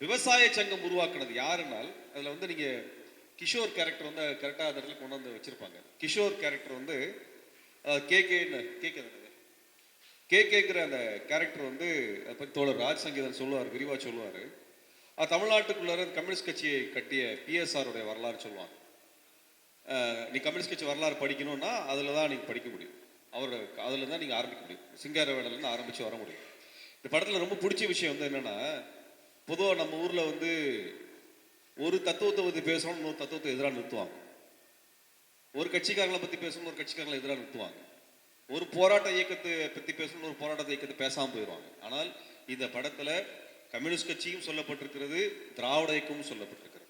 விவசாய சங்கம் உருவாக்குனது யாருன்னால், அதில் வந்து நீங்கள் கிஷோர் கேரக்டர் வந்து கரெக்டாக அந்த இடத்துல கொண்டு வந்து வச்சுருப்பாங்க. கிஷோர் கேரக்டர் வந்து கேங்கிற அந்த கேரக்டர் வந்து தோழர் ராஜ் சங்கீதன் சொல்லுவார், விரிவாக சொல்லுவார். தமிழ்நாட்டுக்குள்ளார கம்யூனிஸ்ட் கட்சியை கட்டிய பிஎஸ்ஆருடைய வரலாறு சொல்லுவாங்க. நீ கம்யூனிஸ்ட் கட்சி வரலாறு படிக்கணும்னா அதில் தான் நீங்கள் படிக்க முடியும். அதில் தான் நீங்கள் ஆரம்பிக்க முடியும். சிங்காரவேலன்னு ஆரம்பித்து வர முடியும். இந்த படத்தில் ரொம்ப பிடிச்ச விஷயம் வந்து என்னென்னா, பொதுவாக நம்ம ஊரில் வந்து ஒரு தத்துவத்தை பற்றி பேசணும், இன்னொரு தத்துவத்தை எதிராக நிறுத்துவாங்க. ஒரு கட்சிக்காரங்களை பற்றி பேசணும், ஒரு கட்சிக்காரங்களை எதிராக நிறுத்துவாங்க. ஒரு போராட்ட இயக்கத்தை பற்றி பேசணும், ஒரு போராட்ட இயக்கத்தை பேசாமல் போயிடுவாங்க. ஆனால் இந்த படத்தில் கம்யூனிஸ்ட் கட்சியும் சொல்லப்பட்டிருக்கிறது, திராவிட இயக்கமும் சொல்லப்பட்டிருக்கிறது.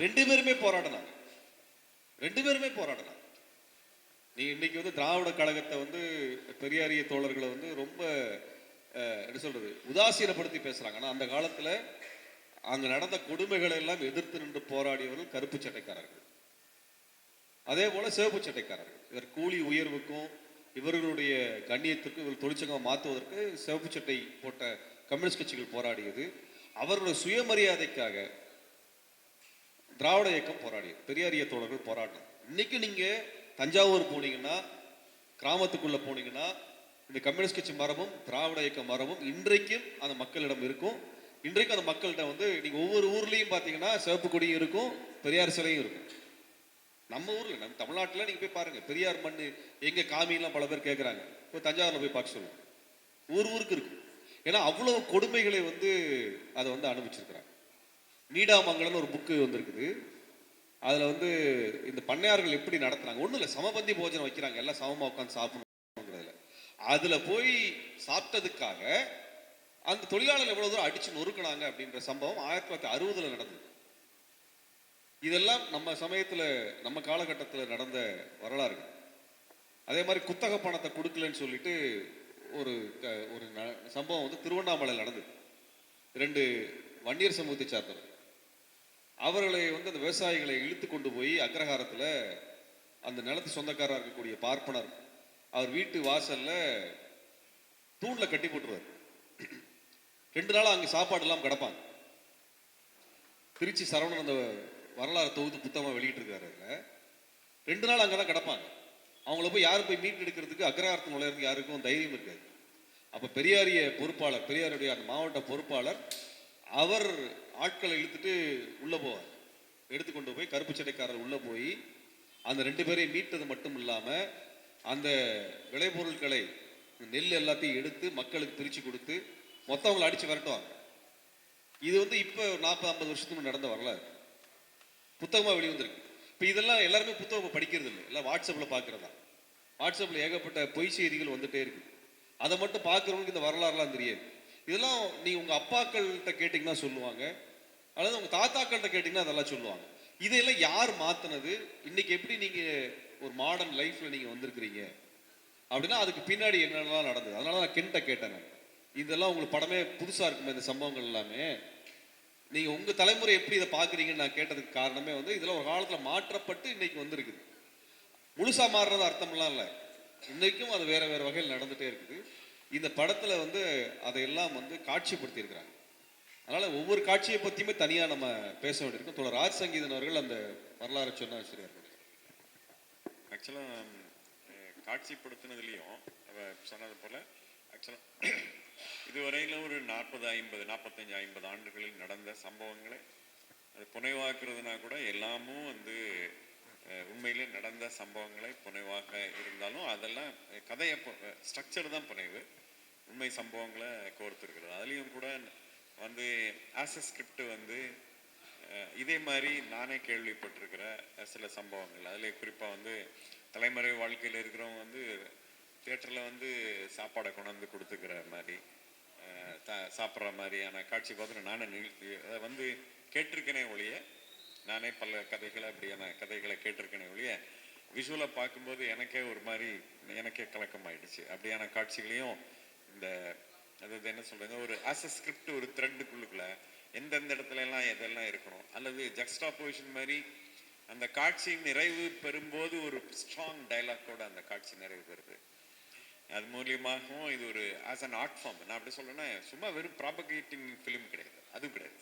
2 பேருமே போராடினாங்க. 2 பேருமே போராடலாம். நீ இன்னைக்கு வந்து திராவிட கழகத்தை வந்து பெரியாரிய தோழர்களை வந்து ரொம்ப என்ன சொல்றது உதாசீனப்படுத்தி பேசுறாங்க. ஆனா அந்த காலத்துல அங்க நடந்த கொடுமைகளை எல்லாம் எதிர்த்து நின்று போராடியவர்கள் கருப்பு சட்டைக்காரர்கள். அதே போல சிவப்பு சட்டைக்காரர்கள். இவர் கூலி உயர்வுக்கும் இவர்களுடைய கண்ணியத்திற்கும் இவர் தொழிற்சங்கம் மாற்றுவதற்கு சிவப்பு சட்டை போட்ட கம்யூனிஸ்ட் கட்சிகள் போராடியது. அவர்களுடைய சுயமரியாதைக்காக திராவிட இயக்கம் போராடியது. பெரியாரிய தோழர்கள் போராடினது. இன்னைக்கு நீங்க தஞ்சாவூர் போனீங்கன்னா, கிராமத்துக்குள்ள போனீங்கன்னா, இந்த கம்யூனிஸ்ட் கட்சி மரபும் திராவிட இயக்க மரபும் இன்றைக்கும் அந்த மக்களிடம் இருக்கும். இன்றைக்கும் அந்த மக்கள்கிட்ட வந்து நீங்க ஒவ்வொரு ஊர்லயும் பாத்தீங்கன்னா சிவப்பு கொடியும் இருக்கும், பெரியார் சிலையும் இருக்கும். நம்ம ஊர்ல நம்ம தமிழ்நாட்டில் நீங்க போய் பாருங்க, பெரியார் மண்ணு எங்க காமிலாம் பல பேர் கேட்குறாங்க. இப்போ தஞ்சாவூர்ல போய் பார்க்க சொல்லுங்க, ஊருக்கு இருக்கு. ஏன்னா அவ்வளவு கொடுமைகளை வந்து அதை வந்து அனுபவிச்சிருக்கிறாங்க. நீடாமங்கலம்னு ஒரு புக்கு வந்திருக்குது. அதுல வந்து இந்த பண்ணையார்கள் எப்படி நடத்துறாங்க, ஒன்றும் இல்லை, சமபந்தி போஜனம் வைக்கிறாங்க, எல்லாம் சமமாக உட்காந்து சாப்பிடணுங்கிறதுல. அதுல போய் சாப்பிட்டதுக்காக அந்த தொழிலாளர்கள் எவ்வளவு தூரம் அடிச்சு நொறுக்கினாங்க அப்படின்ற சம்பவம் 1960 நடந்தது. இதெல்லாம் நம்ம சமயத்துல நம்ம காலகட்டத்தில் நடந்த வரலாறு. அதே மாதிரி குத்தக பணத்தை கொடுக்கலன்னு சொல்லிட்டு ஒரு ஒரு சம்பவம் வந்து திருவண்ணாமலையில் நடந்தது. 2 வன்னியர் சமூகத்தை சார்ந்தவர் அவர்களை வந்து அந்த விவசாயிகளை இழுத்து கொண்டு போய் அக்ரஹாரத்தில் அந்த நிலத்து சொந்தக்காரராக இருக்கக்கூடிய பார்ப்பனர் அவர் வீட்டு வாசல்ல தூண்ல கட்டி போட்டுருவார். 2 நாள் அங்கே சாப்பாடு எல்லாம் கிடப்பாங்க. திருச்சி சரவணன் அந்த வரலாறு தொகுத்து புத்தகமாக வெளியிட்டு இருக்காரு. 2 நாள் அங்கே தான் கிடப்பாங்க. அவங்கள போய் யாரும் போய் மீட் எடுக்கிறதுக்கு அக்ரஹாரத்து நுழையிறதுக்கு யாருக்கும் தைரியம் இருக்காது. அப்போ பெரியாரிய பொறுப்பாளர், பெரியாருடைய அந்த மாவட்ட பொறுப்பாளர் அவர் ஆட்களை இழுத்துட்டு உள்ள போவார். எடுத்துக்கொண்டு போய் கருப்பு சட்டைக்காரர் உள்ள போய் அந்த 2 பேரையும் மீட்டது மட்டும் இல்லாம அந்த விளைபொருட்களை நெல் எல்லாத்தையும் எடுத்து மக்களுக்கு பிரிச்சு கொடுத்து மொத்தவங்களை அடிச்சு விரட்டுவாங்க. இது வந்து இப்போ 40-50 வருஷத்துக்கு நடந்த வரலாறு. புத்தகமா வெளிவந்திருக்கு. இப்போ இதெல்லாம் எல்லாருமே புத்தகம் படிக்கிறது இல்லை, எல்லாம் வாட்ஸ்அப்ல பார்க்கறதா. வாட்ஸ்அப்ல ஏகப்பட்ட பொய் செய்திகள் வந்துட்டே இருக்கு. அதை மட்டும் பார்க்குறவங்களுக்கு இந்த வரலாறுலாம் தெரியாது. இதெல்லாம் நீ உங்க அப்பாக்கள்கிட்ட கேட்டிங்கன்னா சொல்லுவாங்க, அல்லது உங்க தாத்தாக்கள்கிட்ட கேட்டிங்கன்னா அதெல்லாம் சொல்லுவாங்க. இதையெல்லாம் யார் மாத்தினது, இன்னைக்கு எப்படி நீங்க ஒரு மாடர்ன் லைஃப்ல நீங்க வந்திருக்கிறீங்க அப்படின்னா அதுக்கு பின்னாடி என்னென்னலாம் நடந்தது. அதனால நான் கென்ட்ட கேட்டேன், இதெல்லாம் உங்களுக்கு படமே புதுசா இருக்குமே இந்த சம்பவங்கள் எல்லாமே, நீங்க உங்க தலைமுறை எப்படி இதை பாக்குறீங்கன்னு நான் கேட்டதுக்கு காரணமே வந்து இதெல்லாம் ஒரு காலத்துல மாற்றப்பட்டு இன்னைக்கு வந்திருக்குது. முழுசா மாறுறது அர்த்தம்லாம் இல்லை, இன்னைக்கும் அது வேற வேற வகையில் நடந்துட்டே இருக்குது. இந்த படத்துல வந்து அதையெல்லாம் வந்து காட்சிப்படுத்தி இருக்கிறாங்க. அதனால ஒவ்வொரு காட்சியை பத்தியுமே தனியா நம்ம பேச வேண்டியிருக்கும். தோழர் ராஜ் சங்கீதன் அவர்கள் அந்த வரலாறு சொன்ன சரியா இருக்கும். ஆக்சுவலாக காட்சிப்படுத்தினதுலேயும் சொன்னது போல் ஆக்சுவலாக இதுவரையில் ஒரு 45 ஆண்டுகளில் நடந்த சம்பவங்களை அது புனைவாக்குறதுனா கூட எல்லாமும் வந்து உண்மையிலே நடந்த சம்பவங்களை புனைவாக இருந்தாலும் அதெல்லாம் கதையை ஸ்ட்ரக்சர் தான் புனைவு, உண்மை சம்பவங்களை கோர்த்துருக்கிறது. அதுலேயும் கூட வந்து ஆஸ் எ ஸ்கிரிப்ட் வந்து இதே மாதிரி நானே கேள்விப்பட்டிருக்கிற சில சம்பவங்கள். அதில் குறிப்பாக வந்து தலைமுறை வாழ்க்கையில் இருக்கிறவங்க வந்து தியேட்டரில் வந்து சாப்பாடை கொண்டாந்து கொடுத்துக்கிற மாதிரி சாப்பிட்ற மாதிரியான காட்சி பார்த்து நானே அதை வந்து கேட்டிருக்கேனே ஒழிய, நானே பல கதைகளை அப்படியான கதைகளை கேட்டிருக்கேனே ஒழிய விஷுவலாக பார்க்கும்போது எனக்கே ஒரு மாதிரி எனக்கே கலக்கம் ஆயிடுச்சு. அப்படியான காட்சிகளையும் இந்த அதாவது என்ன சொல்கிறாங்க, ஒரு ஆஸ் எ ஸ்கிரிப்ட் ஒரு த்ரெட்டுக்குள்ளுக்குள்ள எந்தெந்த இடத்துல எல்லாம் எதெல்லாம் இருக்கணும், அல்லது ஜக்ஸ்டா பொசிஷன் மாதிரி அந்த காட்சி நிறைவு பெறும்போது ஒரு ஸ்ட்ராங் டைலாக்கோட அந்த காட்சி நிறைவு பெறுது. அது மூலியமாகவும் இது ஒரு ஆஸ் அன் ஆர்ட் ஃபார்ம். நான் அப்படி சொல்றேன்னா சும்மா வெறும் ப்ராபகேட்டிங் ஃபிலிம் கிடையாது, அதுவும் கிடையாது.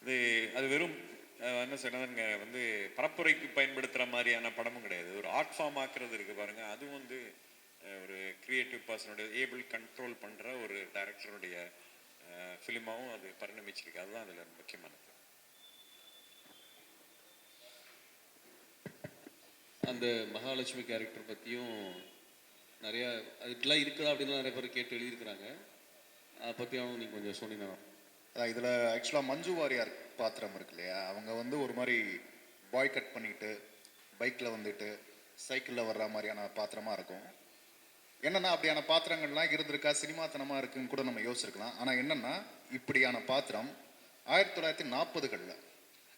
இது அது வெறும் என்ன சொல்றாங்க வந்து பரப்புரைக்கு பயன்படுத்துகிற மாதிரியான படமும் கிடையாது. ஒரு ஆர்ட் ஃபார்ம் ஆக்குறது இருக்கு பாருங்க, அதுவும் வந்து ஒரு கிரியேட்டிவ் பர்சனுடைய ஏபிள் கண்ட்ரோல் பண்ணுற ஒரு டைரக்டருடைய ஃபிலிமாவும் அது பரிணமிச்சிருக்கு. அதுதான் அதில் முக்கியமானது. அந்த மகாலட்சுமி கேரக்டர் பற்றியும் நிறையா அதுக்கெல்லாம் இருக்குதா அப்படின்னு நிறைய பேர் கேட்டு எழுதியிருக்கிறாங்க. அதை பற்றியும் நீங்கள் கொஞ்சம் சொன்னீங்கன்னா. இதில் ஆக்சுவலாக மஞ்சு வாரியார் பாத்திரம் இருக்கு இல்லையா, அவங்க வந்து ஒரு மாதிரி பாய் கட் பண்ணிட்டு பைக்கில் வந்துட்டு சைக்கிளில் வர்ற மாதிரியான பாத்திரமாக இருக்கும். என்னென்னா அப்படியான பாத்திரங்கள்லாம் இருந்திருக்கா, சினிமாத்தனமாக இருக்குன்னு கூட நம்ம யோசிச்சிருக்கலாம். ஆனால் என்னென்னா இப்படியான பாத்திரம் 1940களில்,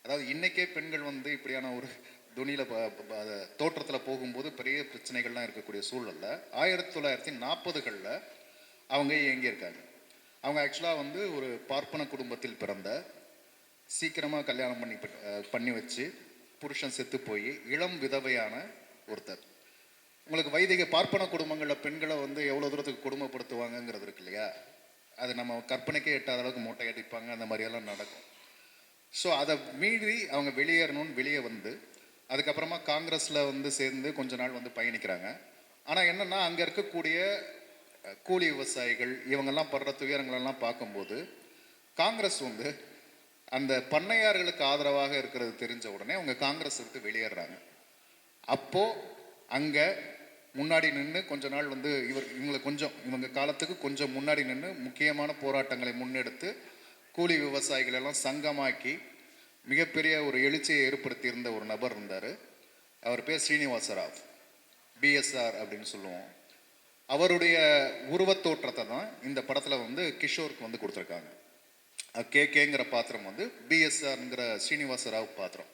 அதாவது இன்றைக்கே பெண்கள் வந்து இப்படியான ஒரு துணியில் தோற்றத்தில் போகும்போது பெரிய பிரச்சனைகள்லாம் இருக்கக்கூடிய சூழலில் 1940களில் அவங்க இயங்கியிருக்காங்க. அவங்க ஆக்சுவலாக வந்து ஒரு பார்ப்பன குடும்பத்தில் பிறந்த, சீக்கிரமாக கல்யாணம் பண்ணி வச்சு புருஷன் செத்து போய் இளம் விதவையான ஒருத்தர். உங்களுக்கு வைதிக பார்ப்பன குடும்பங்களில் பெண்களை வந்து எவ்வளோ தூரத்துக்கு கொடுமைப்படுத்துவாங்கங்கிறது இருக்கு இல்லையா, அது நம்ம கற்பனைக்கே எட்டாத அளவுக்கு மூட்டை அடிப்பாங்க, அந்த மாதிரியெல்லாம் நடக்கும். ஸோ அதை மீறி அவங்க வெளியேறணும்னு வெளியே வந்து அதுக்கப்புறமா காங்கிரஸில் வந்து சேர்ந்து கொஞ்ச நாள் வந்து பயணிக்கிறாங்க. ஆனால் என்னென்னா அங்கே இருக்கக்கூடிய கூலி விவசாயிகள் இவங்கெல்லாம் படுற துயரங்களெல்லாம் பார்க்கும்போது காங்கிரஸ் வந்து அந்த பண்ணையார்களுக்கு ஆதரவாக இருக்கிறது தெரிஞ்ச உடனே அவங்க காங்கிரஸ் விட்டு வெளியேறாங்க. அப்போது அங்கே முன்னாடி நின்று கொஞ்ச நாள் வந்து இவங்க காலத்துக்கு கொஞ்சம் முன்னாடி நின்று முக்கியமான போராட்டங்களை முன்னெடுத்து கூலி விவசாயிகள் எல்லாம் சங்கமாக்கி மிகப்பெரிய ஒரு எழுச்சியை ஏற்படுத்தியிருந்த ஒரு நபர் இருந்தார். அவர் பேர் ஸ்ரீனிவாசராவ், பிஎஸ்ஆர் அப்படின்னு சொல்லுவோம். அவருடைய உருவத்தோற்றத்தை தான் இந்த படத்தில் வந்து கிஷோருக்கு வந்து கொடுத்துருக்காங்க. கேங்கிற பாத்திரம் வந்து பிஎஸ்ஆர்ங்கிற ஸ்ரீனிவாசராவ் பாத்திரம்.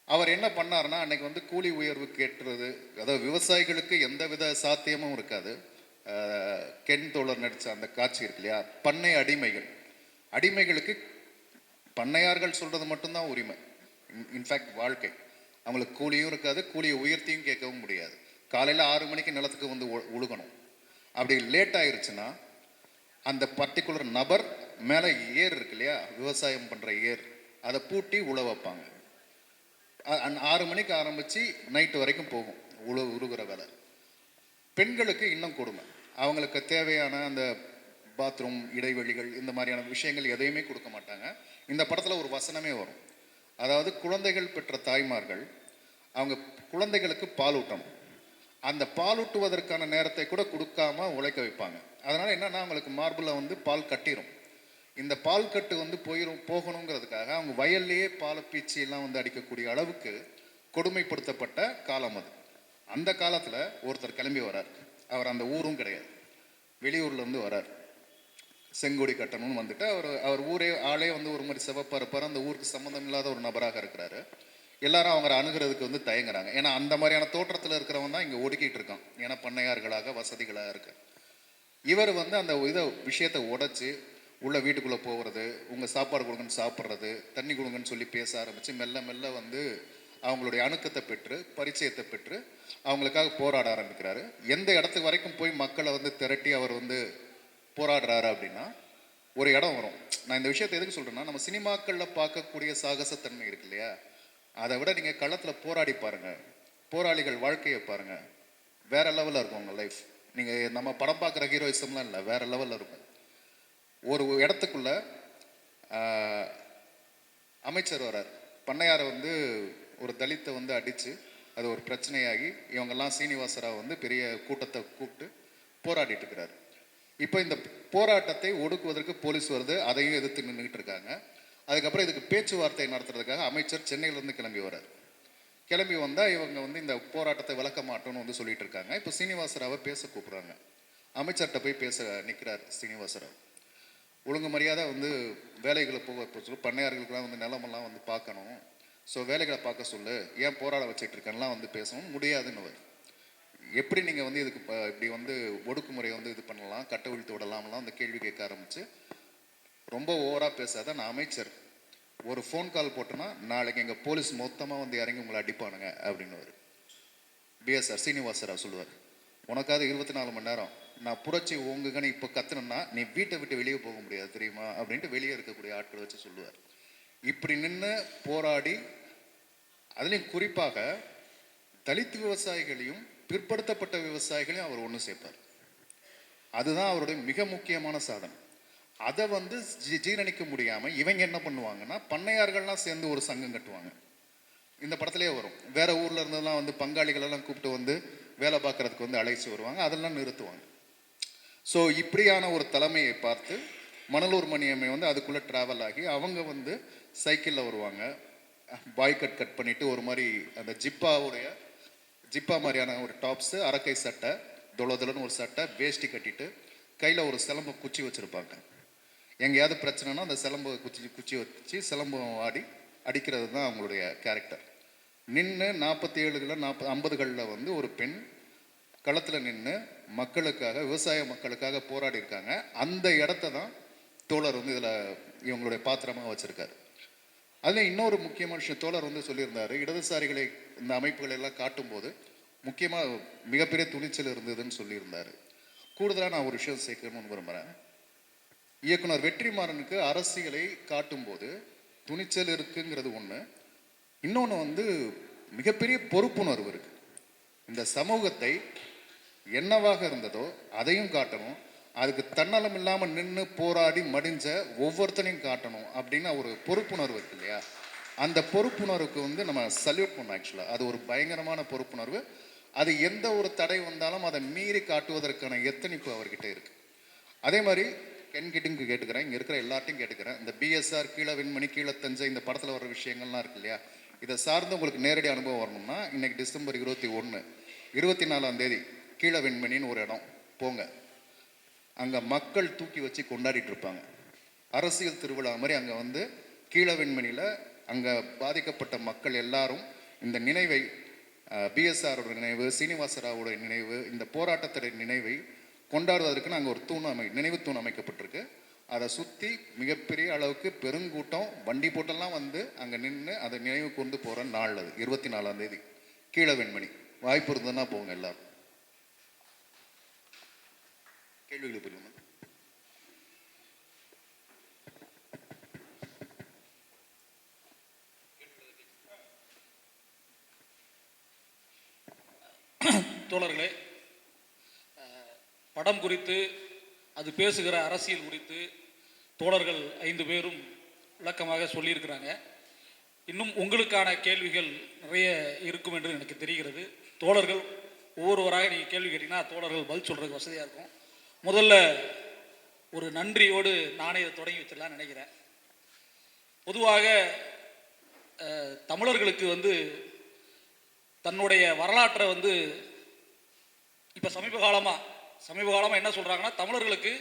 அவர் என்ன பண்ணார்னா, அன்னைக்கு வந்து கூலி உயர்வு கேட்டுறது, அதாவது விவசாயிகளுக்கு எந்த வித சாத்தியமும் இருக்காது. கென் தோழர் நடித்த அந்த காட்சி இருக்கு இல்லையா, பண்ணை அடிமைகளுக்கு பண்ணையார்கள் சொல்கிறது மட்டும்தான் உரிமை. இன்ஃபேக்ட் வாழ்க்கை அவங்களுக்கு கூலியும் இருக்காது, கூலியை உயர்த்தியும் கேட்கவும் முடியாது. காலையில் 6 மணிக்கு நிலத்துக்கு வந்து உழுகணும். அப்படி லேட் ஆயிடுச்சுன்னா அந்த பர்டிகுலர் நபர் மேலே ஏர் இருக்கு இல்லையா, விவசாயம் பண்ணுற ஏர், அதை பூட்டி உழ வைப்பாங்க. 6 மணிக்கு ஆரம்பித்து நைட்டு வரைக்கும் போகும் உழுகிற வேலை. பெண்களுக்கு இன்னும் கொடுமை. அவங்களுக்கு தேவையான அந்த பாத்ரூம் இடைவெளிகள் இந்த மாதிரியான விஷயங்கள் எதையுமே கொடுக்க மாட்டாங்க. இந்த படத்தில் ஒரு வசனமே வரும், அதாவது குழந்தைகள் பெற்ற தாய்மார்கள் அவங்க குழந்தைகளுக்கு பால் ஊட்டணும், அந்த பால் ஊட்டுவதற்கான நேரத்தை கூட கொடுக்காம உழைக்க வைப்பாங்க. அதனால் என்னென்னா அவங்களுக்கு மார்பில் வந்து பால் கட்டிடும். இந்த பால் கட்டு வந்து போகணுங்கிறதுக்காக அவங்க வயல்லையே பாலை பீச்சி எல்லாம் வந்து அடிக்கக்கூடிய அளவுக்கு கொடுமைப்படுத்தப்பட்ட காலம் அது. அந்த காலத்தில் ஒருத்தர் கிளம்பி வரார். அவர் அந்த ஊரும் கிடையாது, வெளியூர்லேருந்து வரார். செங்கோடி கட்டணும்னு வந்துட்டு அவர் ஆளே வந்து ஒரு மாதிரி சிவப்பாக இருப்பார். அந்த ஊருக்கு சம்மந்தம் இல்லாத ஒரு நபராக இருக்கிறாரு. எல்லாரும் அவரை அணுகிறதுக்கு வந்து தயங்குறாங்க. ஏன்னா அந்த மாதிரியான தோற்றத்தில் இருக்கிறவன் தான் இங்கே ஒடுக்கிட்டு இருக்கான். ஏன்னா பண்ணையார்களாக வசதிகளாக இருக்கு. இவர் வந்து அந்த விஷயத்தை உடைச்சி உள்ள வீட்டுக்குள்ளே போகிறது, உங்கள் சாப்பாடு கொடுங்கன்னு சாப்பிட்றது, தண்ணி கொடுங்கன்னு சொல்லி பேச ஆரம்பித்து மெல்ல மெல்ல வந்து அவங்களுடைய அணுக்கத்தை பெற்று பரிச்சயத்தை பெற்று அவங்களுக்காக போராட ஆரம்பிக்கிறாரு. எந்த இடத்துக்கு வரைக்கும் போய் மக்களை வந்து திரட்டி அவர் வந்து போராடுறாரு அப்படின்னா ஒரு இடம் வரும். நான் இந்த விஷயத்தை எதுக்கு சொல்கிறேன்னா, நம்ம சினிமாக்களில் பார்க்கக்கூடிய சாகசத்தன்மை இருக்கு இல்லையா, அதை விட நீங்கள் களத்தில் போராடி பாருங்கள், போராளிகள் வாழ்க்கையை பாருங்கள், வேற லெவலில் இருக்கும் உங்கள் லைஃப். நீங்கள் நம்ம படம் பார்க்குற ஹீரோயிசம்லாம் இல்லை, வேற லெவலில் இருக்கும். ஒரு இடத்துக்குள்ள அமைச்சர் வரார். பண்ணையாரை வந்து ஒரு தலித்தை வந்து அடித்து அது ஒரு பிரச்சனையாகி இவங்கெல்லாம் சீனிவாசராவ் வந்து பெரிய கூட்டத்தை கூப்பிட்டு போராடிட்டு இருக்கிறார். இப்போ இந்த போராட்டத்தை ஒடுக்குவதற்கு போலீஸ் வருது, அதையும் எதிர்த்து நின்றுக்கிட்டு இருக்காங்க. அதுக்கப்புறம் இதுக்கு பேச்சுவார்த்தை நடத்துறதுக்காக அமைச்சர் சென்னையிலேருந்து கிளம்பி வரார். கிளம்பி வந்தால் இவங்க வந்து இந்த போராட்டத்தை விளக்க மாட்டோம்னு வந்து சொல்லிட்டு இருக்காங்க. இப்போ சீனிவாசராவை பேச கூப்பிட்றாங்க. அமைச்சர்கிட்ட போய் பேச நிற்கிறார் சீனிவாசராவ். ஒழுங்கு மரியாதை வந்து வேலைகளை போக சொல்லு, பண்ணையார்களுக்கெல்லாம் வந்து நிலமெல்லாம் வந்து பார்க்கணும், ஸோ வேலைகளை பார்க்க சொல்லு, ஏன் போராட வச்சுட்டு இருக்கேன்லாம் வந்து பேசணும், முடியாதுன்னு. எப்படி நீங்கள் வந்து இதுக்கு இப்படி வந்து ஒடுக்குமுறையை வந்து இது பண்ணலாம், கட்ட விழுத்து விடலாம்லாம் அந்த கேள்வி கேட்க ஆரம்பித்து ரொம்ப ஓவராக பேசாத, நான் அமைச்சர், ஒரு ஃபோன் கால் போட்டோன்னா நாளைக்கு எங்கள் போலீஸ் மொத்தமாக வந்து இறங்கி உங்களை அடிப்பானுங்க அப்படின்னு பிஎஸ்ஆர் சீனிவாசராவ் சொல்லுவார். உனக்காவது 24 மணி நேரம் நான் புரட்சி உங்குகன்னு இப்போ கத்துனேன்னா நீ வீட்டை விட்டு வெளியே போக முடியாது தெரியுமா அப்படின்ட்டு வெளியே இருக்கக்கூடிய ஆட்களை வச்சு சொல்லுவார். இப்படி நின்று போராடி, அதுலேயும் குறிப்பாக தலித் விவசாயிகளையும் பிற்படுத்தப்பட்ட விவசாயிகளையும் அவர் ஒன்று சேர்ப்பார். அதுதான் அவருடைய மிக முக்கியமான சாதனை. அதை வந்து ஜீரணிக்க முடியாமல் இவங்க என்ன பண்ணுவாங்கன்னா, பண்ணையார்கள்லாம் சேர்ந்து ஒரு சங்கம் கட்டுவாங்க. இந்த படத்துலேயே வரும். வேற ஊர்ல இருந்தெல்லாம் வந்து பங்காளிகளெல்லாம் கூப்பிட்டு வந்து வேலை பார்க்கறதுக்கு வந்து அழைச்சி வருவாங்க, அதெல்லாம் நிறுத்துவாங்க. ஸோ இப்படியான ஒரு தலைமையை பார்த்து மணலூர் மணியம்மை வந்து அதுக்குள்ளே ட்ராவல் ஆகி அவங்க வந்து சைக்கிளில் வருவாங்க. பாய் கட் பண்ணிவிட்டு ஒரு மாதிரி அந்த ஜிப்பா மாதிரியான ஒரு டாப்ஸு, அரக்கை சட்டை, தொலன்னு ஒரு சட்டை, வேஷ்டி கட்டிட்டு கையில் ஒரு சிலம்பு குச்சி வச்சுருப்பாங்க. எங்கேயாவது பிரச்சனைனா அந்த சிலம்பு குச்சி வச்சு சிலம்பம் அடிக்கிறது தான் அவங்களுடைய கேரக்டர். நின்று 47களில் 50களில் வந்து ஒரு பெண் களத்தில் நின்று மக்களுக்காக, விவசாய மக்களுக்காக போராடி இருக்காங்க. அந்த இடத்த தான் தோழர் வந்து இதில் இவங்களுடைய பாத்திரமாக வச்சுருக்காரு. அதில் இன்னொரு முக்கியமான விஷயம் தோழர் வந்து சொல்லியிருந்தார், இடதுசாரிகளை இந்த அமைப்புகளை எல்லாம் காட்டும்போது முக்கியமாக மிகப்பெரிய துணிச்சல் இருந்ததுன்னு சொல்லியிருந்தார். கூடுதலாக நான் ஒரு விஷயம் சேர்க்கணும்னு விரும்புகிறேன். இயக்குனர் வெற்றிமாறனுக்கு அரசியலை காட்டும்போது துணிச்சல் இருக்குங்கிறது ஒன்று, இன்னொன்று வந்து மிகப்பெரிய பொறுப்புணர்வு இருக்குது. இந்த சமூகத்தை என்னவாக இருந்ததோ அதையும் காட்டணும், அதுக்கு தன்னலம் இல்லாமல் நின்று போராடி மடிஞ்ச ஒவ்வொருத்தனையும் காட்டணும் அப்படின்னு ஒரு பொறுப்புணர்வு இருக்கு இல்லையா? அந்த பொறுப்புணர்வுக்கு வந்து நம்ம சல்யூட் பண்ணோம். ஆக்சுவலாக அது ஒரு பயங்கரமான பொறுப்புணர்வு. அது எந்த ஒரு தடை வந்தாலும் அதை மீறி காட்டுவதற்கான எத்தனிப்பு அவர்கிட்ட இருக்கு. அதே மாதிரி கிட்டிங்கு கேட்டுக்கிறேன், இங்கே இருக்கிற எல்லாத்தையும் கேட்டுக்கிறேன். இந்த பிஎஸ்ஆர், கீழே வெண்மணி, கீழே தஞ்சை, இந்த படத்தில் வர விஷயங்கள்லாம் இருக்கு இல்லையா? இதை சார்ந்து உங்களுக்கு நேரடி அனுபவம் வரணும்னா இன்னைக்கு டிசம்பர் 21, 24ஆம் தேதி கீழே வெண்மணின்னு ஒரு இடம் போங்க. அங்கே மக்கள் தூக்கி வச்சு கொண்டாடிட்டு இருப்பாங்க. அரசியல் திருவிழா மாதிரி அங்கே வந்து கீழே வெண்மணியில் அங்கே பாதிக்கப்பட்ட மக்கள் எல்லாரும் இந்த நினைவை, பிஎஸ்ஆரோட நினைவு, சீனிவாசராவோட நினைவு, இந்த போராட்டத்துடைய நினைவை கொண்டாடுவதற்கு அங்கே ஒரு நினைவு தூண் அமைக்கப்பட்டிருக்கு. அதை சுற்றி மிகப்பெரிய அளவுக்கு பெருங்கூட்டம் வண்டி போட்டெல்லாம் வந்து அங்கே நின்று அதை நினைவு கொண்டு போகிற நாள் அது 24ஆம் தேதி கீழே வெண்மணி. வாய்ப்பு இருந்ததுன்னா போங்க எல்லாரும். கேள்விகளை புரியுமா? தோழர்களே, படம் குறித்து, அது பேசுகிற அரசியல் குறித்து தோழர்கள் 5 பேரும் விளக்கமாக சொல்லியிருக்கிறாங்க. இன்னும் உங்களுக்கான கேள்விகள் நிறைய இருக்கும் என்று எனக்கு தெரிகிறது. தோழர்கள் ஒவ்வொருவராக நீங்கள் கேள்வி கேட்டீங்கன்னா தோழர்கள் பதில் சொல்கிறதுக்கு வசதியாக இருக்கும். முதல்ல ஒரு நன்றியோடு நானே இதை தொடங்கி வச்சிடலாம்னு நினைக்கிறேன். பொதுவாக தமிழர்களுக்கு வந்து தன்னுடைய வரலாற்றை வந்து இப்போ சமீப காலமாக என்ன சொல்கிறாங்கன்னா, தமிழர்களுக்கு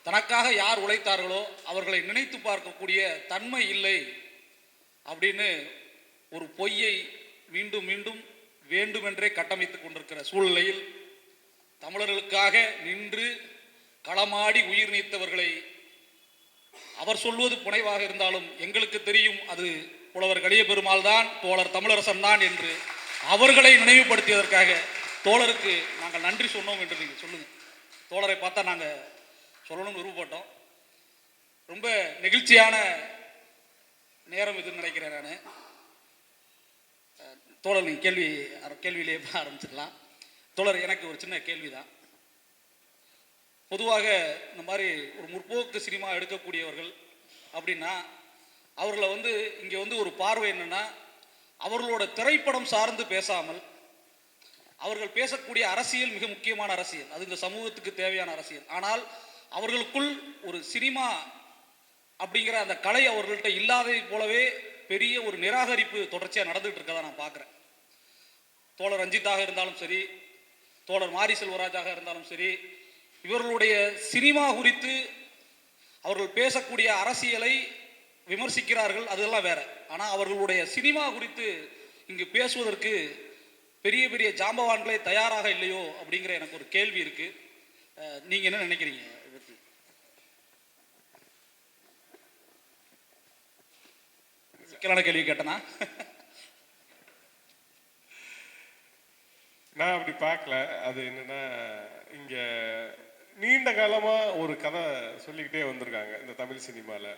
தனக்காக யார் உழைத்தார்களோ அவர்களை நினைத்து பார்க்கக்கூடிய தன்மை இல்லை அப்படின்னு ஒரு பொய்யை மீண்டும் மீண்டும் வேண்டுமென்றே கட்டமைத்து கொண்டிருக்கிற சூழ்நிலையில், தமிழர்களுக்காக நின்று களமாடி உயிர் நீத்தவர்களை அவர் சொல்வது புனைவாக இருந்தாலும் எங்களுக்கு தெரியும் அது புலவர் கலிய பெருமாள் தான், தோழர் தமிழரசன் தான் என்று அவர்களை நினைவுபடுத்தியதற்காக தோழருக்கு நாங்கள் நன்றி சொன்னோம் என்று நீங்கள் சொல்லுங்கள். தோழரை பார்த்தா நாங்கள் சொல்லணும்னு விருப்பப்பட்டோம். ரொம்ப நெகிழ்ச்சியான நேரம் இதுன்னு நினைக்கிறேன் நான். தோழர் நீங்கள் கேள்வியிலேயே ஆரம்பிச்சிடலாம். தோழர், எனக்கு ஒரு சின்ன கேள்வி தான். பொதுவாக இந்த மாதிரி ஒரு முற்போக்கு சினிமா எடுக்கக்கூடியவர்கள் அப்படின்னா அவர்களை வந்து இங்கே வந்து ஒரு பார்வை என்னென்னா, அவர்களோட திரைப்படம் சார்ந்து பேசாமல் அவர்கள் பேசக்கூடிய அரசியல் மிக முக்கியமான அரசியல், அது இந்த சமூகத்துக்கு தேவையான அரசியல். ஆனால் அவர்களுக்குள் ஒரு சினிமா அப்படிங்கிற அந்த கலை அவர்கள்ட்ட இல்லாததை போலவே பெரிய ஒரு நிராகரிப்பு தொடர்ச்சியாக நடந்துகிட்டு இருக்கதை நான் பார்க்குறேன். தோழர் ரஞ்சித்தாக இருந்தாலும் சரி, தோழர் மாரி செல்வராஜாக இருந்தாலும் சரி, இவர்களுடைய சினிமா குறித்து அவர்கள் பேசக்கூடிய அரசியலை விமர்சிக்கிறார்கள், அதெல்லாம் வேற. ஆனால் அவர்களுடைய சினிமா குறித்து இங்கு பேசுவதற்கு பெரிய பெரிய ஜாம்பவான்களே தயாராக இல்லையோ அப்படிங்கிற எனக்கு ஒரு கேள்வி இருக்கு. நீங்க என்ன நினைக்கிறீங்க? சிக்கலான கேள்வி கேட்டனா? நான் அப்படி பார்க்கல. அது என்னன்னா, இங்க நீண்ட காலமா ஒரு கதை சொல்லிக்கிட்டே வந்திருக்காங்க இந்த தமிழ் சினிமால.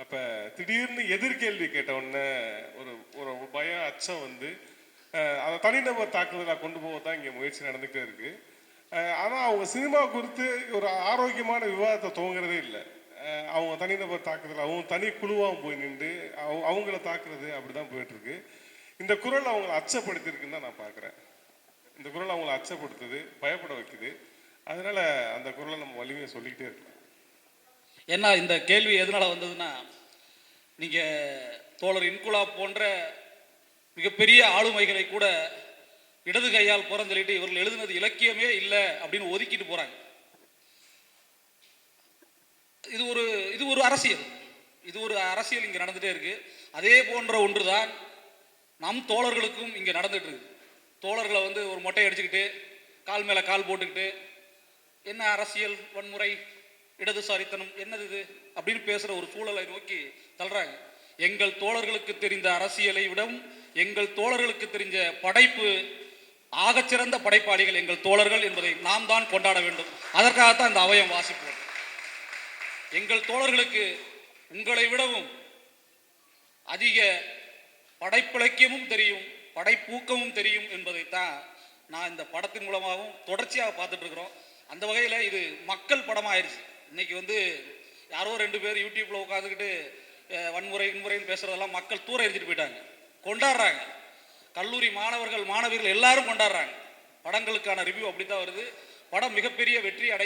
அப்ப திடீர்னு எதிர்கேள்வி கேட்ட உடனே ஒரு ஒரு பயம், அச்சம் வந்து அதை தனிநபர் தாக்குதலாக கொண்டு போக தான் இங்கே முயற்சி நடந்துகிட்டே இருக்கு. ஆனால் அவங்க சினிமா குறித்து ஒரு ஆரோக்கியமான விவாதத்தை துவங்குறதே இல்லை. அவங்க தனிநபர் தாக்குதல், அவங்க தனி குழுவாக போய் நின்று அவங்கள தாக்குறது அப்படி தான் போயிட்டுருக்கு. இந்த குரல் அவங்களை அச்சப்படுத்தியிருக்குன்னு தான் நான் பார்க்குறேன். இந்த குரல் அவங்களை அச்சப்படுத்துது, பயப்பட வைக்குது. அதனால அந்த குரலை நம்ம வலிமையை சொல்லிக்கிட்டே இருக்கலாம். ஏன்னா இந்த கேள்வி எதனால வந்ததுன்னா, நீங்கள் தோழர் இன்குலாப் போன்ற மிகப்பெரிய ஆளுமைகளை கூட இடது கையால் புறந்தள்ளிட்டு இவர்கள் எழுதினது இலக்கியமே இல்லை அப்படின்னு ஒதுக்கிட்டு போறாங்க. இது ஒரு அரசியல் இங்க நடந்துட்டே இருக்கு. அதே போன்ற ஒன்றுதான் நம் தோழர்களுக்கும் இங்கே நடந்துட்டு இருக்கு. தோழர்களை வந்து ஒரு மொட்டை அடிச்சுக்கிட்டு கால் மேலே கால் போட்டுக்கிட்டு என்ன அரசியல் வன்முறை இடதுசாரித்தனம் என்னது இது அப்படின்னு பேசுகிற ஒரு சூழலை நோக்கி தள்ளுறாங்க. எங்கள் தோழர்களுக்கு தெரிந்த அரசியலை விடவும் எங்கள் தோழர்களுக்கு தெரிஞ்ச படைப்பு ஆகச்சிறந்த படைப்பாளிகள் எங்கள் தோழர்கள் என்பதை நாம் தான் கொண்டாட வேண்டும். அதற்காகத்தான் இந்த அவயம் வாசிப்போம். எங்கள் தோழர்களுக்கு உங்களை விடவும் அதிக படைப்பிலக்கியமும் தெரியும், படைப்பூக்கமும் தெரியும் என்பதைத்தான் நான் இந்த படத்தின் மூலமாகவும் தொடர்ச்சியாக பார்த்துட்டு இருக்கிறோம். அந்த வகையில் இது மக்கள் படமாயிருச்சு. இன்னைக்கு வந்து யாரோ 2 பேர் யூடியூப்ல உட்காந்துக்கிட்டு வன்முறைன்னு பேசுறதெல்லாம் மக்கள் தூர எரிஞ்சிட்டு போயிட்டாங்க. கொண்டாடுறாங்க. கல்லூரி மாணவர்கள் மாணவிகள் எல்லாரும் கொண்டாடுறாங்க. படங்களுக்கான ரிவ்யூ அப்படித்தான் வருது. படம் மிகப்பெரிய வெற்றி அடை